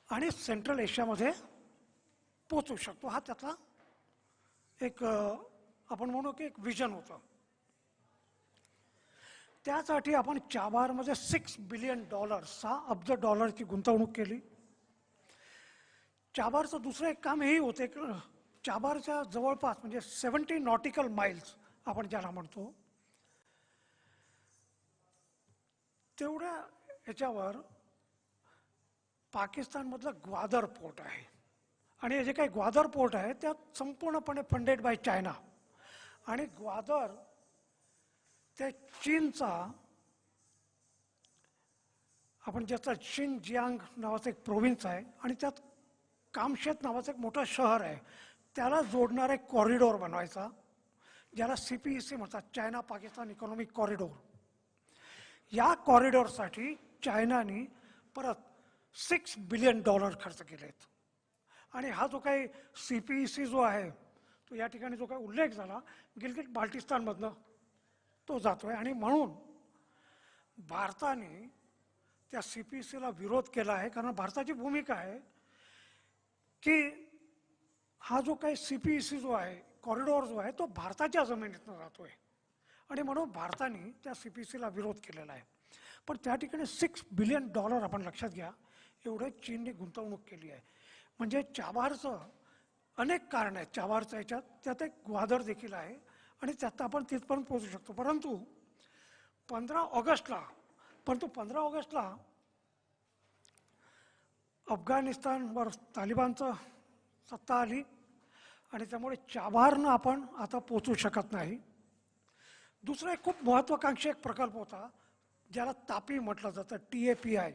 आणि सेंट्रल एशियामध्ये पोचू शकतो. हा त्यातला एक आपण म्हणू की एक विजन होतं. त्यासाठी आपण चाबारमध्ये $6 बिलियन $6 अब्ज डॉलरची गुंतवणूक केली. चाबारचं दुसरं एक काम हेही होते की चाबारच्या जवळपास म्हणजे 70 नॉटिकल माइल्स आपण ज्याला म्हणतो तेवढ्या ह्याच्यावर पाकिस्तानमधलं ग्वादर पोर्ट आहे. आणि हे जे काही ग्वादर पोर्ट आहे त्यात संपूर्णपणे फंडेड बाय चायना. आणि ग्वादर ते चीनचा आपण ज्याचा शिनजियांग नावाचं एक प्रोव्हिन्स आहे आणि त्यात कामशेत नावाचं एक मोठं शहर आहे, त्याला जोडणारा एक कॉरिडॉर बनवायचा ज्याला CPEC म्हणतात, चायना पाकिस्तान इकॉनॉमिक कॉरिडॉर. या कॉरिडॉरसाठी चायनाने परत $6 बिलियन खर्च केलेत. आणि हा जो काही CPEC जो आहे तो या ठिकाणी जो काही उल्लेख झाला गिलगिट बाल्टिस्तानमधनं तो जातोय. आणि म्हणून भारताने त्या CPECला विरोध केला आहे, कारण भारताची भूमिका आहे की हा जो काही CPEC जो आहे, कॉरिडॉर जो आहे, तो भारताच्या जमिनीतनं जातोय आणि म्हणून भारताने त्या CPECला विरोध केलेला आहे. पण त्या ठिकाणी $6 बिलियन आपण लक्षात घ्या, एवढं चीनने गुंतवणूक केली आहे. म्हणजे चाबारचं अनेक कारण आहेत चाबारचं याच्यात, त्यात एक वादळ देखील आहे आणि त्यात आपण तिथपर्यंत पोहोचू शकतो. परंतु 15 ऑगस्टला अफगाणिस्तानवर तालिबानचं सत्ता आली आणि त्यामुळे चाबारनं आपण आता पोचू शकत नाही. दुसरा एक खूप महत्त्वाकांक्षी एक प्रकल्प होता, ज्याला तापी म्हटलं जातं, TAPI.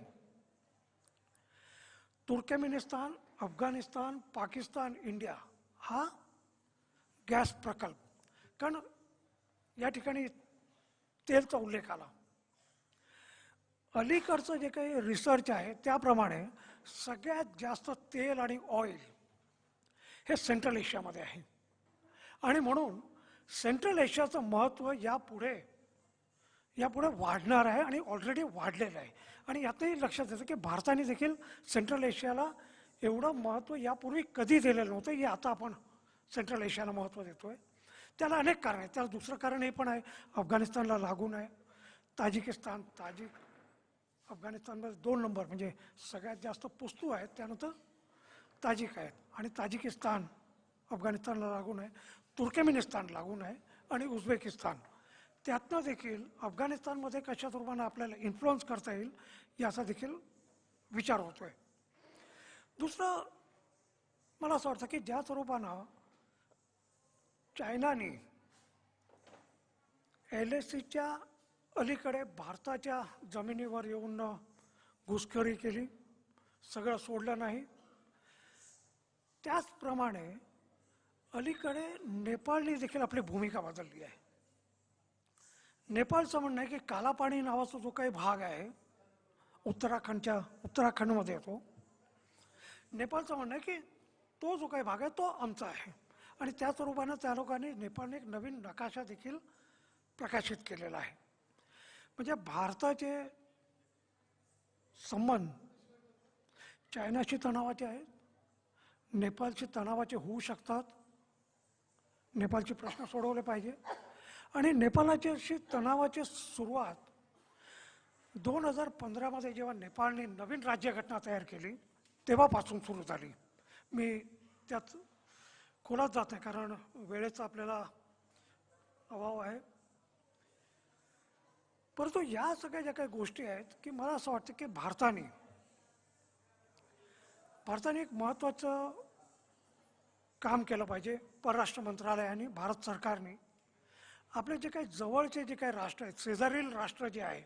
Turkmenistan, Afghanistan, Pakistan, India हा गॅस प्रकल्प, कारण या ठिकाणी तेलचा उल्लेख आला. अलीकडचं जे काही रिसर्च आहे त्याप्रमाणे सगळ्यात जास्त तेल आणि ऑइल हे सेंट्रल एशियामध्ये आहे आणि म्हणून सेंट्रल एशियाचं महत्त्व यापुढे वाढणार आहे आणि ऑलरेडी वाढलेलं आहे. आणि यातही लक्षात येतं की भारताने देखील सेंट्रल एशियाला एवढं महत्त्व यापूर्वी कधी दिलेलं नव्हतं, हे आता आपण सेंट्रल एशियाला महत्त्व देतोय. त्याला अनेक कारण आहेत. त्याला दुसरं कारण हे पण आहे, अफगाणिस्तानला लागून आहे अफगाणिस्तानमध्ये 2 नंबर म्हणजे सगळ्यात जास्त पुस्तू आहेत, त्यानंतर ताजिक आहेत आणि ताजिकिस्तान अफगाणिस्तानला लागून आहे, तुर्कमेनिस्तान लागून आहे आणि उझबेकिस्तान. त्यातनं देखील अफगाणिस्तानमध्ये कशा रूपाने आपल्याला इन्फ्लुअन्स करता येईल याचा देखील विचार होतोय. दुसरं मला असं वाटतं की ज्या स्वरूपानं चायनाने LACच्या अलीकडे भारताच्या जमिनीवर येऊन घुसखोरी केली, सगळं सोडलं नाही, त्याचप्रमाणे अलीकडे नेपाळने देखील आपली भूमिका बदलली आहे. नेपाळचं म्हणणं आहे की कालापाणी नावाचा जो काही भाग आहे उत्तराखंडमध्ये येतो, नेपाळचं म्हणणं आहे की तो जो काही भाग आहे तो आमचा आहे आणि त्या स्वरूपानं त्या लोकांनी नेपाळने एक नवीन नकाशा देखील प्रकाशित केलेला आहे. म्हणजे भारताचे संबंध चायनाशी तणावाचे आहेत, नेपाळशी तणावाचे होऊ शकतात, नेपाळचे प्रश्न सोडवले पाहिजे आणि नेपाळाची तणावाची सुरुवात 2015मध्ये जेव्हा नेपाळने नवीन राज्यघटना तयार केली तेव्हापासून सुरू झाली. मी त्यात खोलात जात आहे कारण वेळेचा आपल्याला अभाव आहे. परंतु या सगळ्या ज्या काही गोष्टी आहेत की मला असं वाटतं की भारताने एक महत्त्वाचं काम केलं पाहिजे. परराष्ट्र मंत्रालयाने, भारत सरकारने आपले जे काही जवळचे जे काही राष्ट्र आहेत, शेजारील राष्ट्र जे आहे,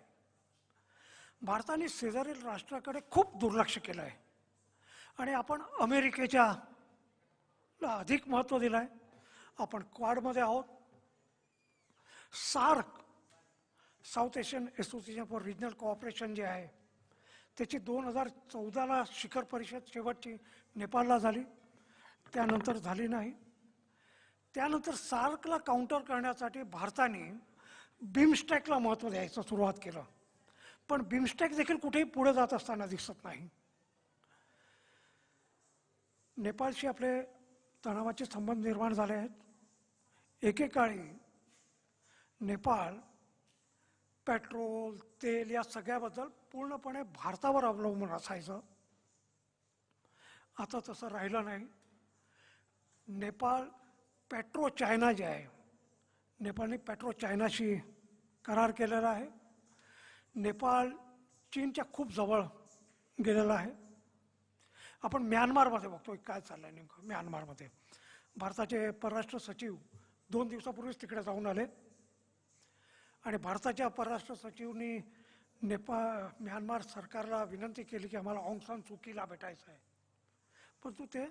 भारताने शेजारील राष्ट्राकडे खूप दुर्लक्ष केलं आहे आणि आपण अमेरिकेच्या अधिक महत्त्व दिलं आहे. आपण क्वाडमध्ये आहोत, SAARC south Asian association for regional cooperation जे आहे त्याची 2014ला शिखर परिषद शेवटची नेपाळला झाली, त्यानंतर झाली नाही. त्यानंतर सार्कला काउंटर करण्यासाठी भारताने बिमस्टेकला महत्त्व द्यायचं सुरुवात केलं, पण बिमस्टेक देखील कुठेही पुढे जात असताना दिसत नाही. नेपाळशी आपले तणावाचे संबंध निर्माण झाले आहेत. एकेकाळी नेपाळ पेट्रोल, तेल या सगळ्याबद्दल पूर्णपणे भारतावर अवलंबून असायचं. आता तसं राहिलं नाही. नेपाळ पेट्रो चायना जे आहे, नेपाळने पेट्रो चायनाशी करार केलेला आहे. नेपाळ चीनच्या खूप जवळ गेलेला आहे. आपण म्यानमारमध्ये बघतोय काय चाललंय नेमकं. म्यानमारमध्ये भारताचे परराष्ट्र सचिव 2 दिवसापूर्वीच तिकडे जाऊन आले आणि भारताच्या परराष्ट्र सचिवनी म्यानमार सरकारला विनंती केली की आम्हाला ऑंग सान सू कीला भेटायचं आहे, परंतु ते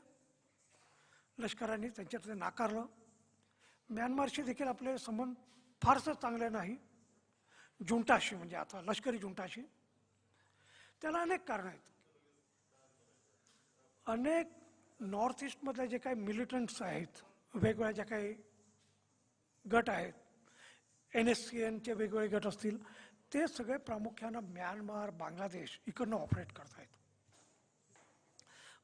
लष्कराने त्यांच्यातले नाकारलं. म्यानमारशी देखील आपले संबंध फारसे चांगले नाही, जुंटाशी म्हणजे आता लष्करी जुंटाशी. त्याला अनेक कारण आहेत. अनेक नॉर्थ ईस्टमधले जे काही मिलिटंट्स आहेत, वेगवेगळ्या ज्या काही गट आहेत, NSCNचे वेगवेगळे गट असतील, ते सगळे प्रामुख्यानं म्यानमार बांगलादेश इकडनं ऑपरेट करतायत.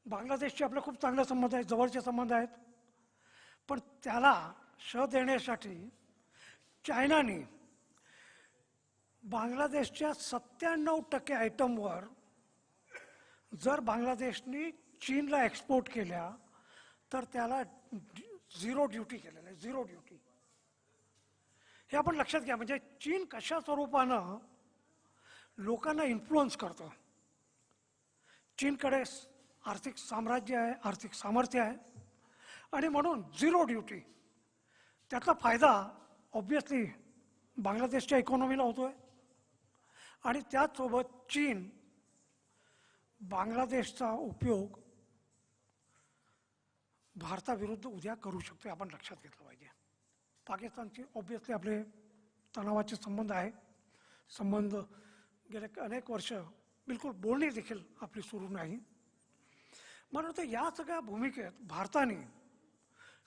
बांगलादेशचे आपले खूप चांगले संबंध आहेत, जवळचे संबंध आहेत. पण त्याला श देण्यासाठी चायनाने बांगलादेशच्या 97% आयटमवर जर बांगलादेशनी चीनला एक्सपोर्ट केल्या तर त्याला झिरो ड्युटी केलेलं आहे, झिरो ड्युटी. हे आपण लक्षात घ्या. म्हणजे चीन कशा स्वरूपानं लोकांना इन्फ्लुअन्स करतं. चीनकडे आर्थिक साम्राज्य आहे, आर्थिक सामर्थ्य आहे आणि म्हणून झिरो ड्युटी. त्याचा फायदा ऑब्विसली बांगलादेशच्या इकॉनॉमीला होतोय आणि त्याचसोबत चीन बांगलादेशचा उपयोग भारताविरुद्ध उद्या करू शकतो, आपण लक्षात घेतलं पाहिजे. पाकिस्तानची ऑब्विसली आपले तणावाचे संबंध आहे. संबंध गेले अनेक वर्ष बिलकुल बोलणी देखील आपली सुरू नाही. म्हणून तर या सगळ्या भूमिकेत भारताने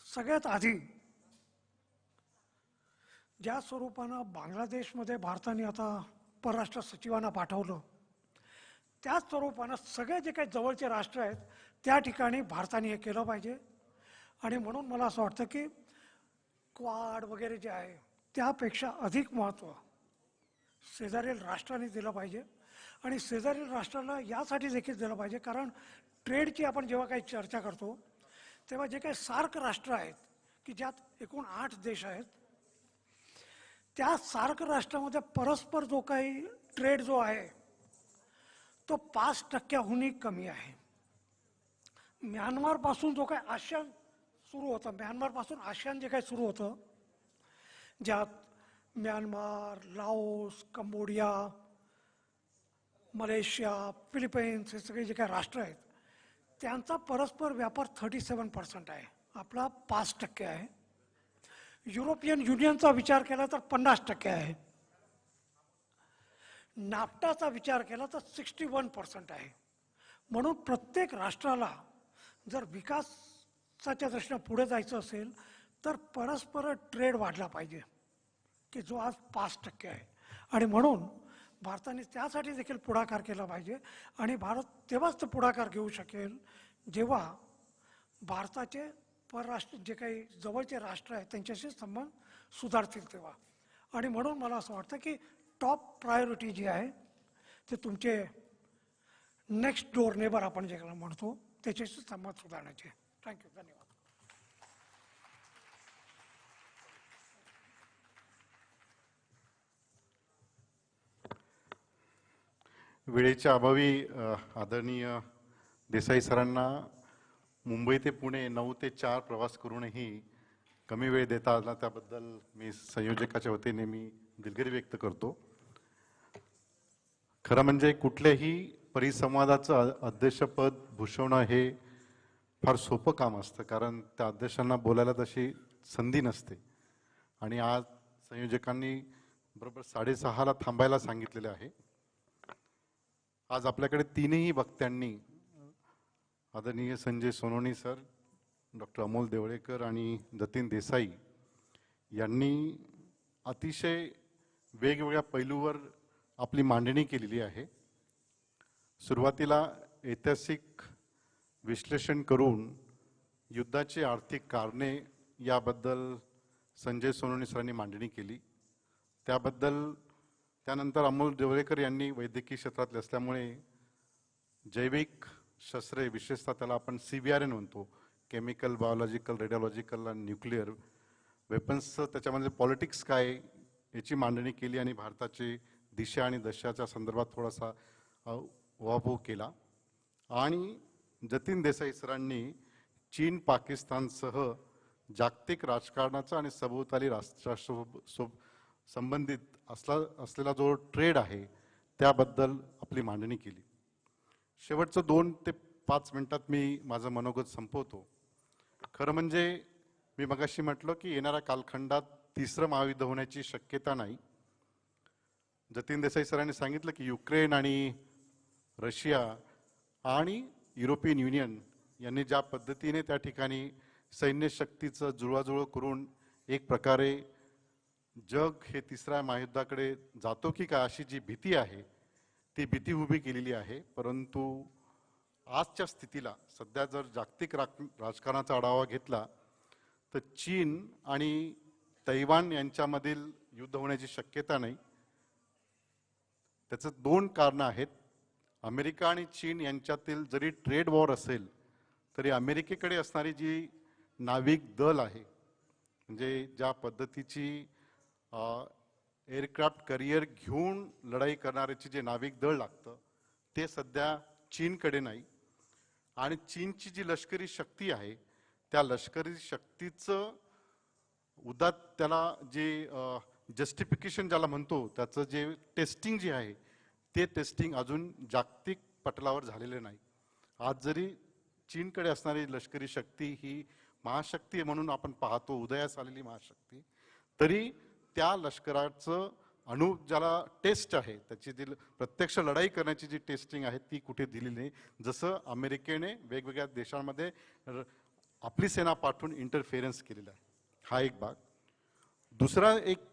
सगळ्यात आधी ज्या स्वरूपानं बांगलादेशमध्ये भारताने आता परराष्ट्र सचिवांना पाठवलं, त्याच स्वरूपानं सगळे जे काही जवळचे राष्ट्र आहेत त्या ठिकाणी भारताने हे केलं पाहिजे. आणि म्हणून मला असं वाटतं की क्वाड वगैरे जे आहे त्यापेक्षा अधिक महत्त्व शेजारील राष्ट्रांनी दिलं पाहिजे. आणि शेजारील राष्ट्राला यासाठी देखील दिलं पाहिजे कारण ट्रेडची आपण जेव्हा काही चर्चा करतो तेव्हा जे काही सार्क राष्ट्र आहेत की ज्यात एकूण 8 देश आहेत, त्या सार्क राष्ट्रामध्ये परस्पर जो काही ट्रेड जो आहे तो 5%हूनही कमी आहे. म्यानमारपासून जो काही आशियान सुरू होतं, म्यानमारपासून आशियान जे काही सुरू होतं, ज्यात Myanmar, Laos, Cambodia, Malaysia, Philippines हे सगळे जे काही राष्ट्र आहेत त्यांचा परस्पर व्यापार 37% आहे, आपला 5% आहे. युरोपियन युनियनचा विचार केला तर 50% आहे. नाफ्टाचा विचार केला तर 61% आहे. म्हणून प्रत्येक राष्ट्राला जर विकासाच्या दृष्टीने पुढे जायचं असेल तर परस्पर ट्रेड वाढला पाहिजे की जो आज 5% आहे. आणि म्हणून भारताने त्यासाठी देखील पुढाकार केला पाहिजे. आणि भारत तेव्हाच तो पुढाकार घेऊ शकेल जेव्हा भारताचे परराष्ट्र जे काही जवळचे राष्ट्र आहेत त्यांच्याशी संबंध सुधारतील तेव्हा. आणि म्हणून मला असं वाटतं की टॉप प्रायोरिटी जी आहे ते तुमचे नेक्स्ट डोअर नेबर आपण ज्याला म्हणतो त्याच्याशी संबंध सुधारण्याचे. थँक्यू, धन्यवाद. वेळेच्या अभावी आदरणीय देसाई सरांना मुंबई ते पुणे 9 ते 4 प्रवास करूनही कमी वेळ देता आला त्याबद्दल मी संयोजकाच्या वतीने मी दिलगिरी व्यक्त करतो. खरं म्हणजे कुठल्याही परिसंवादाचं अध्यक्षपद भूषवणं हे फार सोपं काम असतं कारण त्या अध्यक्षांना बोलायला तशी संधी नसते. आणि आज संयोजकांनी बरोबर 6:30ला थांबायला सांगितलेले आहे. आज आपल्याकडे 3ही वक्त्यांनी आदरणीय संजय सोनवणे सर, डॉक्टर अमोल देवळेकर आणि जतीन देसाई यांनी अतिशय वेगवेगळ्या पैलूवर आपली मांडणी केलेली आहे. सुरुवातीला ऐतिहासिक विश्लेषण करून युद्धाची आर्थिक कारणे याबद्दल संजय सोनवणे सरांनी मांडणी केली. त्यानंतर अमोल देवळेकर यांनी वैद्यकीय क्षेत्रातले असल्यामुळे जैविक शस्त्रे, विशेषतः त्याला आपण CBRN म्हणतो, केमिकल, बायोलॉजिकल, रेडिओलॉजिकल आणि न्यूक्लिअर वेपन्सचं त्याच्यामध्ये पॉलिटिक्स काय याची मांडणी केली आणि भारताची दिशा आणि दशाच्या संदर्भात थोडासा उहापोह केला. आणि जतीन देसाई सरांनी चीन पाकिस्तानसह जागतिक राजकारणाचा आणि सभोवताली राष्ट्रासोबत संबंधित असलेला जो ट्रेड आहे त्याबद्दल आपली मांडणी केली. शेवटचं 2 ते 5 मिनिटात मी माझं मनोगत संपवतो. खरं म्हणजे मी मगाशी म्हटलं की येणाऱ्या कालखंडात 3रं महायुद्ध होण्याची शक्यता नाही. जतीन देसाई सरांनी सांगितलं की युक्रेन आणि रशिया आणि युरोपियन युनियन यांनी ज्या पद्धतीने त्या ठिकाणी सैन्य शक्तीचं जुळवाजुळव करून एक प्रकारे जग हे तिसऱ्या महायुद्धाकडे जातो की काय अशी जी भीती आहे ती भीती उभी केलेली आहे. परंतु आजच्या स्थितीला सध्या जर जागतिक राजकारणाचा आढावा घेतला तर चीन आणि तैवान यांच्यामधील युद्ध होण्याची शक्यता नाही. त्याचं दोन कारणं आहेत. अमेरिका आणि चीन यांच्यातील जरी ट्रेड वॉर असेल तरी अमेरिकेकडे असणारी जी नाविक दल आहे, म्हणजे ज्या पद्धतीची एअरक्राफ्ट करिअर घेऊन लढाई करणाऱ्याची जे नाविक दळ लागतं ते सध्या चीनकडे नाही. आणि चीनची जी लष्करी शक्ती आहे त्या लष्करी शक्तीचं त्याला जे जस्टिफिकेशन ज्याला म्हणतो त्याचं जे टेस्टिंग जे आहे ते टेस्टिंग अजून जागतिक पटलावर झालेलं नाही. आज जरी चीनकडे असणारी लष्करी शक्ती ही महाशक्ती आहे म्हणून आपण पाहतो, उदयास आलेली महाशक्ती, तरी त्या लष्कराचं ज्याला टेस्ट आहे त्याची जी प्रत्यक्ष लढाई करण्याची जी टेस्टिंग आहे ती कुठे दिलेली नाही. जसं अमेरिकेने वेगवेगळ्या देशांमध्ये आपली सेना पाठवून इंटरफेरन्स केलेला आहे. हा एक भाग. दुसरा एक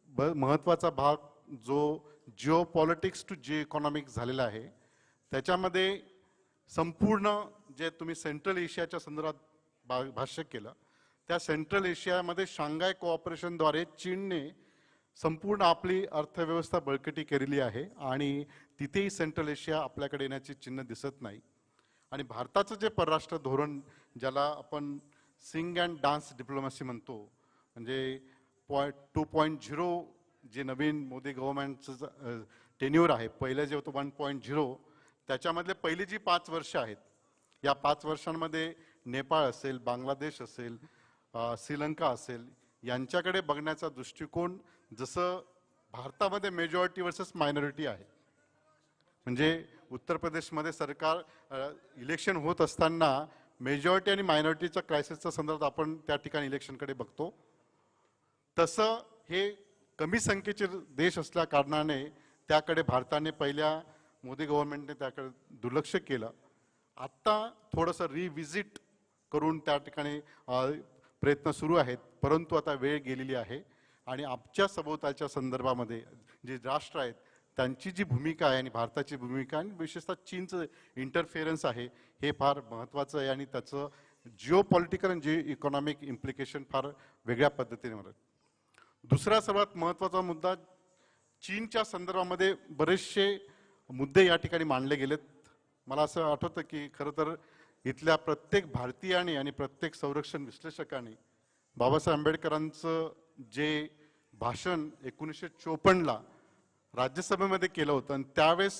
महत्त्वाचा भाग जो geopolitics to geoeconomics झालेला आहे त्याच्यामध्ये संपूर्ण जे तुम्ही सेंट्रल एशियाच्या संदर्भात भाष्य केलं त्या सेंट्रल एशियामध्ये शांघाय कोऑपरेशनद्वारे चीनने संपूर्ण आपली अर्थव्यवस्था बळकटी केलेली आहे आणि तिथेही सेंट्रल एशिया आपल्याकडे येण्याची चिन्ह दिसत नाही. आणि भारताचं जे परराष्ट्र धोरण ज्याला आपण सिंग अँड डान्स डिप्लोमॅसी म्हणतो, म्हणजे 2.0 जे नवीन मोदी गव्हर्नमेंटचं टेन्युअर आहे, पहिलं जे होतं 1.0 त्याच्यामधले पहिली जी 5 वर्ष आहेत या 5 वर्षांमध्ये नेपाळ असेल, बांगलादेश असेल, श्रीलंका असेल यांच्याकडे बघण्याचा दृष्टिकोन जसं भारतामध्ये मेजॉरिटी वर्सेस मायनॉरिटी आहे. म्हणजे उत्तर प्रदेशमध्ये सरकार इलेक्शन होत असताना मेजॉरिटी आणि मायनॉरिटीच्या क्रायसिसच्या संदर्भात आपण त्या ठिकाणी इलेक्शनकडे बघतो. तसं हे कमी संख्येचे देश असल्या कारणाने त्याकडे भारताने पहिल्या मोदी गव्हर्नमेंटने त्याकडे दुर्लक्ष केलं. आत्ता थोडंसं रिव्हिजिट करून त्या ठिकाणी प्रयत्न सुरू आहेत, परंतु आता वेळ गेलेली आहे आणि आमच्या सभोवतालच्या संदर्भामध्ये जे राष्ट्र आहेत त्यांची जी भूमिका आहे आणि भारताची भूमिका आणि विशेषतः चीनचं इंटरफेरन्स आहे हे फार महत्त्वाचं आहे आणि त्याचं जिओ पॉलिटिकल आणि जिओ इकॉनॉमिक इम्प्लिकेशन फार वेगळ्या पद्धतीने होतं. दुसरा सर्वात महत्त्वाचा मुद्दा, चीनच्या संदर्भामध्ये बरेचसे मुद्दे या ठिकाणी मांडले गेलेत. मला असं आठवतं की खरं तर इथल्या प्रत्येक भारतीयाने आणि प्रत्येक संरक्षण विश्लेषकाने बाबासाहेब आंबेडकरांचं जे भाषण 1954ला राज्यसभेमध्ये केलं होतं आणि त्यावेळेस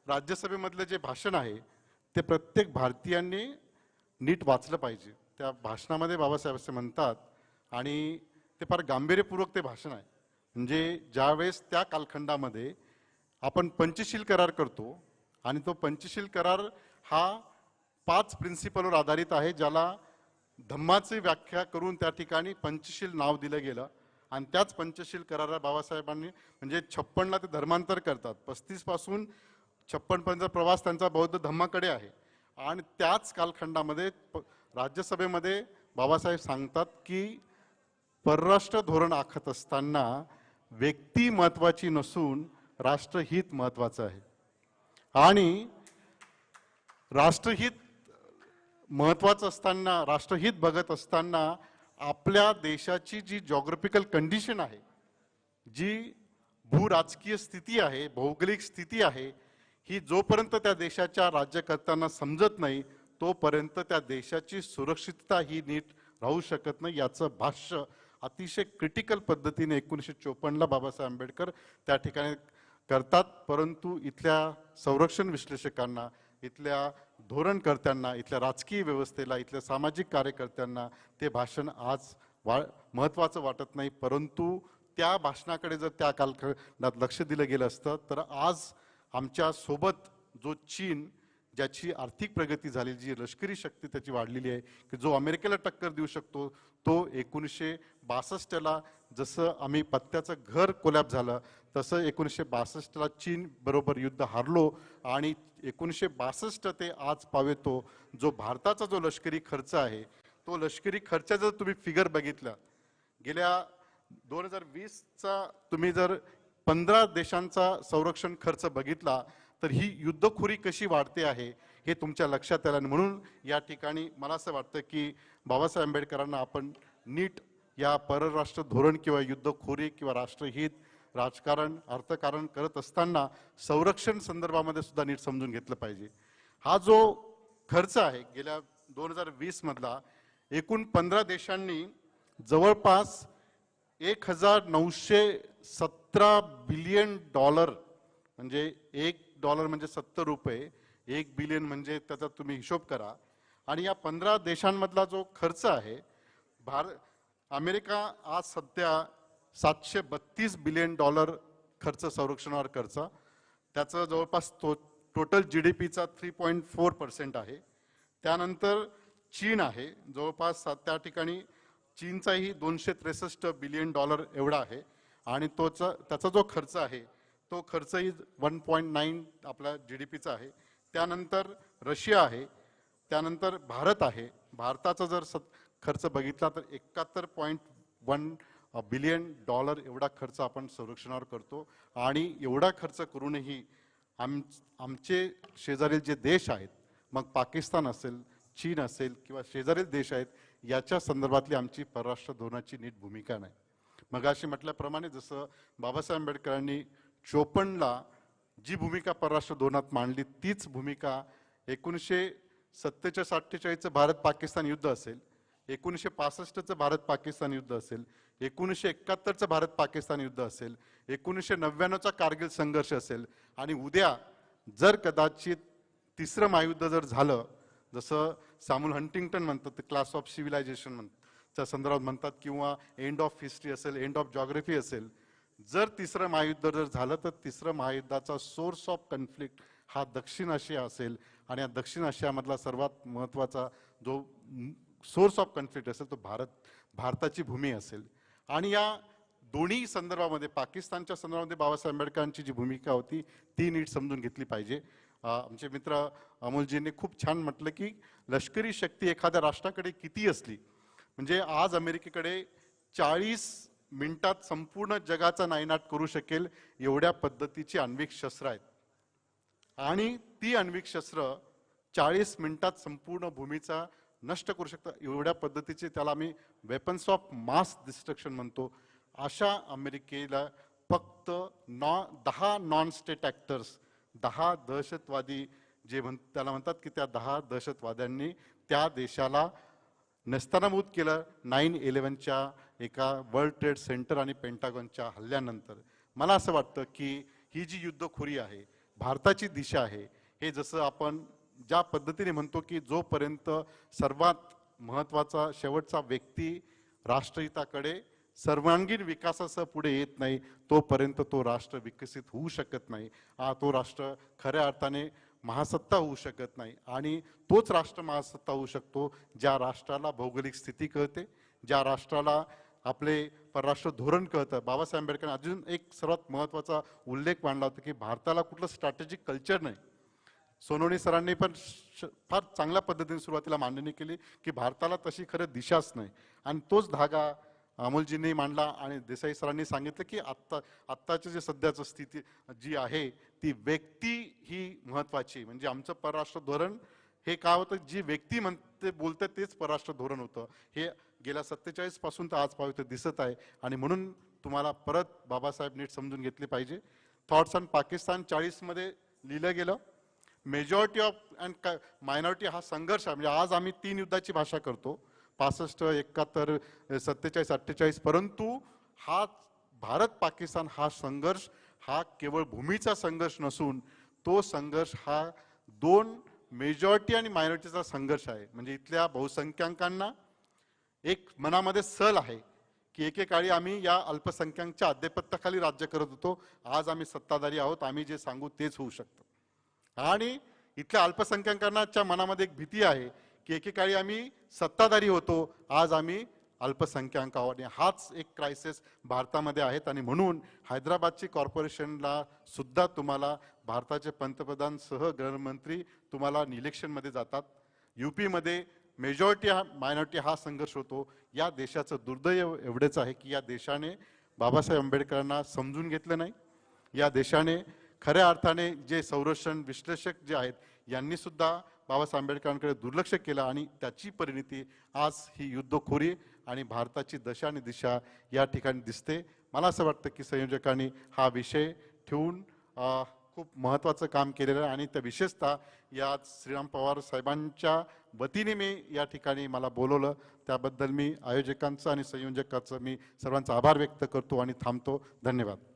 राज्यसभेमधलं जे भाषण आहे ते प्रत्येक भारतीयांनी नीट वाचलं पाहिजे. त्या भाषणामध्ये बाबासाहेब असे म्हणतात आणि ते फार गांभीर्यपूर्वक ते भाषण आहे. म्हणजे ज्यावेळेस त्या कालखंडामध्ये आपण पंचशील करार करतो आणि तो पंचशील करार हा 5 प्रिन्सिपलवर आधारित आहे, ज्याला धम्माची व्याख्या करून त्या ठिकाणी पंचशील नाव दिलं गेलं आणि त्याच पंचशील करारात बाबासाहेबांनी म्हणजे 56ला ते धर्मांतर करतात. 35 पासून 56 पर्यंत प्रवास त्यांचा बौद्ध धम्माकडे आहे आणि त्याच कालखंडामध्ये राज्यसभेमध्ये बाबासाहेब सांगतात की परराष्ट्र धोरण आखत असताना व्यक्ती महत्वाची नसून राष्ट्रहित महत्वाचं आहे आणि राष्ट्रहित महत्वाचं असताना राष्ट्रहित बघत असताना आपल्या देशाची जी जॉग्राफिकल कंडिशन आहे, जी भूराजकीय स्थिती आहे, भौगोलिक स्थिती आहे, ही जोपर्यंत त्या देशाच्या राज्यकर्त्यांना समजत नाही तोपर्यंत त्या देशाची सुरक्षितता ही नीट राहू शकत नाही. याचं भाष्य अतिशय क्रिटिकल पद्धतीने 1954ला बाबासाहेब आंबेडकर त्या ठिकाणी करतात. परंतु इथल्या संरक्षण विश्लेषकांना, इथल्या धोरणकर्त्यांना, इथल्या राजकीय व्यवस्थेला, इथल्या सामाजिक कार्यकर्त्यांना ते भाषण आज महत्त्वाचं वाटत नाही. परंतु त्या भाषणाकडे जर त्या कालखंडात लक्ष दिलं गेलं असतं तर आज आमच्या सोबत जो चीन, ज्याची आर्थिक प्रगती झाली, जी लष्करी शक्ती त्याची वाढलेली आहे, की जो अमेरिकेला टक्कर देऊ शकतो, तो 1962ला जसं आम्ही पत्त्याचं घर कोलॅप झालं तसं 1962ला चीन बरोबर युद्ध हारलो आणि 1962 ते आज पावेतो जो भारताचा जो लष्करी खर्च आहे तो लष्करी खर्च जर तुम्ही फिगर बघितला गेल्या 2020चा तुम्ही जर 15 देशांचा संरक्षण खर्च बघितला तर ही युद्धखोरी कशी वाढते आहे हे तुमच्या लक्षात आलं. आणि म्हणून या ठिकाणी मला असं वाटतं की बाबासाहेब आंबेडकरांना आपण नीट या परराष्ट्र धोरण किंवा युद्धखोरी किंवा राष्ट्रहित राजकारण अर्थकारण करत असताना संरक्षण संदर्भामध्ये सुद्धा नीट समजून घेतलं पाहिजे. हा जो खर्च आहे गेल्या 2020 मधला एकूण 15 देशांनी जवळपास $1917 बिलियन, म्हणजे $1 म्हणजे 70 रुपये, 1 बिलियन म्हणजे त्याचा तुम्ही हिशोब करा. आणि या 15 देशांमधला जो खर्च आहे, अमेरिका आज सध्या $732 बिलियन खर्च संरक्षणावर खर्च, त्याचं जवळपास टोटल GDPचा 3.4% आहे. त्यानंतर चीन आहे जवळपास त्या ठिकाणी चीनचाही $263 बिलियन एवढा आहे आणि त्याचा जो खर्च आहे तो खर्चही 1.9 आपल्या GDPचा आहे. त्यानंतर रशिया आहे, त्यानंतर भारत आहे. भारताचा जर खर्च बघितला तर $71.1 बिलियन एवढा खर्च आपण संरक्षणावर करतो. आणि एवढा खर्च करूनही आमचे शेजारील जे देश आहेत, मग पाकिस्तान असेल, चीन असेल किंवा शेजारील देश आहेत, याच्या संदर्भातली आमची परराष्ट्र धोरणाची नीट भूमिका नाही. मगाशी म्हटल्याप्रमाणे जसं बाबासाहेब आंबेडकरांनी 54ला जी भूमिका परराष्ट्र धोरणात मांडली तीच भूमिका 1947-48चं भारत पाकिस्तान युद्ध असेल, 1965चं भारत पाकिस्तान युद्ध असेल, 1971चं भारत पाकिस्तान युद्ध असेल, 1999चा कारगिल संघर्ष असेल, आणि उद्या जर कदाचित तिसरं महायुद्ध जर झालं, जसं सॅम्युअल हंटिंग्टन म्हणतात ते क्लास ऑफ सिव्हिलायझेशन च्या संदर्भात म्हणतात, किंवा एंड ऑफ हिस्ट्री असेल, एंड ऑफ जॉग्रफी असेल, जर तिसरं महायुद्ध जर झालं तर तिसरं महायुद्धाचा सोर्स ऑफ कन्फ्लिक्ट हा दक्षिण आशिया असेल. आणि या दक्षिण आशियामधला सर्वात महत्त्वाचा जो सोर्स ऑफ कन्फ्लिक्ट असेल तो भारताची भूमी असेल. आणि या दोन्ही संदर्भामध्ये पाकिस्तानच्या संदर्भामध्ये बाबासाहेब आंबेडकरांची जी भूमिका होती ती नीट समजून घेतली पाहिजे. आमचे मित्र अमोलजींनी खूप छान म्हटलं की लष्करी शक्ती एखाद्या राष्ट्राकडे किती असली, म्हणजे आज अमेरिकेकडे 40 मिनिटात संपूर्ण जगाचा नायनाट करू शकेल एवढ्या पद्धतीची आण्विक शस्त्र आहेत. आणि ती आण्विक शस्त्र 40 मिनिटात संपूर्ण भूमीचा नष्ट करू शकतात एवढ्या पद्धतीचे, त्याला आम्ही वेपन्स ऑफ मास डिस्ट्रक्शन म्हणतो. अशा अमेरिकेला फक्त 10 नॉन स्टेट ॲक्टर्स, 10 दहशतवादी जे त्याला म्हणतात की त्या 10 दहशतवाद्यांनी त्या देशाला नेस्तनाबूत केलं 9/11च्या एका वर्ल्ड ट्रेड सेंटर आणि पेंटागॉनच्या हल्ल्यानंतर. मला असं वाटतं की ही जी युद्धखोरी आहे, भारताची दिशा आहे, हे जसं आपण ज्या पद्धतीने म्हणतो की जोपर्यंत सर्वात महत्त्वाचा शेवटचा व्यक्ती राष्ट्रहिताकडे सर्वांगीण विकासासह पुढे येत नाही तोपर्यंत तो राष्ट्र विकसित होऊ शकत नाही. तो राष्ट्र खऱ्या अर्थाने महासत्ता होऊ शकत नाही. आणि तोच राष्ट्र महासत्ता होऊ शकतो ज्या राष्ट्राला भौगोलिक स्थिती कळते, ज्या राष्ट्राला आपले परराष्ट्र धोरण कळतं. बाबासाहेब आंबेडकरांनी अजून एक सर्वात महत्त्वाचा उल्लेख मांडला होता की भारताला कुठलं स्ट्रॅटेजिक कल्चर नाही. सोनवणे सरांनी पण फार चांगल्या पद्धतीने सुरुवातीला मांडणी केली की भारताला तशी खरं दिशाच नाही. आणि तोच धागा अमोलजींनी मांडला आणि देसाई सरांनी सांगितलं की आत्ताची जे सध्याचं स्थिती जी आहे ती व्यक्ती ही महत्त्वाची. म्हणजे आमचं परराष्ट्र धोरण हे काय होतं, जी व्यक्ती म्हणते बोलते तेच परराष्ट्र धोरण होतं. हे गेल्या 47 पासून तर आज पाहतो दिसत आहे. आणि म्हणून तुम्हाला परत बाबासाहेब नीट समजून घेतले पाहिजे. थॉट्स ऑन पाकिस्तान 40 मध्ये लिहिलं गेलं. मेजॉरिटी ऑफ अँड मायनॉरिटी हा संघर्ष आहे. म्हणजे आज आम्ही 3 युद्धाची भाषा करतो, 65, 71, 47, 48, परंतु हा भारत पाकिस्तान हा संघर्ष हा केवळ भूमीचा संघर्ष नसून तो संघर्ष हा 2 मेजॉरिटी आणि मायनॉरिटीचा संघर्ष आहे. म्हणजे इथल्या बहुसंख्याकांना एक मनामध्ये सल आहे की एकेकाळी आम्ही या अल्पसंख्याकांच्या आधिपत्याखाली राज्य करत होतो, आज आम्ही सत्ताधारी आहोत, आम्ही जे सांगू तेच होऊ शकतं. आणि इथल्या अल्पसंख्याकांच्या मनामध्ये एक भीती आहे की एकेकाळी आम्ही सत्ताधारी होतो, आज आम्ही अल्पसंख्याक आहोत. आणि हाच एक क्रायसिस भारतामध्ये आहेत. आणि म्हणून हैदराबादची कॉर्पोरेशनला सुद्धा तुम्हाला भारताचे पंतप्रधान सह गृहमंत्री तुम्हाला इलेक्शनमध्ये जातात. UP मध्ये मेजॉरिटी मायनॉरिटी हा संघर्ष होतो. या देशाचं दुर्दैव एवढेच आहे की या देशाने बाबासाहेब आंबेडकरांना समजून घेतलं नाही. या देशाने खऱ्या अर्थाने जे संरक्षण विश्लेषक जे आहेत यांनी सुद्धा बाबासाहेब आंबेडकरांकडे दुर्लक्ष केलं आणि त्याची परिणती आज ही युद्धखोरी आणि भारताची दशा आणि दिशा या ठिकाणी दिसते. मला असं वाटतं की संयोजकांनी हा विषय ठेवून खूप महत्त्वाचं काम केलेलं आहे आणि त्या विशेषतः या श्रीराम पवार साहेबांच्या वतीने मी या ठिकाणी मला बोलवलं त्याबद्दल मी आयोजकांचं आणि संयोजकांचं मी सर्वांचा आभार व्यक्त करतो आणि थांबतो. धन्यवाद.